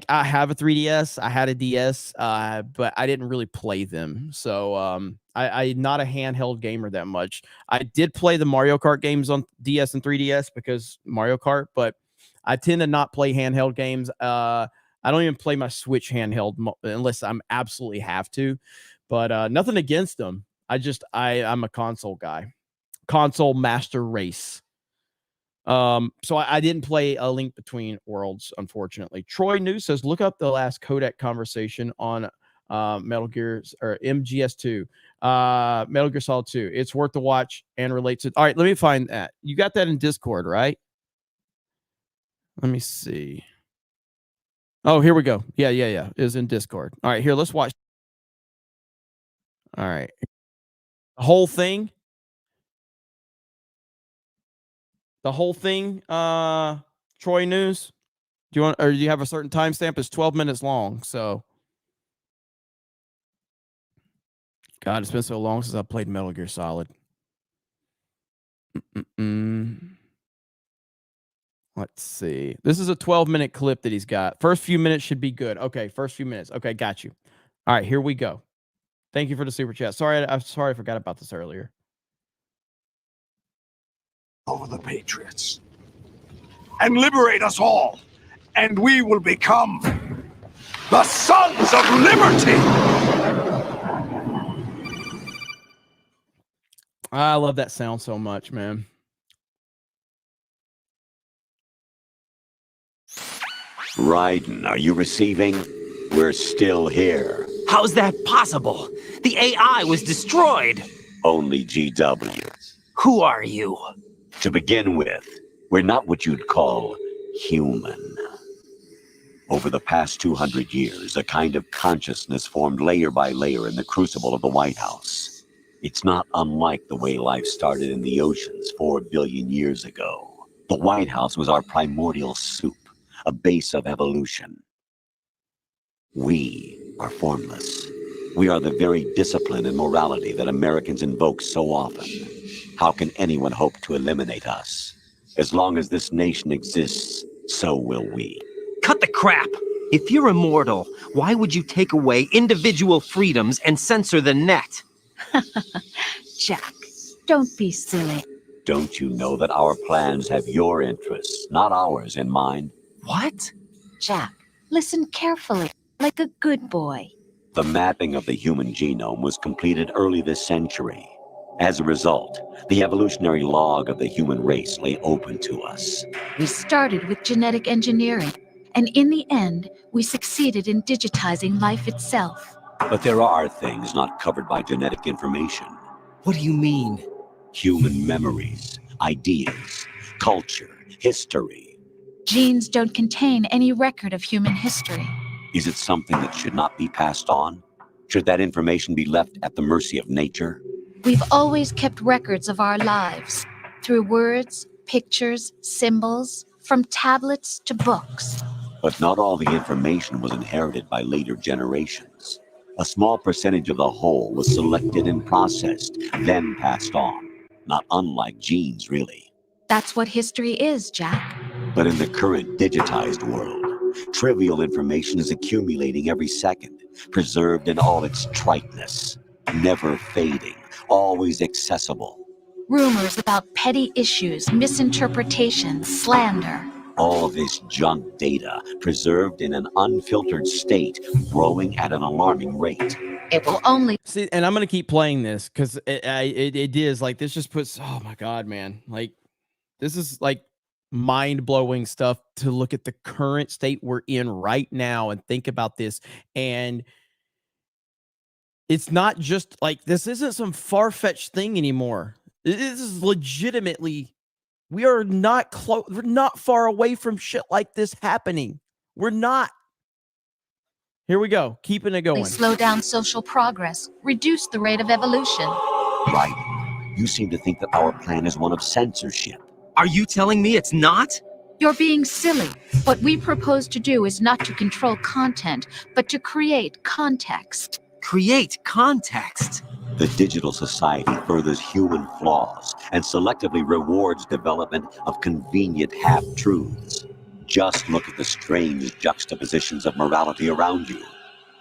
have a 3DS. I had a DS, but I didn't really play them. So I'm not a handheld gamer that much. I did play the Mario Kart games on DS and 3DS because Mario Kart, but I tend to not play handheld games. I don't even play my Switch handheld unless I'm absolutely have to. But nothing against them. I'm a console guy. Console master race. So I didn't play A Link Between Worlds, unfortunately. Troy New says, look up the last codec conversation on Metal Gear or MGS2, Metal Gear Solid 2. It's worth the watch and relates it. All right, let me find that. You got that in Discord, right? Let me see. Oh, here we go. Yeah. It was in Discord. All right, here, let's watch. All right. The whole thing. Troy News. Do you have a certain timestamp? It's 12 minutes long. So, God, it's been so long since I played Metal Gear Solid. Let's see. This is a 12-minute clip that he's got. First few minutes should be good. Okay, first few minutes. Okay, got you. All right, here we go. Thank you for the super chat. I'm sorry I forgot about this earlier. Over the Patriots and liberate us all, and we will become the sons of liberty. I love that sound so much, man. Raiden, are you receiving? We're still here. How's that possible? The AI was destroyed. Only GW. Who are you? To begin with, we're not what you'd call human. Over the past 200 years, a kind of consciousness formed layer by layer in the crucible of the White House. It's not unlike the way life started in the oceans 4 billion years ago. The White House was our primordial soup, a base of evolution. We are formless. We are the very discipline and morality that Americans invoke so often. How can anyone hope to eliminate us? As long as this nation exists, so will we. Cut the crap! If you're immortal, why would you take away individual freedoms and censor the net? Jack, don't be silly. Don't you know that our plans have your interests, not ours, in mind? What? Jack, listen carefully, like a good boy. The mapping of the human genome was completed early this century. As a result, the evolutionary log of the human race lay open to us. We started with genetic engineering, and in the end, we succeeded in digitizing life itself. But there are things not covered by genetic information. What do you mean? Human memories, ideas, culture, history. Genes don't contain any record of human history. Is it something that should not be passed on? Should that information be left at the mercy of nature? We've always kept records of our lives, through words, pictures, symbols, from tablets to books. But not all the information was inherited by later generations. A small percentage of the whole was selected and processed, then passed on. Not unlike genes, really. That's what history is, Jack. But in the current digitized world, trivial information is accumulating every second, preserved in all its triteness, never fading, always accessible. Rumors about petty issues, misinterpretations, slander. All this junk data, preserved in an unfiltered state, growing at an alarming rate. It will only... See, and I'm going to keep playing this because it is like, this just puts, oh my God, man. Like, this is like mind-blowing stuff to look at the current state we're in right now and think about this. And it's not just like, this isn't some far-fetched thing anymore. This is legitimately, we are not close. We're not far away from shit like this happening. We're not. Here we go. Keeping it going. Slow down social progress. Reduce the rate of evolution. Right. You seem to think that our plan is one of censorship. Are you telling me it's not? You're being silly. What we propose to do is not to control content, but to create context. Create context? The digital society furthers human flaws and selectively rewards development of convenient half-truths. Just look at the strange juxtapositions of morality around you.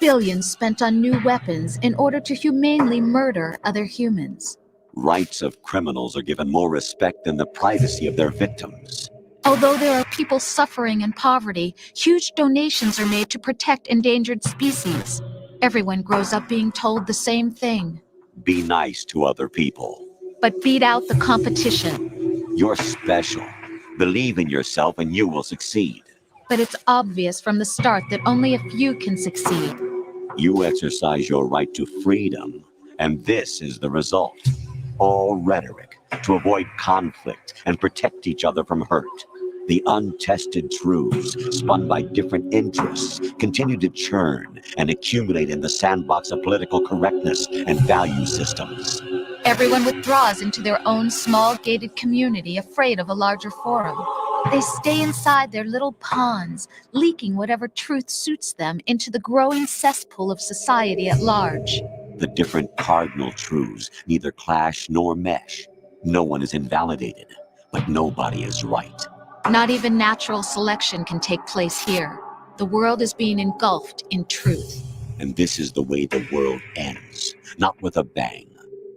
Billions spent on new weapons in order to humanely murder other humans. Rights of criminals are given more respect than the privacy of their victims. Although there are people suffering in poverty, huge donations are made to protect endangered species. Everyone grows up being told the same thing. Be nice to other people. But beat out the competition. You're special. Believe in yourself and you will succeed. But it's obvious from the start that only a few can succeed. You exercise your right to freedom, and this is the result. All rhetoric to avoid conflict and protect each other from hurt. The untested truths, spun by different interests, continue to churn and accumulate in the sandbox of political correctness and value systems. Everyone withdraws into their own small gated community, afraid of a larger forum. They stay inside their little ponds, leaking whatever truth suits them into the growing cesspool of society at large. The different cardinal truths neither clash nor mesh. No one is invalidated, but nobody is right. Not even natural selection can take place here. The world is being engulfed in truth. And this is the way the world ends, not with a bang,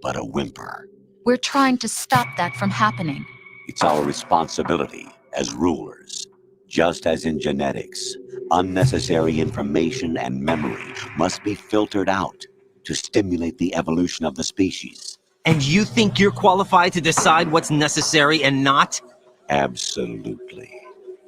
but a whimper. We're trying to stop that from happening. It's our responsibility as rulers. Just as in genetics, unnecessary information and memory must be filtered out to stimulate the evolution of the species. And you think you're qualified to decide what's necessary and not? Absolutely.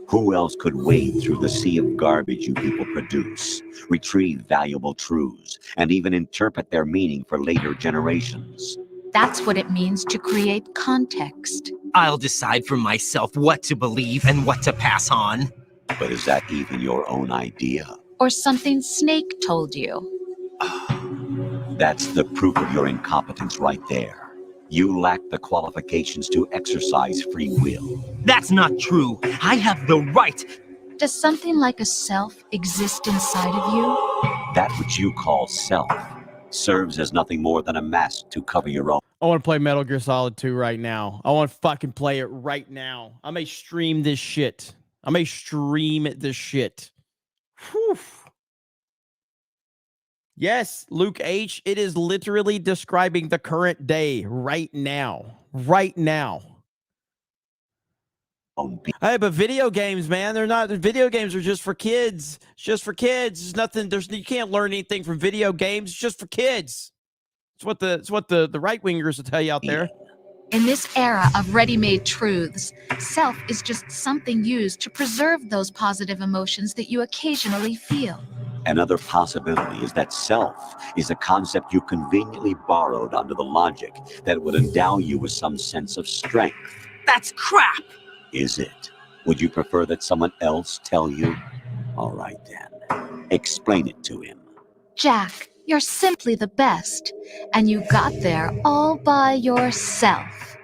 Who else could wade through the sea of garbage you people produce, retrieve valuable truths, and even interpret their meaning for later generations? That's what it means to create context. I'll decide for myself what to believe and what to pass on. But is that even your own idea? Or something Snake told you? That's the proof of your incompetence right there. You lack the qualifications to exercise free will. That's not true. I have the right. Does something like a self exist inside of you? That which you call self serves as nothing more than a mask to cover your own. I want to play Metal Gear Solid 2 right now. I want to fucking play it right now. I may stream this shit. Whew. Yes, Luke H., it is literally describing the current day right now. Right now. Hey, but video games, man, they're not. Video games are just for kids. It's just for kids. There's nothing. You can't learn anything from video games. It's just for kids. It's what the right wingers will tell you out there. In this era of ready-made truths, self is just something used to preserve those positive emotions that you occasionally feel. Another possibility is that self is a concept you conveniently borrowed under the logic that would endow you with some sense of strength. That's crap! Is it? Would you prefer that someone else tell you? All right then. Explain it to him. Jack, you're simply the best, and you got there all by yourself.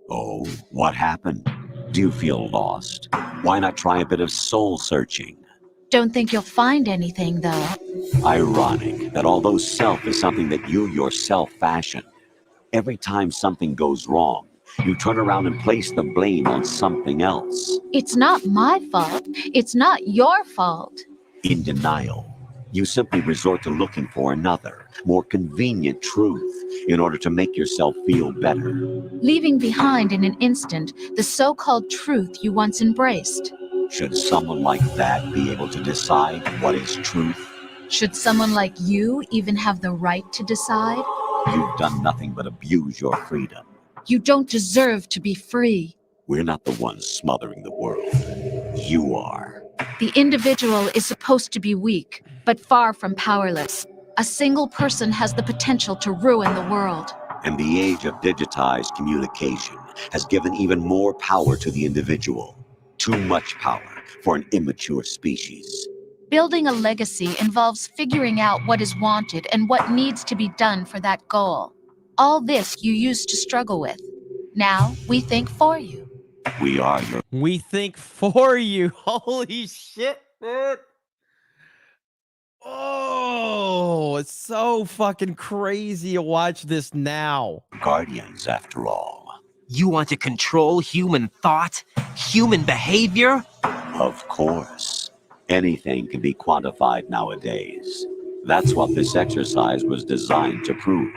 Oh, what happened? Do you feel lost? Why not try a bit of soul searching? Don't think you'll find anything, though. Ironic that although self is something that you yourself fashioned, every time something goes wrong, you turn around and place the blame on something else. It's not my fault. It's not your fault. In denial, you simply resort to looking for another, more convenient truth in order to make yourself feel better. Leaving behind in an instant the so-called truth you once embraced. Should someone like that be able to decide what is truth? Should someone like you even have the right to decide? You've done nothing but abuse your freedom. You don't deserve to be free. We're not the ones smothering the world. You are. The individual is supposed to be weak, but far from powerless. A single person has the potential to ruin the world. And the age of digitized communication has given even more power to the individual. Too much power for an immature species. Building a legacy involves figuring out what is wanted and what needs to be done for that goal. All this you used to struggle with. Now we think for you. We think for you. Holy shit, man. Oh, it's so fucking crazy to watch this now. Guardians, after all. You want to control human thought, human behavior? Of course. Anything can be quantified nowadays. That's what this exercise was designed to prove.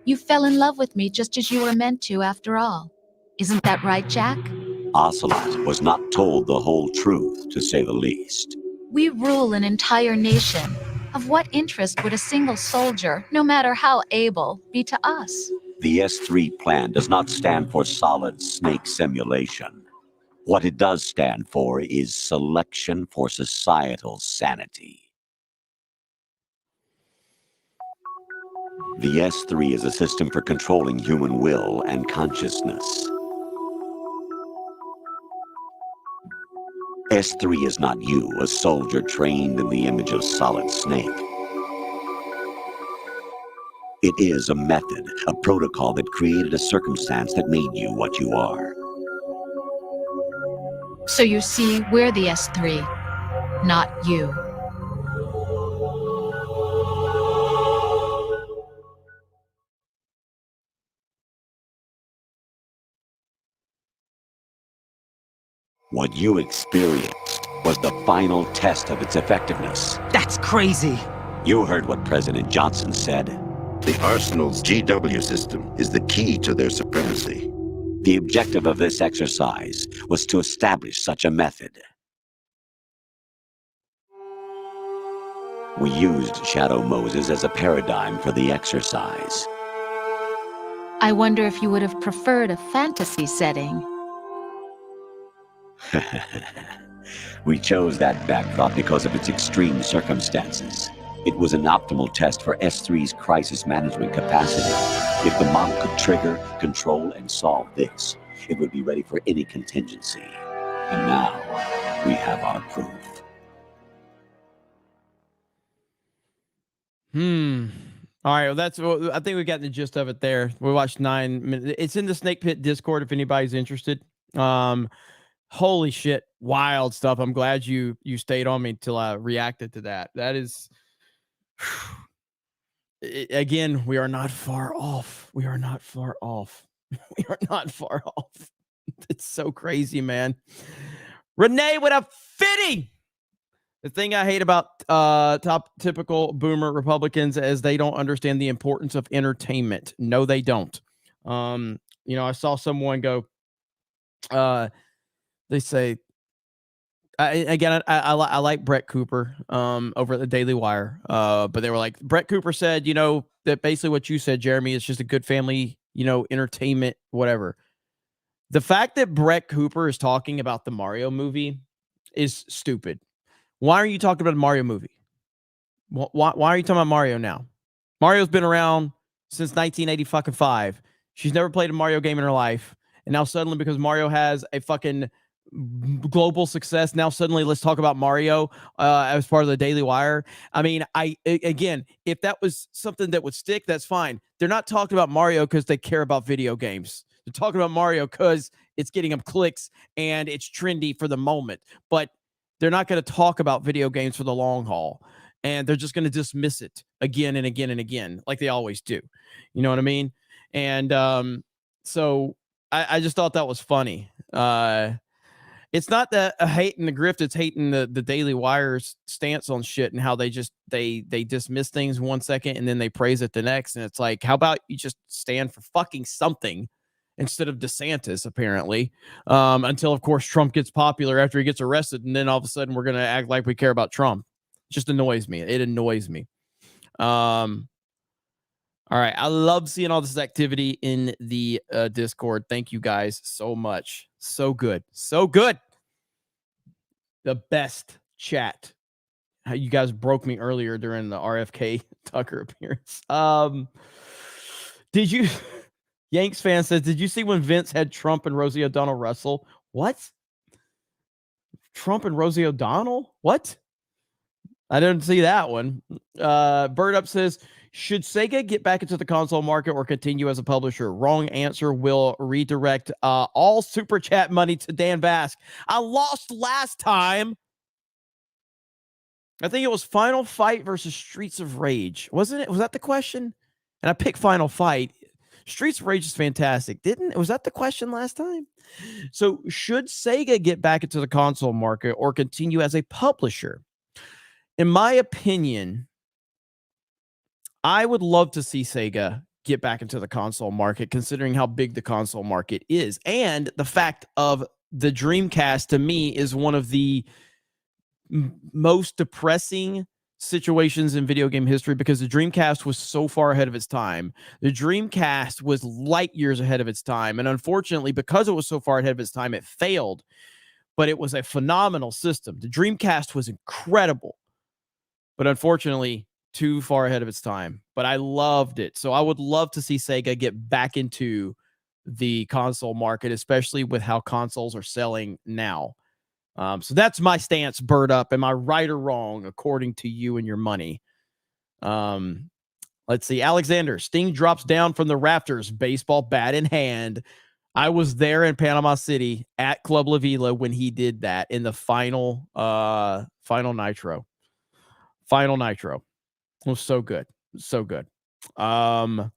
You fell in love with me just as you were meant to, after all. Isn't that right, Jack? Ocelot was not told the whole truth, to say the least. We rule an entire nation. Of what interest would a single soldier, no matter how able, be to us? The S3 plan does not stand for solid snake simulation. What it does stand for is selection for societal sanity. The S3 is a system for controlling human will and consciousness. S3 is not you, a soldier trained in the image of Solid Snake. It is a method, a protocol that created a circumstance that made you what you are. So you see, we're the S3, not you. What you experienced was the final test of its effectiveness. That's crazy. You heard what President Johnson said. The Arsenal's GW system is the key to their supremacy. The objective of this exercise was to establish such a method. We used Shadow Moses as a paradigm for the exercise. I wonder if you would have preferred a fantasy setting. We chose that backdrop because of its extreme circumstances. It was an optimal test for S3's crisis management capacity. If the model could trigger, control, and solve this, it would be ready for any contingency. And now, we have our proof. All right, well, I think we got the gist of it there. We watched 9 minutes. It's in the Snake Pit Discord if anybody's interested. Holy shit, wild stuff. I'm glad you stayed on me till I reacted to that. That is, again, we are not far off. We are not far off. We are not far off. It's so crazy, man. Renee with a fitty. The thing I hate about typical boomer Republicans is they don't understand the importance of entertainment. No, they don't. I saw someone go, they say, I like Brett Cooper over at the Daily Wire, but they were like, Brett Cooper said, that basically what you said, Jeremy, is just a good family, entertainment, whatever. The fact that Brett Cooper is talking about the Mario movie is stupid. Why are you talking about a Mario movie? Why are you talking about Mario now? Mario's been around since 1985. She's never played a Mario game in her life. And now suddenly, because Mario has a fucking global success, now suddenly let's talk about Mario as part of the Daily Wire. I mean, again, if that was something that would stick, that's fine. They're not talking about Mario because they care about video games. They're talking about Mario because it's getting them clicks and it's trendy for the moment. But they're not going to talk about video games for the long haul. And they're just going to dismiss it again and again and again, like they always do. You know what I mean? And so I just thought that was funny. It's not that hating the grift, it's hating the Daily Wire's stance on shit and how they dismiss things 1 second and then they praise it the next. And it's like, how about you just stand for fucking something instead of DeSantis, apparently, until, of course, Trump gets popular after he gets arrested. And then all of a sudden we're going to act like we care about Trump. It just annoys me. It annoys me. All right. I love seeing all this activity in the Discord. Thank you guys so much. So good. So good. The best chat. You guys broke me earlier during the RFK Tucker appearance. Did you... Yanks fan says, did you see when Vince had Trump and Rosie O'Donnell wrestle? What? Trump and Rosie O'Donnell? What? I didn't see that one. Bird Up says, should Sega get back into the console market or continue as a publisher? Wrong answer. Will redirect all super chat money to Dan Bask. I lost last time. I think it was Final Fight versus Streets of Rage. Wasn't it? Was that the question? And I picked Final Fight. Streets of Rage is fantastic. Was that the question last time? So should Sega get back into the console market or continue as a publisher? In my opinion, I would love to see Sega get back into the console market, considering how big the console market is. And the fact of the Dreamcast, to me, is one of the most depressing situations in video game history, because the Dreamcast was so far ahead of its time. The Dreamcast was light years ahead of its time. And unfortunately, because it was so far ahead of its time, it failed. But it was a phenomenal system. The Dreamcast was incredible, but unfortunately, too far ahead of its time. But I loved it. So I would love to see Sega get back into the console market, especially with how consoles are selling now. So that's my stance, Bird Up. Am I right or wrong, according to you and your money? Let's see. Alexander, Sting drops down from the rafters, baseball bat in hand. I was there in Panama City at Club La Vila when he did that in the final Nitro. Final Nitro. It was so good. So good. Let's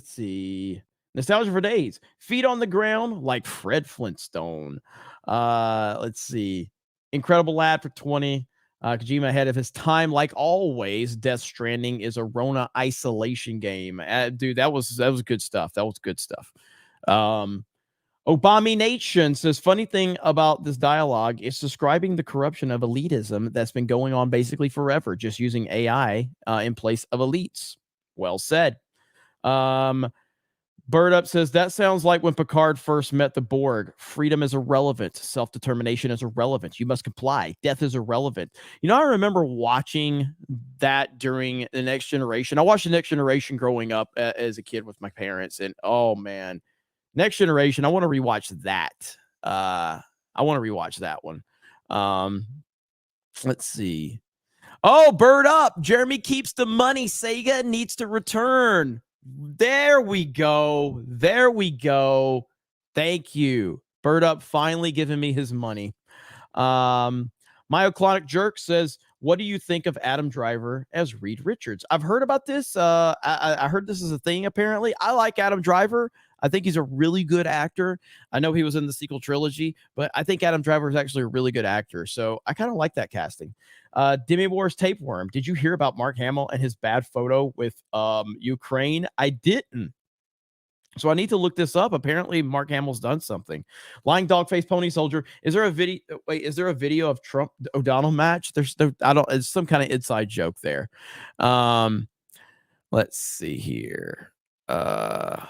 see. Nostalgia for days. Feet on the ground like Fred Flintstone. Let's see. Incredible Lad for 20. Kojima ahead of his time, like always. Death Stranding is a Rona isolation game. Dude, that was good stuff. That was good stuff. Abomination says, funny thing about this dialogue, it's describing the corruption of elitism that's been going on basically forever, just using AI in place of elites. Well said. Bird Up says, that sounds like when Picard first met the Borg. Freedom is irrelevant. Self-determination is irrelevant. You must comply. Death is irrelevant. You know, I remember watching that during The Next Generation. I watched The Next Generation growing up as a kid with my parents, and oh man, Next Generation, I want to rewatch that. I want to rewatch that one. Let's see. Oh, Bird Up. Jeremy keeps the money. Sega needs to return. There we go. There we go. Thank you. Bird Up finally giving me his money. Myoclonic Jerk says, what do you think of Adam Driver as Reed Richards? I've heard about this. I heard this is a thing, apparently. I like Adam Driver. I think he's a really good actor. I know he was in the sequel trilogy, but I think Adam Driver is actually a really good actor. So I kind of like that casting. Demi Moore's Tapeworm. Did you hear about Mark Hamill and his bad photo with Ukraine? I didn't. So I need to look this up. Apparently, Mark Hamill's done something. Lying Dog Face Pony Soldier. Is there a video? Wait, is there a video of Trump O'Donnell match? It's some kind of inside joke there. Let's see here. Since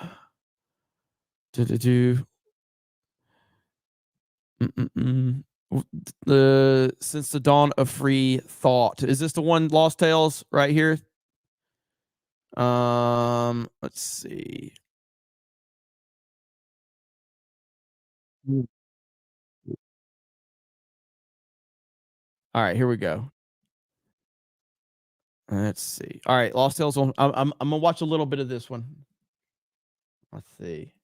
the dawn of free thought. Is this the one, Lost Tales, right here? Let's see. All right, here we go. Let's see. All right, Lost Tales. I'm gonna watch a little bit of this one. Let's see.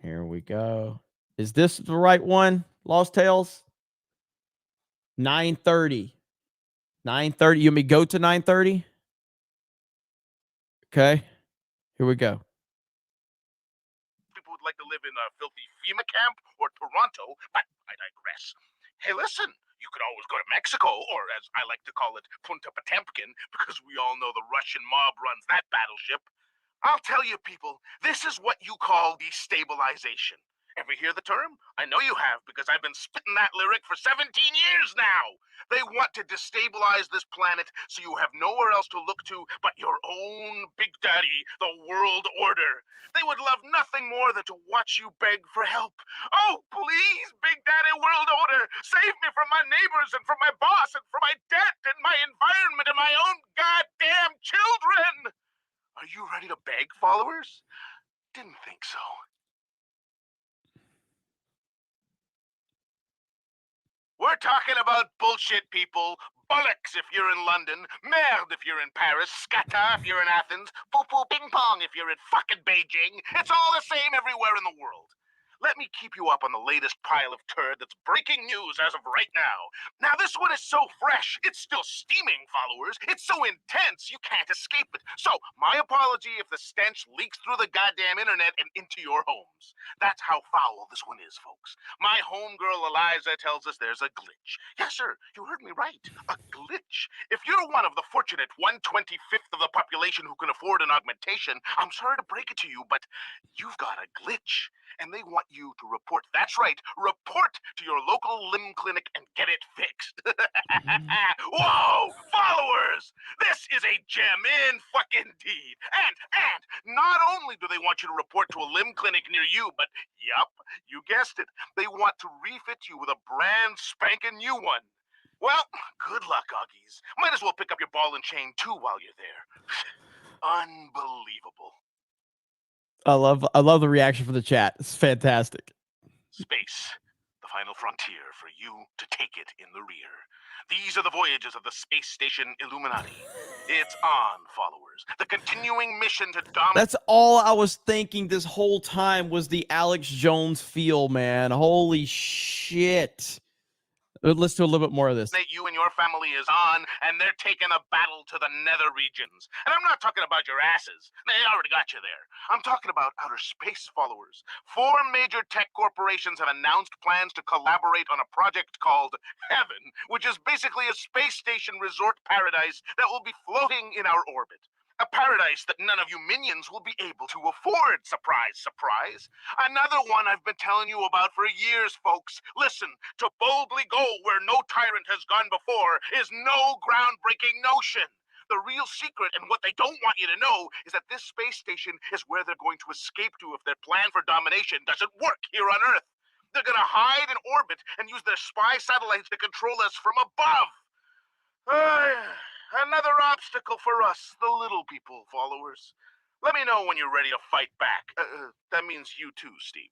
Here we go. Is this the right one? Lost Tales. 9:30. 9:30. You want me to go to 9:30? Okay. Here we go. People would like to live in a filthy FEMA camp or Toronto, but I digress. Hey, listen, you could always go to Mexico, or as I like to call it, Punta Potemkin, because we all know the Russian mob runs that battleship. I'll tell you, people, this is what you call destabilization. Ever hear the term? I know you have, because I've been spitting that lyric for 17 years now. They want to destabilize this planet so you have nowhere else to look to but your own Big Daddy, the world order. They would love nothing more than to watch you beg for help. Oh, please, Big Daddy World Order, save me from my neighbors and from my boss and from my debt and my environment and my own goddamn children. Are you ready to beg, followers? Didn't think so. We're talking about bullshit, people. Bollocks if you're in London, merde if you're in Paris, scatter if you're in Athens, poo-poo ping-pong if you're in fucking Beijing. It's all the same everywhere in the world. let me keep you up on the latest pile of turd that's breaking news as of right now. Now, this one is so fresh, it's still steaming, followers. It's so intense, you can't escape it. So, my apology if the stench leaks through the goddamn internet and into your homes. That's how foul this one is, folks. My homegirl Eliza tells us there's a glitch. Yes, sir, you heard me right. A glitch. If you're one of the fortunate 1/25th of the population who can afford an augmentation, I'm sorry to break it to you, but you've got a glitch. And they want you to report. That's right, report to your local limb clinic and get it fixed. Whoa, followers! This is a gem in fucking deed. And not only do they want you to report to a limb clinic near you, but yup, you guessed it, they want to refit you with a brand spanking new one. Well, good luck, Auggies. Might as well pick up your ball and chain too while you're there. Unbelievable. I love the reaction from the chat. It's fantastic. Space, the final frontier for you to take it in the rear. These are the voyages of the space station Illuminati. It's on, followers. The continuing mission to dominate. That's all I was thinking this whole time was the Alex Jones feel, man. Holy shit. Let's do a little bit more of this. You and your family is on, and they're taking a battle to the nether regions. And I'm not talking about your asses. They already got you there. I'm talking about outer space, followers. 4 major tech corporations have announced plans to collaborate on a project called Heaven, which is basically a space station resort paradise that will be floating in our orbit. A paradise that none of you minions will be able to afford. Surprise, surprise. Another one I've been telling you about for years, folks. Listen, to boldly go where no tyrant has gone before is no groundbreaking notion. The real secret and what they don't want you to know is that this space station is where they're going to escape to if their plan for domination doesn't work here on Earth. They're going to hide in orbit and use their spy satellites to control us from above. Another obstacle for us, the little people, followers. Let me know when you're ready to fight back. That means you too, Steve.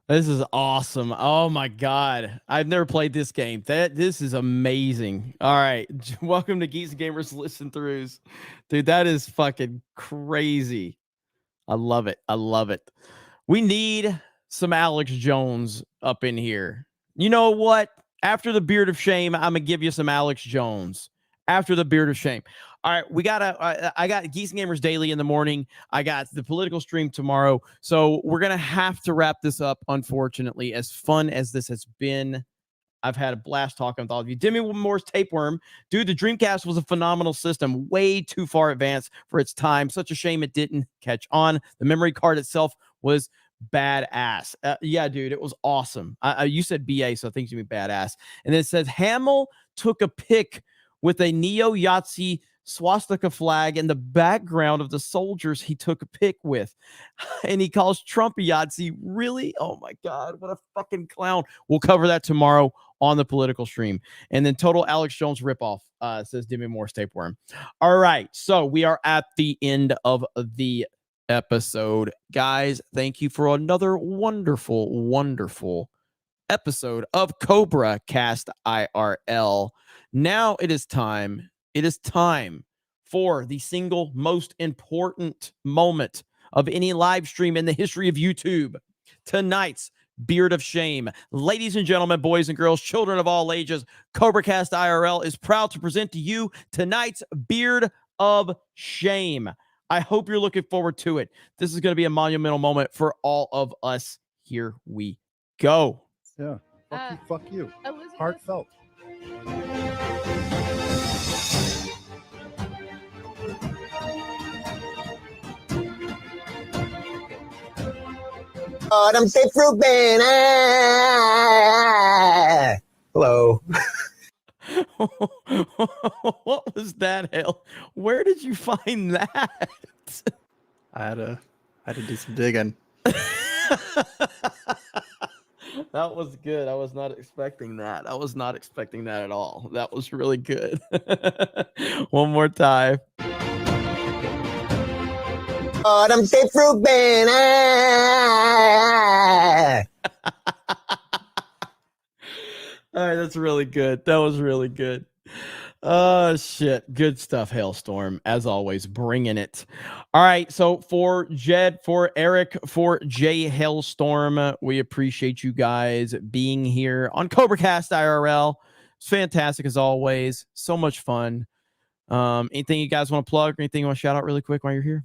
This is awesome. Oh my god. I've never played this game. This is amazing. All right. Welcome to Geeks and Gamers Listen Throughs. Dude, that is fucking crazy. I love it. I love it. We need some Alex Jones up in here. You know what? After the Beard of Shame, I'm gonna give you some Alex Jones. After the Beard of Shame. All right, I got Geeks and Gamers Daily in the morning. I got the political stream tomorrow. So we're going to have to wrap this up, unfortunately. As fun as this has been, I've had a blast talking with all of you. Demi Moore's Tapeworm. Dude, the Dreamcast was a phenomenal system. Way too far advanced for its time. Such a shame it didn't catch on. The memory card itself was badass. Yeah, dude, it was awesome. You said BA, so I think it's going to be badass. And then it says, Hamill took a pic with a neo-Yahtzee swastika flag in the background of the soldiers he took a pic with. And he calls Trump a Yahtzee. Really? Oh my God, what a fucking clown. We'll cover that tomorrow on the political stream. And then total Alex Jones ripoff, says Demi Moore's Tapeworm. All right, so we are at the end of the episode. Guys, thank you for another wonderful, wonderful episode of CobraCast IRL. Now it is time. It is time for the single most important moment of any live stream in the history of YouTube. Tonight's Beard of Shame. Ladies and gentlemen, boys and girls, children of all ages, CobraCast IRL is proud to present to you tonight's Beard of Shame. I hope you're looking forward to it. This is going to be a monumental moment for all of us. Here we go. Yeah. Fuck you. Elizabeth. Heartfelt. Autumn State Fruit Band. Hello. What was that, hell? Where did you find that? I had to do some digging. That was good. I was not expecting that. I was not expecting that at all. That was really good. One more time. Autumn State Fruit Band. All right, that's really good. That was really good. Oh shit. Good stuff, Hailstorm. As always, bringing it. All right. So for Jed, for Eric, for Jay Hailstorm, we appreciate you guys being here on CobraCast IRL. It's fantastic as always. So much fun. Anything you guys want to plug or anything you want to shout out really quick while you're here?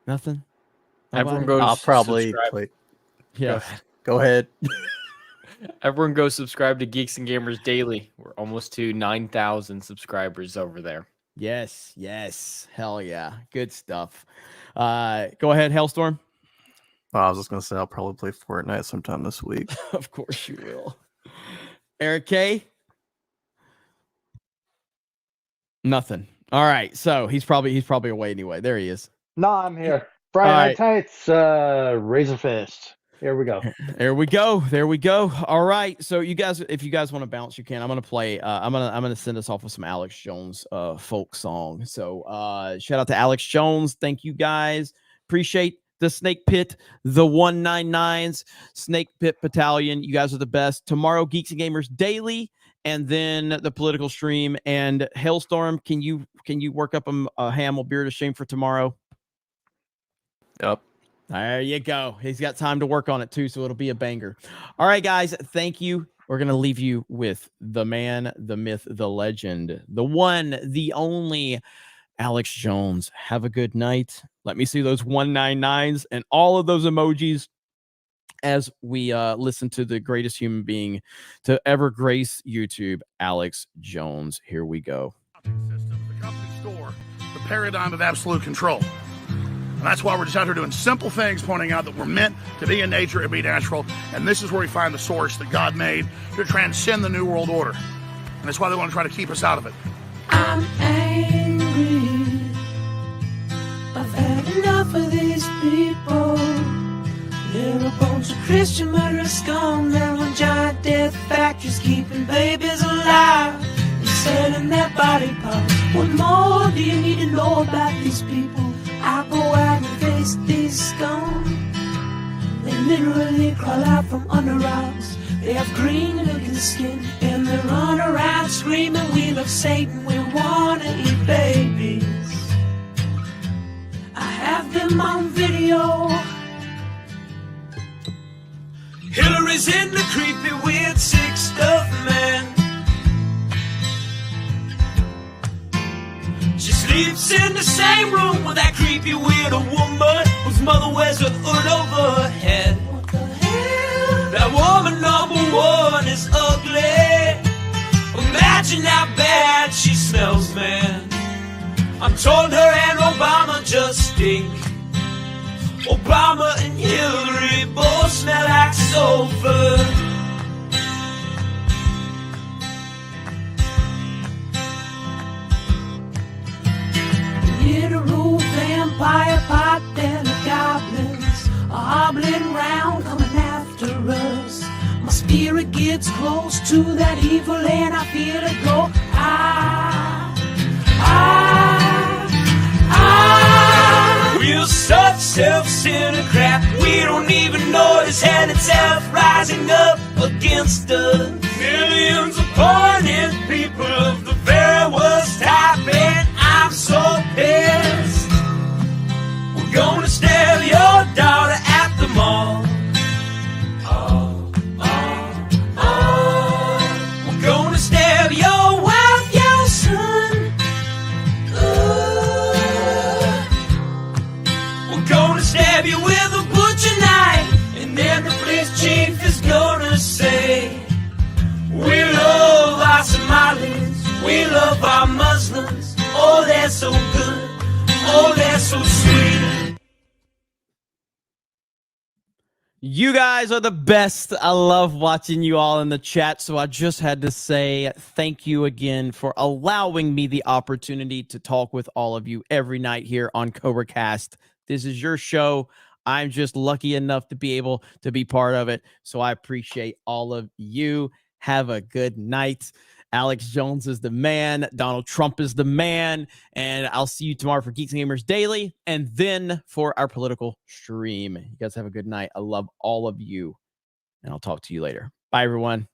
Nothing? Everyone Nobody? goes. I'll probably subscribe. play. Yeah. Go ahead. Everyone go subscribe to Geeks and Gamers Daily. We're almost to 9,000 subscribers over there. Yes. Hell yeah. Good stuff. Go ahead, Hailstorm. I was just gonna say I'll probably play Fortnite sometime this week. Of course you will. Eric K. Nothing. All right. So he's probably away anyway. There he is. No, I'm here. Friday Night Tights, Razor Fist. Here we go. There we go. All right. So you guys, if you guys want to bounce, you can. I'm gonna play. I'm gonna send us off with some Alex Jones folk song. So shout out to Alex Jones. Thank you guys. Appreciate the Snake Pit, the 199s, Snake Pit Battalion. You guys are the best. Tomorrow, Geeks and Gamers Daily, and then the political stream. And Hailstorm, can you work up a Hamill Beard of Shame for tomorrow? Yep. There you go. He's got time to work on it too, so it'll be a banger. All right, guys. Thank you. We're gonna leave you with the man, the myth, the legend, the one, the only Alex Jones. Have a good night. Let me see those 199s and all of those emojis as we listen to the greatest human being to ever grace YouTube, Alex Jones. Here we go. The paradigm of absolute control. And that's why we're just out here doing simple things, pointing out that we're meant to be in nature and be natural. And this is where we find the source that God made to transcend the New World Order. And that's why they want to try to keep us out of it. I'm angry. I've had enough of these people. They're a bunch of Christian murderers scum. They're on giant death factories keeping babies alive and selling their body parts. What more do you need to know about these people? I go out and face these scum. They literally crawl out from under rocks. They have green looking skin and they run around screaming, we love Satan, we wanna eat babies. I have them on video. Hillary's in the creepy weird sick stuff, man. She sleeps in the same room with that creepy weirdo woman whose mother wears a hood over her head. What the hell? That woman number one is ugly. Imagine how bad she smells, man. I'm told her and Obama just stink. Obama and Hillary both smell like sulfur. Literal vampire pot, then the goblins are hobbling round, coming after us. My spirit gets close to that evil and I feel it go. We're such self-centered crap. We don't even notice hell itself rising up against us. Millions upon people of the very worst type, and I'm so pissed. We're gonna stab your daughter at the mall. We're gonna stab your wife, your son. We're gonna stab you with a butcher knife, and then the police chief is gonna say, we love our Somalis, we love our Muslims. Oh, they're so good. Oh, they're so sweet. You guys are the best. I love watching you all in the chat. So I just had to say thank you again for allowing me the opportunity to talk with all of you every night here on CobraCast. This is your show. I'm just lucky enough to be able to be part of it. So I appreciate all of you. Have a good night. Alex Jones is the man. Donald Trump is the man. And I'll see you tomorrow for Geeks and Gamers Daily and then for our political stream. You guys have a good night. I love all of you. And I'll talk to you later. Bye, everyone.